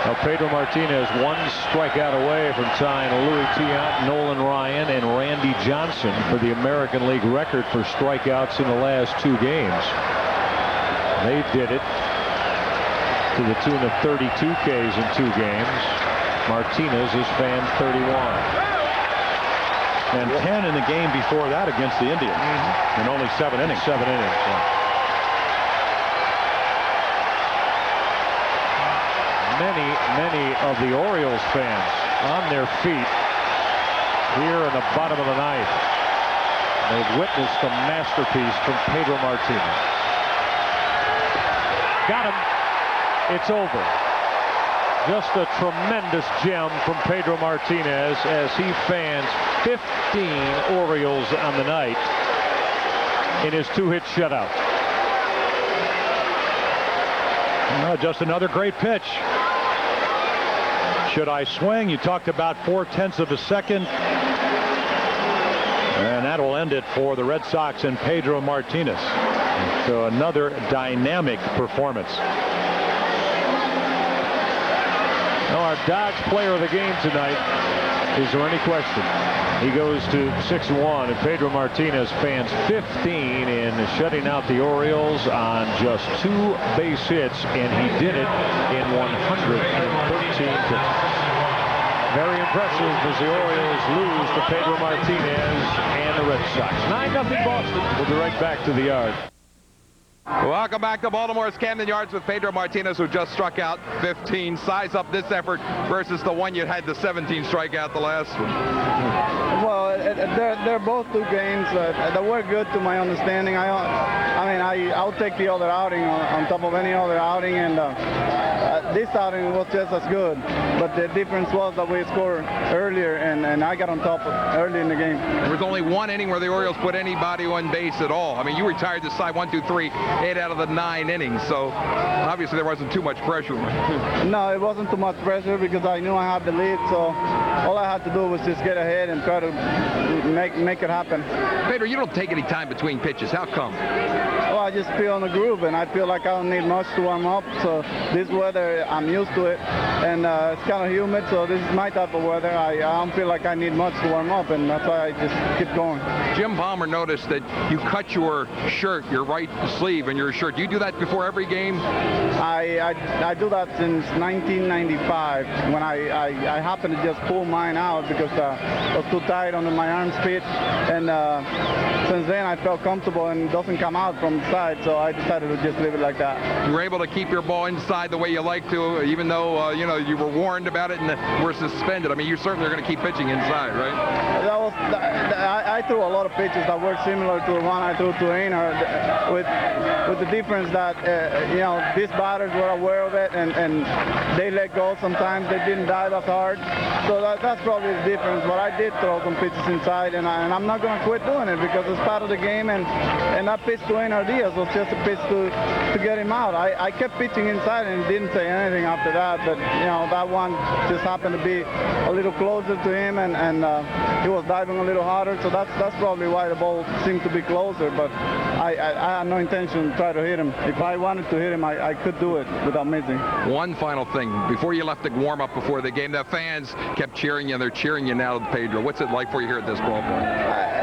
Well, Pedro Martinez 1 strikeout away from tying Louis Tiant, Nolan Ryan, and Randy Johnson for the American League record for strikeouts in the last 2 games. They did it to the tune of 32 Ks in 2 games. Martinez has fanned 31. And 10 in the game before that against the Indians. In only 7 innings. 7 innings. Yeah. Many of the Orioles fans on their feet here in the bottom of the 9th. They've witnessed a masterpiece from Pedro Martinez. Got him. It's over. Just a tremendous gem from Pedro Martinez as he fans 15 Orioles on the night in his 2-hit shutout. Just another great pitch. Should I swing? You talked about 4/10 of a second. And that will end it for the Red Sox and Pedro Martinez. So another dynamic performance. Now our Dodge player of the game tonight. Is there any question? He goes to 6-1, and Pedro Martinez fans 15 in shutting out the Orioles on just 2 base hits, and he did it in 113 pitches. Very impressive as the Orioles lose to Pedro Martinez and the Red Sox. 9-0 Boston. We'll be right back to the Yard. Welcome back to Baltimore's Camden Yards with Pedro Martinez, who just struck out 15. Size up this effort versus the one you had the 17 strikeout the last one. Well, they're both 2 games that were good to my understanding. I'll take the other outing on top of any other outing, and this outing was just as good. But the difference was that we scored earlier, and I got on top early in the game. There was only 1 inning where the Orioles put anybody on base at all. I mean, you retired this side 1, 2, 3, 8 out of the 9 innings, so obviously there wasn't too much pressure. No, it wasn't too much pressure because I knew I had the lead, so all I had to do was just get ahead and try to make it happen. Pedro, you don't take any time between pitches. How come? Well, I just feel on the groove, and I feel like I don't need much to warm up. So this weather, I'm used to it, and it's kind of humid, so this is my type of weather. I don't feel like I need much to warm up, and that's why I just keep going. Jim Palmer noticed that you cut your shirt, your right sleeve in your shirt. Do you do that before every game? I do that since 1995 when I happened to just pull mine out because it was too tight under my arm speed, and since then I felt comfortable and it doesn't come out from the side, so I decided to just leave it like that. You were able to keep your ball inside the way you like to, even though you were warned about it and were suspended. I mean, you certainly are going to keep pitching inside, right? I threw a lot of pitches that were similar to the one I threw to Einar, with the difference that these batters were aware of it and they let go sometimes. They didn't dive as hard, so that's probably the difference. But I did throw some pitches inside, and I'm not going to quit doing it because it's part of the game. And that pitch to Einar Diaz was just a pitch to get him out. I kept pitching inside and didn't say anything after that. But that one just happened to be a little closer to him, and he was diving a little harder. So that's probably why the ball seemed to be closer. But I had no intention to try to hit him. If I wanted to hit him, I could do it without missing. One final thing. Before you left the warm-up before the game, the fans kept cheering you, and they're cheering you now, Pedro. What's it like for you here at this ballpark?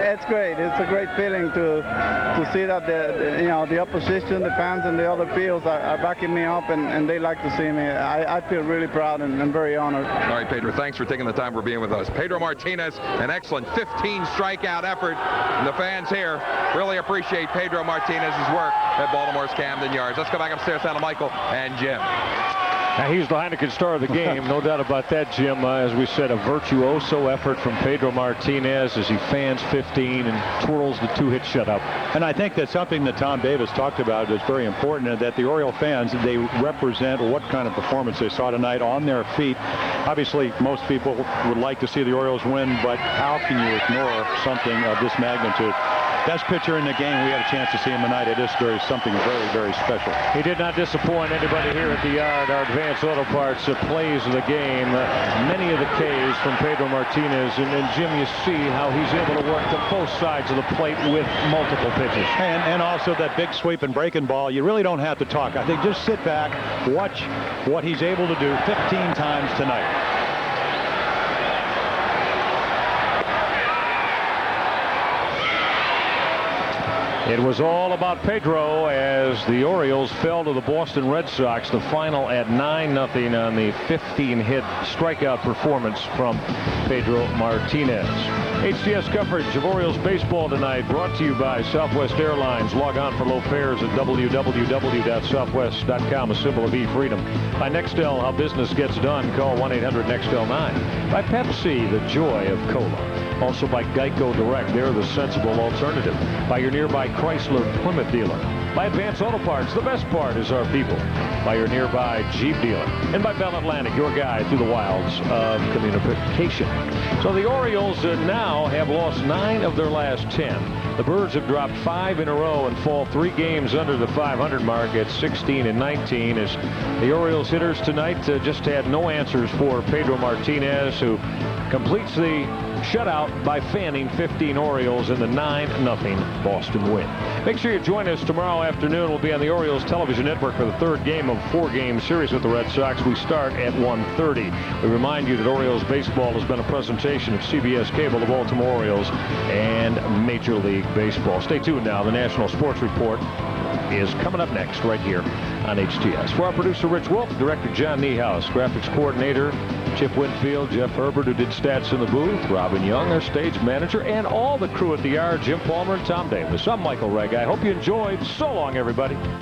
It's great. It's a great feeling to see that the opposition, the fans, and the other fields are backing me up, and they like to see me. I feel really proud and very honored. All right, Pedro, thanks for taking the time for being with us. Pedro Martinez, an excellent 15 strikeout effort. And the fans here really appreciate Pedro Martinez's work at Baltimore's Camden Yards. Let's go back upstairs to Michael and Jim. Now he's the Heineken star of the game, no doubt about that, Jim. As we said, a virtuoso effort from Pedro Martinez as he fans 15 and twirls the 2-hit shutout. And I think that's something that Tom Davis talked about is very important, and that the Oriole fans, they represent what kind of performance they saw tonight on their feet. Obviously, most people would like to see the Orioles win, but how can you ignore something of this magnitude? best pitcher in the game. We had a chance to see him tonight. It is something very, very special. He did not disappoint anybody here at the Yard. Our Advanced Auto Parts plays of the game. Many of the Ks from Pedro Martinez. And Jim, you see how he's able to work to both sides of the plate with multiple pitches. And also that big sweep and breaking ball. You really don't have to talk. I think just sit back, watch what he's able to do 15 times tonight. It was all about Pedro as the Orioles fell to the Boston Red Sox. The final at 9-0 on the 15-hit strikeout performance from Pedro Martinez. HTS coverage of Orioles baseball tonight brought to you by Southwest Airlines. Log on for low fares at www.southwest.com, a symbol of e-freedom. By Nextel, how business gets done. Call 1-800-NEXTEL-9. By Pepsi, the joy of cola. Also by Geico Direct, they're the sensible alternative. By your nearby Chrysler Plymouth dealer. By Advanced Auto Parts, the best part is our people. By your nearby Jeep dealer. And by Bell Atlantic, your guide through the wilds of communication. So the Orioles now have lost 9 of their last 10. The Birds have dropped 5 in a row and fall 3 games under the 500 mark at 16-19 as the Orioles hitters tonight just had no answers for Pedro Martinez, who completes the shutout by fanning 15 Orioles in the 9-0 Boston win. Make sure you join us tomorrow afternoon. We'll be on the Orioles television network for the 3rd game of a 4-game series with the Red Sox. We start at 1:30. We remind you that Orioles baseball has been a presentation of CBS Cable, the Baltimore Orioles, and Major League Baseball. Stay tuned now. The National Sports Report is coming up next right here on HTS. For our producer Rich Wolf, director John Niehaus, graphics coordinator Chip Winfield, Jeff Herbert, who did stats in the booth, Robin Young, our stage manager, and all the crew at the Yard, Jim Palmer and Tom Davis. I'm Michael Regg. I hope you enjoyed. So long, everybody.